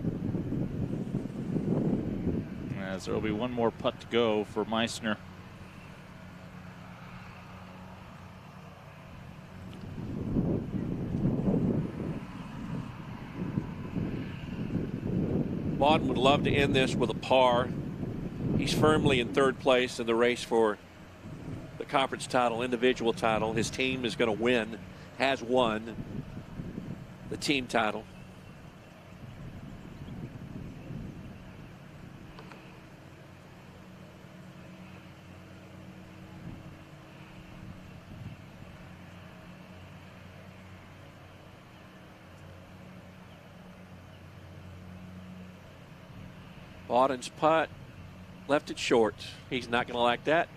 As there will be one more putt to go for Meisner. Bodden would love to end this with a par. He's firmly in 3rd place in the race for the conference title, individual title. His team is going to win, has won the team title. Bodden's putt left it short. He's not going to like that.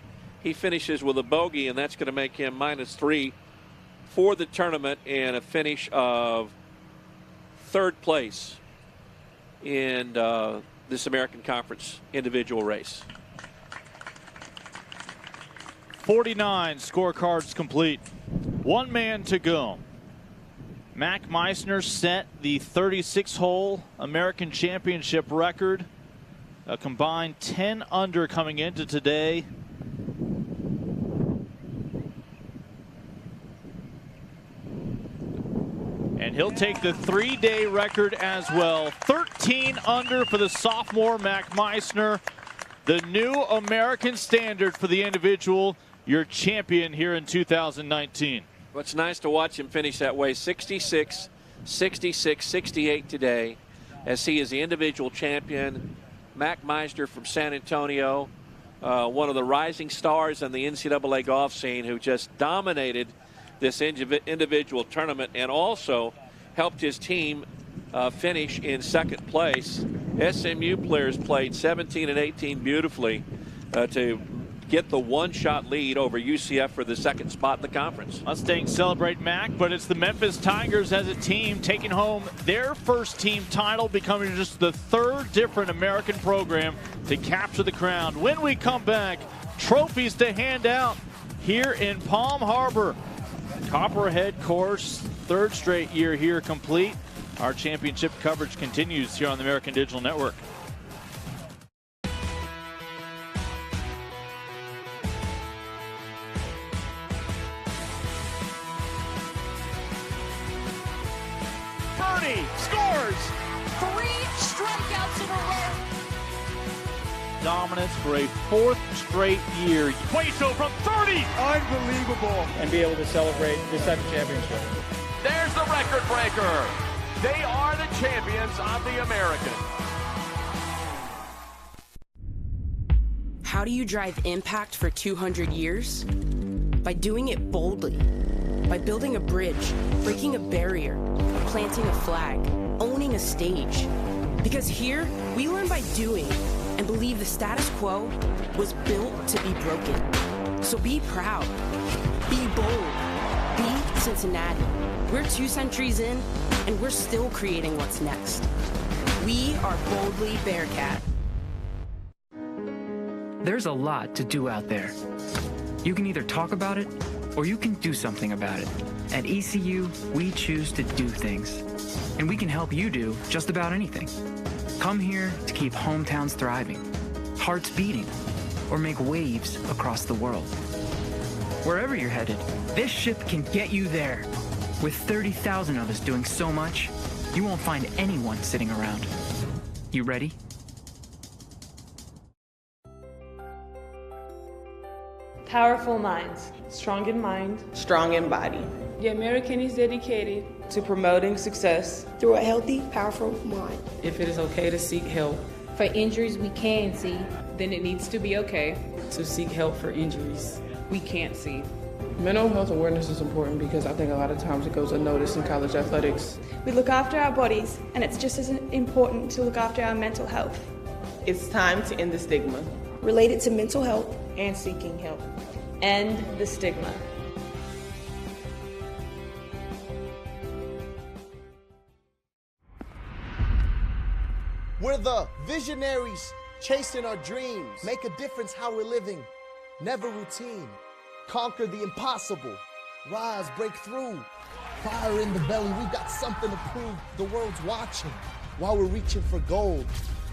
He finishes with a bogey, and that's going to make him -3 for the tournament and a finish of 3rd place in this American Conference individual race. 49 scorecards complete. 1 man to go. Mac Meisner set the 36-hole American Championship record. A combined 10 under coming into today. And he'll take the 3-day record as well. 13 under for the sophomore Mac Meisner. The new American standard for the individual. Your champion here in 2019. Well, it's nice to watch him finish that way. 66, 66, 68 today, as he is the individual champion. Mac Meisner from San Antonio, one of the rising stars in the NCAA golf scene, who just dominated this individual tournament and also helped his team finish in 2nd place. SMU players played 17 and 18 beautifully to get the 1-shot lead over UCF for the 2nd spot in the conference. Mustangs celebrate Mac, but it's the Memphis Tigers as a team taking home their first team title, becoming just the 3rd different American program to capture the crown. When we come back, trophies to hand out here in Palm Harbor. Copperhead course, third straight year here complete. Our championship coverage continues here on the American Digital Network. Purdy scores! 3 strikeouts in a row. Dominance for a fourth straight year. Hueso from 30! Unbelievable. And be able to celebrate this type of championship. There's the record breaker. They are the champions of the American. How do you drive impact for 200 years? By doing it boldly. By building a bridge, breaking a barrier, planting a flag, owning a stage. Because here, we learn by doing and believe the status quo was built to be broken. So be proud, be bold, be Cincinnati. We're 2 centuries in, and we're still creating what's next. We are boldly Bearcat. There's a lot to do out there. You can either talk about it, or you can do something about it. At ECU, we choose to do things. And we can help you do just about anything. Come here to keep hometowns thriving, hearts beating, or make waves across the world. Wherever you're headed, this ship can get you there. With 30,000 of us doing so much, you won't find anyone sitting around. You ready? Powerful minds, strong in mind, strong in body. The American is dedicated to promoting success through a healthy, powerful mind. If it is okay to seek help for injuries we can see, then it needs to be okay to seek help for injuries we can't see. Mental health awareness is important because I think a lot of times it goes unnoticed in college athletics. We look after our bodies, and it's just as important to look after our mental health. It's time to end the stigma related to mental health and seeking help. End the stigma. We're the visionaries chasing our dreams. Make a difference how we're living. Never routine. Conquer the impossible. Rise, break through. Fire in the belly. We've got something to prove. The world's watching while we're reaching for gold.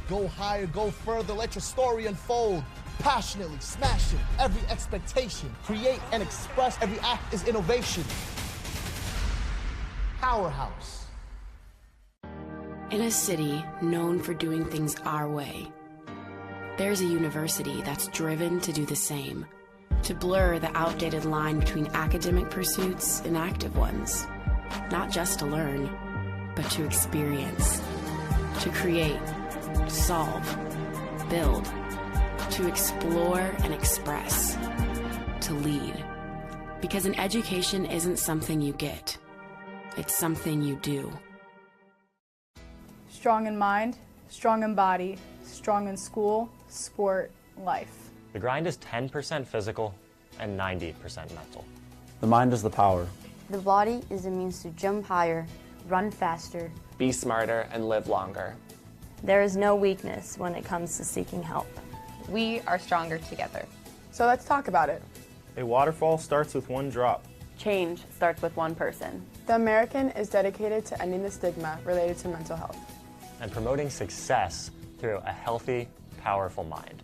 Go higher, go further. Let your story unfold. Passionately smashing every expectation. Create and express. Every act is innovation. Powerhouse. In a city known for doing things our way, there's a university that's driven to do the same, to blur the outdated line between academic pursuits and active ones, not just to learn, but to experience, to create, to solve, build, to explore and express, to lead. Because an education isn't something you get, it's something you do. Strong in mind, strong in body, strong in school, sport, life. The grind is 10% physical and 90% mental. The mind is the power. The body is a means to jump higher, run faster, be smarter, and live longer. There is no weakness when it comes to seeking help. We are stronger together. So let's talk about it. A waterfall starts with one drop. Change starts with one person. The American is dedicated to ending the stigma related to mental health and promoting success through a healthy, powerful mind.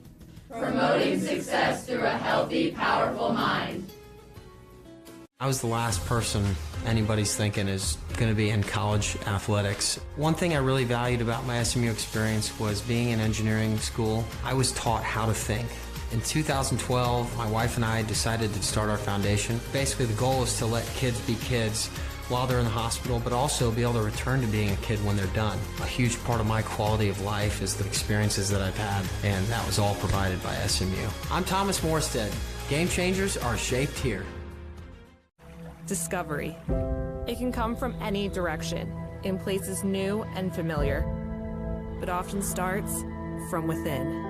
Promoting success through a healthy, powerful mind. I was the last person anybody's thinking is going to be in college athletics. One thing I really valued about my SMU experience was being in engineering school. I was taught how to think. In 2012, my wife and I decided to start our foundation. Basically, the goal is to let kids be kids while they're in the hospital, but also be able to return to being a kid when they're done. A huge part of my quality of life is the experiences that I've had, and that was all provided by SMU. I'm Thomas Morstead. Game changers are shaped here. Discovery. It can come from any direction, in places new and familiar, but often starts from within.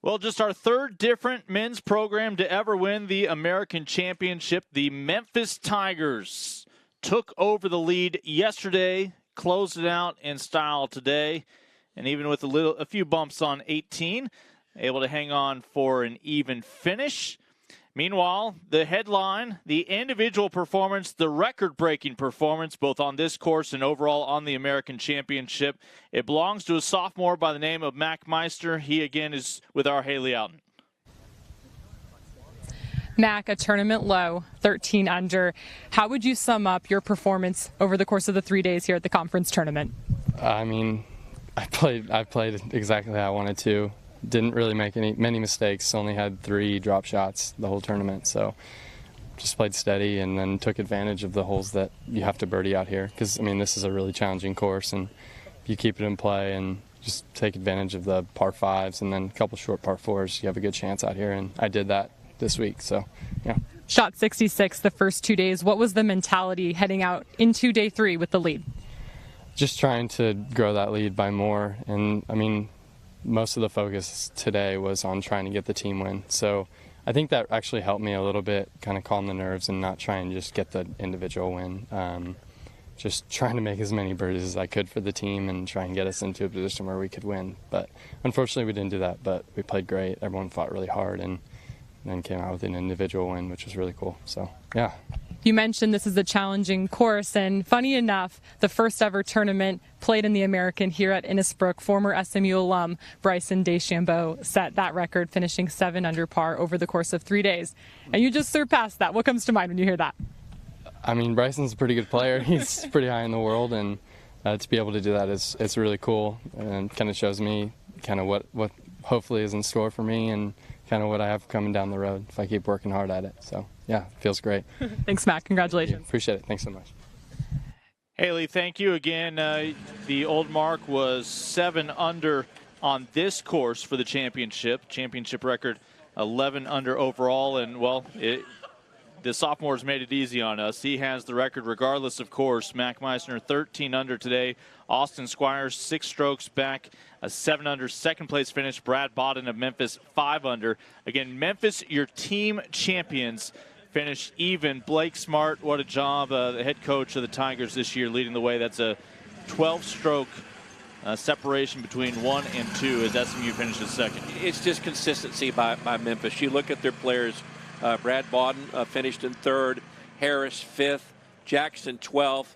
Well, just our third different men's program to ever win the American Championship. The Memphis Tigers took over the lead yesterday, closed it out in style today, and even with a few bumps on 18, able to hang on for an even finish. Meanwhile, the headline, the individual performance, the record-breaking performance, both on this course and overall on the American Championship, it belongs to a sophomore by the name of Mac Meisner. He, again, is with our Haley Outen. Mac, a tournament low, 13 under. How would you sum up your performance over the course of the 3 days here at the conference tournament? I mean, I played exactly how I wanted to. Didn't really make many mistakes. Only had 3 drop shots the whole tournament. So just played steady and then took advantage of the holes that you have to birdie out here. Because, I mean, this is a really challenging course. And if you keep it in play and just take advantage of the par 5s and then a couple short par 4s, you have a good chance out here. And I did that this week. So, yeah. Shot 66 the first 2 days. What was the mentality heading out into day 3 with the lead? Just trying to grow that lead by more. And, I mean, most of the focus today was on trying to get the team win. So I think that actually helped me a little bit, kind of calm the nerves and not try and just get the individual win. Just trying to make as many birdies as I could for the team and try and get us into a position where we could win. But unfortunately we didn't do that, but we played great. Everyone fought really hard and then came out with an individual win, which was really cool. So, yeah. You mentioned this is a challenging course, and funny enough, the first ever tournament played in the American here at Innisbrook, former SMU alum Bryson DeChambeau set that record, finishing 7 under par over the course of 3 days. And you just surpassed that. What comes to mind when you hear that? I mean, Bryson's a pretty good player. He's pretty high in the world, and to be able to do that it's really cool, and kind of shows me kind of what hopefully is in store for me and kind of what I have coming down the road if I keep working hard at it. So, yeah, it feels great. Thanks, Matt. Congratulations. Appreciate it. Thanks so much. Haley, thank you again. The old mark was 7 under on this course for the championship. Championship record 11 under overall, and, well, the sophomores made it easy on us. He has the record regardless of course. Mac Meisner 13 under today. Austin Squires 6 strokes back, a 7 under second place finish. Brad Bodden of Memphis 5 under. Again, Memphis, your team champions, finished even. Blake Smart, what a job. The head coach of the Tigers this year leading the way. That's a 12-stroke separation between 1 and 2 as SMU finishes second. It's just consistency by Memphis. You look at their players. Brad Bodden finished in 3rd, Harris 5th, Jackson 12th,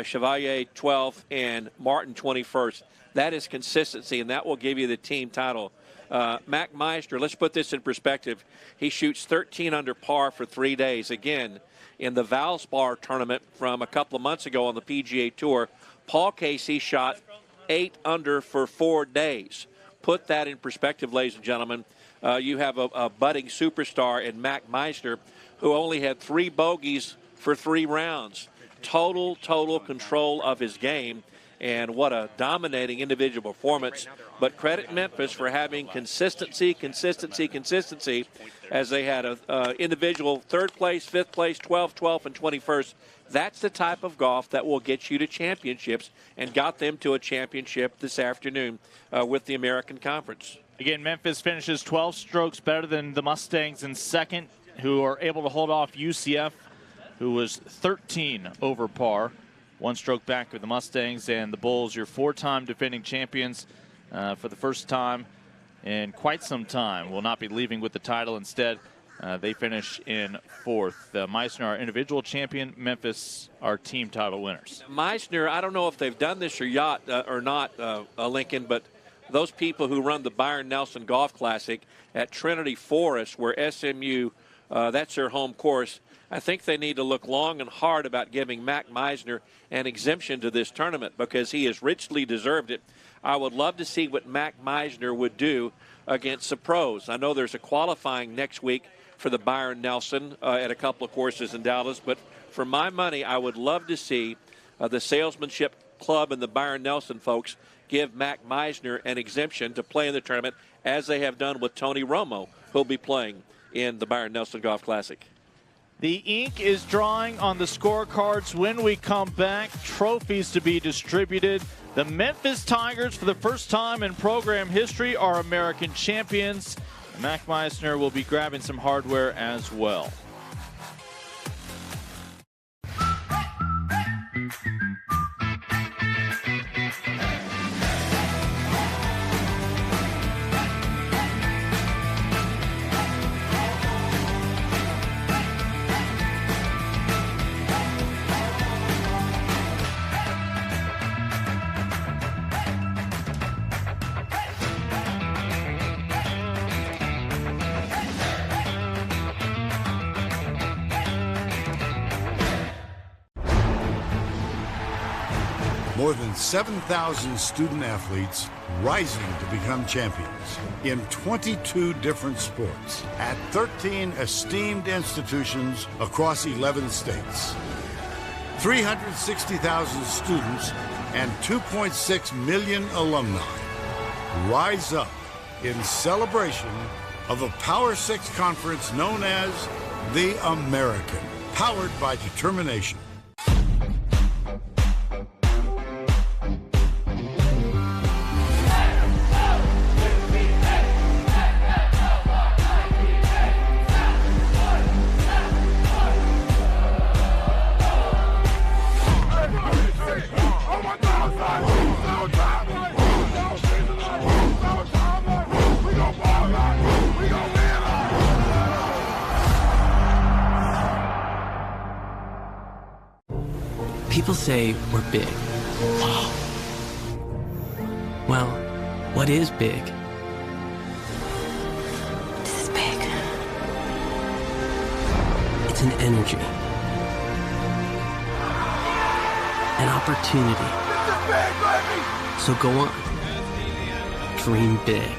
Chevalier 12th, and Martin 21st. That is consistency, and that will give you the team title. Mac Meisner, let's put this in perspective. He shoots 13 under par for 3 days. Again, in the Valspar tournament from a couple of months ago on the PGA Tour, Paul Casey shot 8 under for 4 days. Put that in perspective, ladies and gentlemen. You have a budding superstar in Mac Meisner who only had 3 bogeys for 3 rounds. Total control of his game, and what a dominating individual performance. But credit Memphis for having consistency, as they had an individual 3rd place, 5th place, 12th, and 21st. That's the type of golf that will get you to championships, and got them to a championship this afternoon with the American Conference. Again, Memphis finishes 12 strokes better than the Mustangs in second, who are able to hold off UCF, who was 13 over par. 1 stroke back with the Mustangs, and the Bulls, your 4-time defending champions for the first time in quite some time, will not be leaving with the title. Instead, they finish in 4th. Meisner, our individual champion. Memphis, our team title winners. Meisner, I don't know if they've done this or not, Lincoln, but those people who run the Byron Nelson Golf Classic at Trinity Forest, where SMU, that's their home course, I think they need to look long and hard about giving Mac Meisner an exemption to this tournament, because he has richly deserved it. I would love to see what Mac Meisner would do against the pros. I know there's a qualifying next week for the Byron Nelson at a couple of courses in Dallas, but for my money, I would love to see the Salesmanship Club and the Byron Nelson folks give Mac Meisner an exemption to play in the tournament, as they have done with Tony Romo, who'll be playing in the Byron Nelson Golf Classic. The ink is drying on the scorecards. When we come back, trophies to be distributed. The Memphis Tigers, for the first time in program history, are American champions. Mac Meisner will be grabbing some hardware as well. More than 7,000 student athletes rising to become champions in 22 different sports at 13 esteemed institutions across 11 states. 360,000 students and 2.6 million alumni rise up in celebration of a Power Six conference known as the American, powered by determination. People say we're big. Well, what is big? This is big. It's an energy. An opportunity. So go on. Dream big.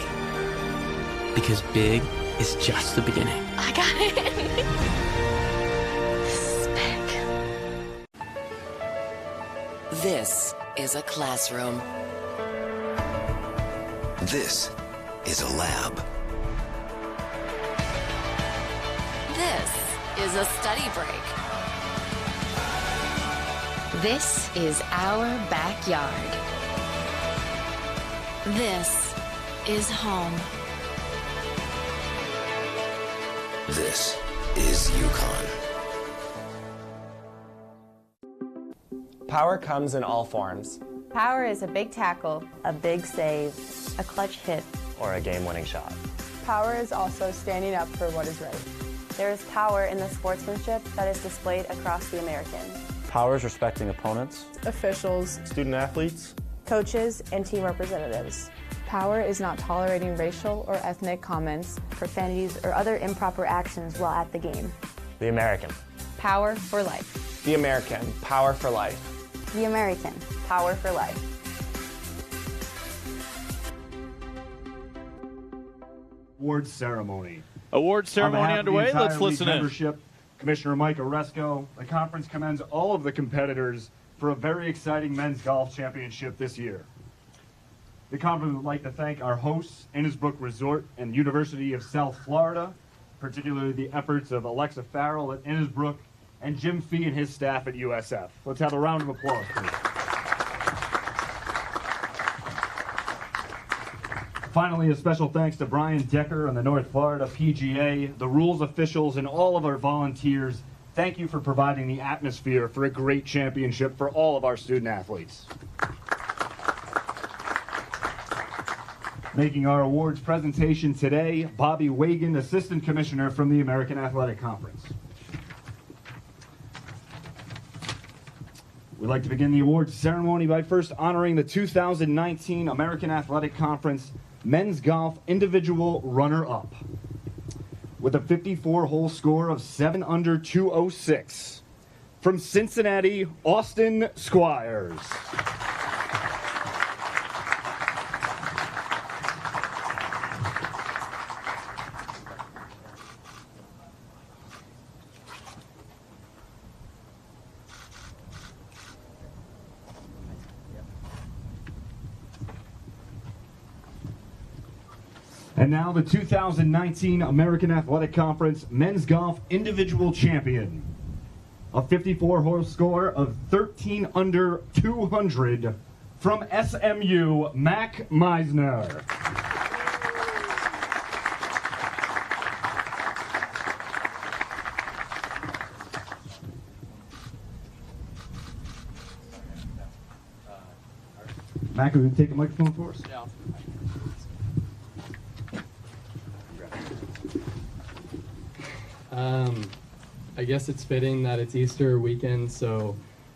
Because big is just the beginning. I got it. This is a classroom. This is a lab. This is a study break. This is our backyard. This is home. This is Yukon. Power comes in all forms. Power is a big tackle, a big save, a clutch hit, or a game-winning shot. Power is also standing up for what is right. There is power in the sportsmanship that is displayed across the American. Power is respecting opponents, Officials, student athletes, Coaches and team representatives. Power is not tolerating racial or ethnic comments, Profanities or other improper actions while at the game. The American. power for life. The American, power for life. The American, power for life. Awards ceremony. Award ceremony underway. Let's listen in. Membership, Commissioner Mike Oresco. The conference commends all of the competitors for a very exciting men's golf championship this year. The conference would like to thank our hosts, Innisbrook Resort and University of South Florida, particularly the efforts of Alexa Farrell at Innisbrook and Jim Fee and his staff at USF. Let's have a round of applause, please. Finally, a special thanks to Brian Decker on the North Florida PGA, the rules officials, and all of our volunteers. Thank you for providing the atmosphere for a great championship for all of our student athletes. Making our awards presentation today, Bobby Wagan, Assistant Commissioner from the American Athletic Conference. We'd like to begin the awards ceremony by first honoring the 2019 American Athletic Conference Men's Golf Individual Runner-Up with a 54-hole score of 7 under 206 from Cincinnati, Austin Squires. And now the 2019 American Athletic Conference Men's Golf Individual Champion. A 54-hole score of 13 under 200 from SMU, Mac Meisner. Mac, will you take a microphone for us? Yeah. I guess it's fitting that it's Easter weekend, so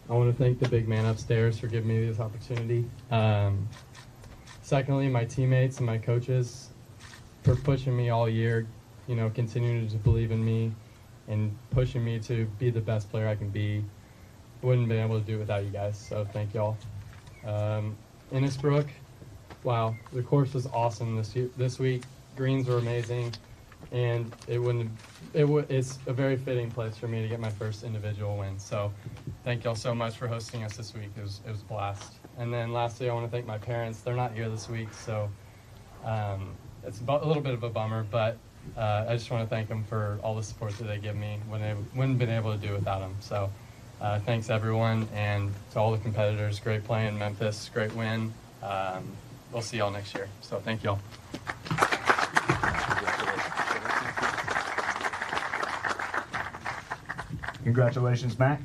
I want to thank the big man upstairs for giving me this opportunity. Secondly, my teammates and my coaches for pushing me all year, you know, continuing to believe in me and pushing me to be the best player I can be. Wouldn't have been able to do it without you guys, so thank y'all. Innisbrook, wow, the course was awesome this week. Greens were amazing, and it's a very fitting place for me to get my first individual win. So thank y'all so much for hosting us this week. It was a blast. And then lastly, I want to thank my parents. They're not here this week, so it's a little bit of a bummer, but I just want to thank them for all the support that they give me. Wouldn't have been able to do without them. So thanks everyone, and to all the competitors. Great play in Memphis, great win. We'll see y'all next year. So thank y'all. Congratulations, Mac.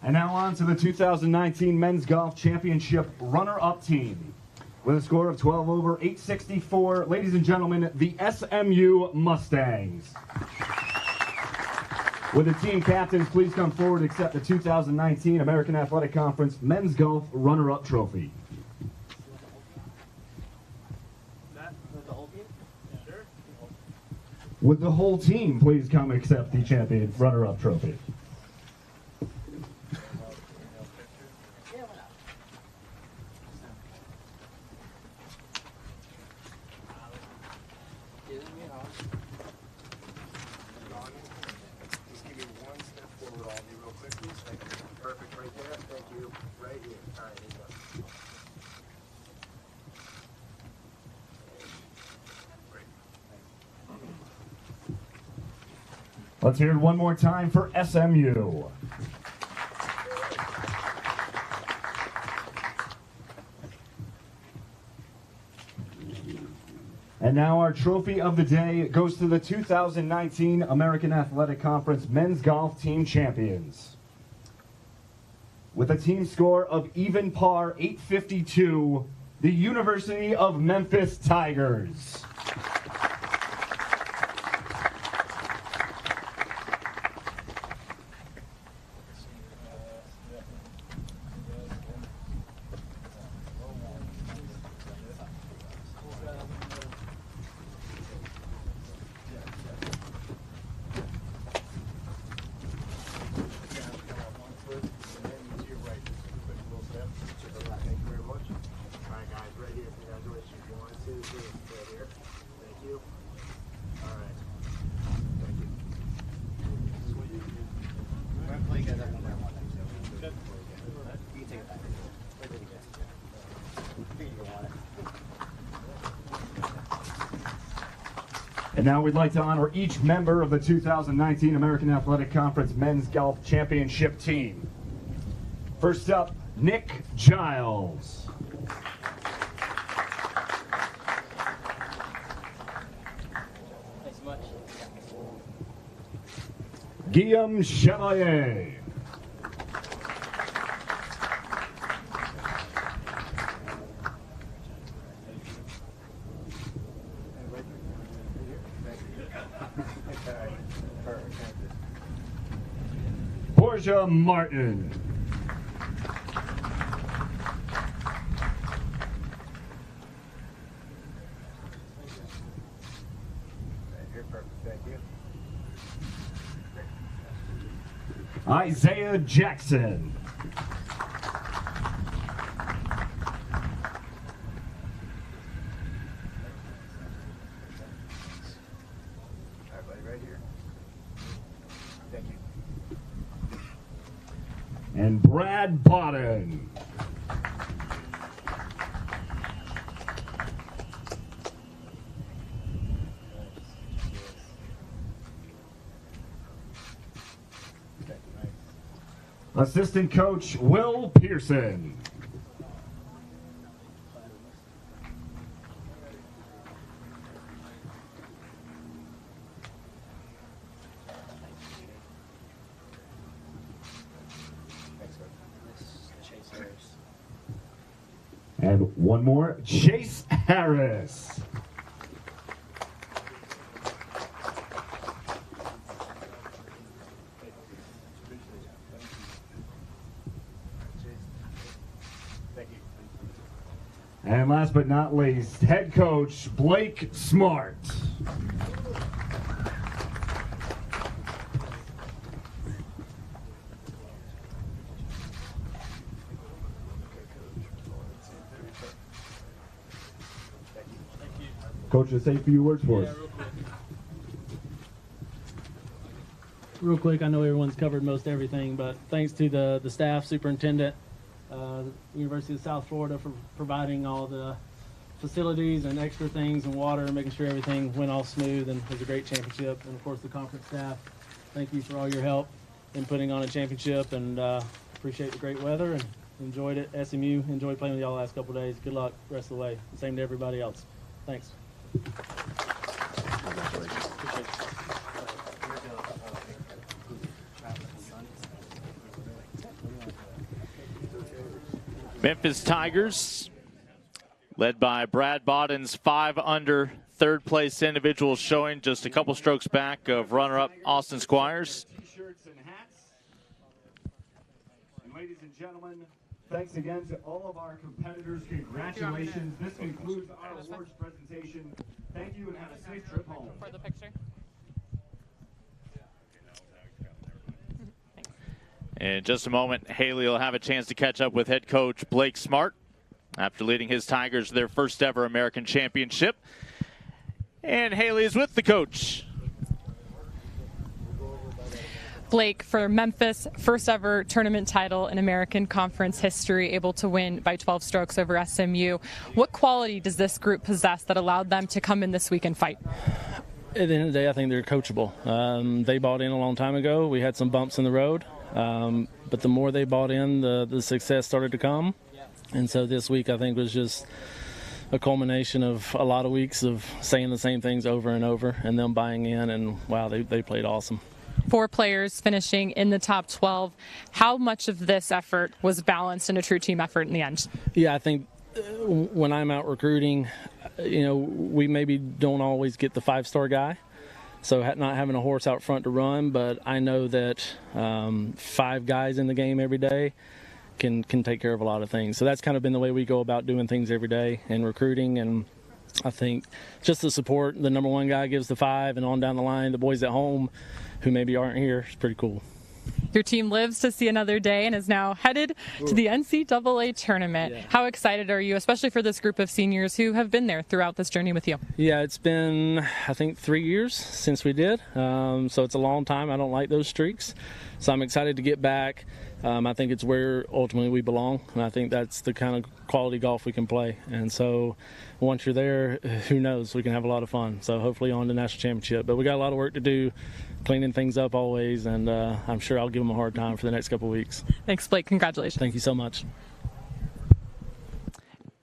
And now on to the 2019 Men's Golf Championship runner-up team. With a score of 12 over 864, ladies and gentlemen, the SMU Mustangs. Would the team captains please come forward and accept the 2019 American Athletic Conference Men's Golf Runner-Up Trophy. Would the whole team please come accept the champion runner-up trophy? Perfect right there. Thank you. Right here. All right, here you go. Let's hear it one more time for SMU. And now our trophy of the day goes to the 2019 American Athletic Conference Men's Golf Team Champions. With a team score of even par 852, the University of Memphis Tigers. And now we'd like to honor each member of the 2019 American Athletic Conference Men's Golf Championship team. First up, Nick Giles. Thanks so much. Guillaume Chevalier. Portia Martin. Isaiah Jackson. And Brad Bodden. Assistant coach Will Pearson. And one more, Chase Harris. And last but not least, head coach Blake Smart. Coach, just say a few words for us. Real quick, I know everyone's covered most everything, but thanks to the staff, superintendent, University of South Florida for providing all the facilities and extra things and water and making sure everything went all smooth, and it was a great championship. And of course the conference staff, thank you for all your help in putting on a championship, and appreciate the great weather and enjoyed it. SMU, enjoyed playing with y'all the last couple of days. Good luck the rest of the way. Same to everybody else. Thanks. Memphis Tigers, led by Brad Bodden's 5 under, third place individual showing, just a couple strokes back of runner-up Austin Squires. T-shirts and hats. And ladies and gentlemen, thanks again to all of our competitors. Congratulations. This concludes our awards presentation. Thank you and have a safe trip home. For the picture. In just a moment, Haley will have a chance to catch up with head coach Blake Smart after leading his Tigers to their first ever American championship. And Haley is with the coach. Blake, for Memphis, first ever tournament title in American Conference history, able to win by 12 strokes over SMU. What quality does this group possess that allowed them to come in this week and fight? At the end of the day, I think they're coachable. They bought in a long time ago. We had some bumps in the road, but the more they bought in, the success started to come. And so this week, I think, was just a culmination of a lot of weeks of saying the same things over and over and them buying in, and wow, they played awesome. 4 players finishing in the top 12. How much of this effort was balanced in a true team effort in the end? Yeah, I think when I'm out recruiting, we maybe don't always get the 5-star guy. So not having a horse out front to run, but I know that 5 guys in the game every day can take care of a lot of things. So that's kind of been the way we go about doing things every day in recruiting. And I think just the support, the number 1 guy gives the 5, and on down the line, the boys at home who maybe aren't here, is pretty cool. Your team lives to see another day and is now headed to the NCAA tournament. Yeah. How excited are you, especially for this group of seniors who have been there throughout this journey with you? Yeah, it's been, I think, 3 years since we did. So it's a long time. I don't like those streaks. So I'm excited to get back. I think it's where ultimately we belong, and I think that's the kind of quality golf we can play. And so once you're there, who knows, we can have a lot of fun. So hopefully on to national championship. But we got a lot of work to do, cleaning things up always, and I'm sure I'll give them a hard time for the next couple of weeks. Thanks, Blake. Congratulations. Thank you so much.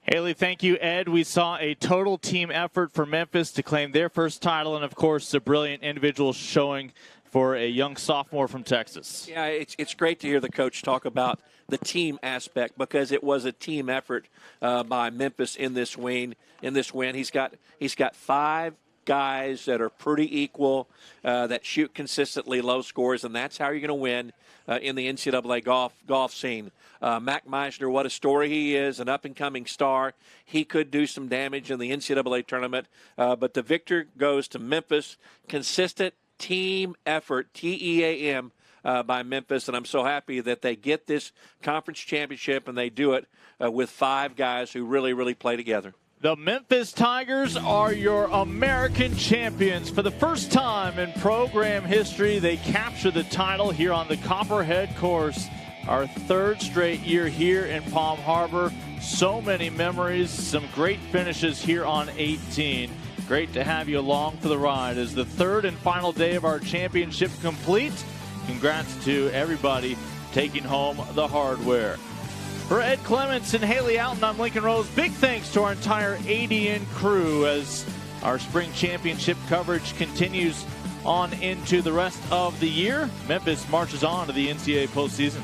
Haley, thank you, Ed. We saw a total team effort for Memphis to claim their first title, and of course a brilliant individual showing for a young sophomore from Texas. Yeah, it's great to hear the coach talk about the team aspect, because it was a team effort by Memphis in this win. He's got 5 guys that are pretty equal, that shoot consistently low scores, and that's how you're going to win in the NCAA golf scene. Mac Meisner, what a story he is, an up-and-coming star. He could do some damage in the NCAA tournament, but the victor goes to Memphis. Consistent team effort, TEAM, by Memphis, and I'm so happy that they get this conference championship, and they do it with 5 guys who really, really play together. The Memphis Tigers are your American champions. For the first time in program history, they capture the title here on the Copperhead course. Our 3rd straight year here in Palm Harbor. So many memories, some great finishes here on 18. Great to have you along for the ride. As the 3rd and final day of our championship complete, congrats to everybody taking home the hardware. For Ed Clements and Haley Alton, I'm Lincoln Rose. Big thanks to our entire ADN crew as our spring championship coverage continues on into the rest of the year. Memphis marches on to the NCAA postseason.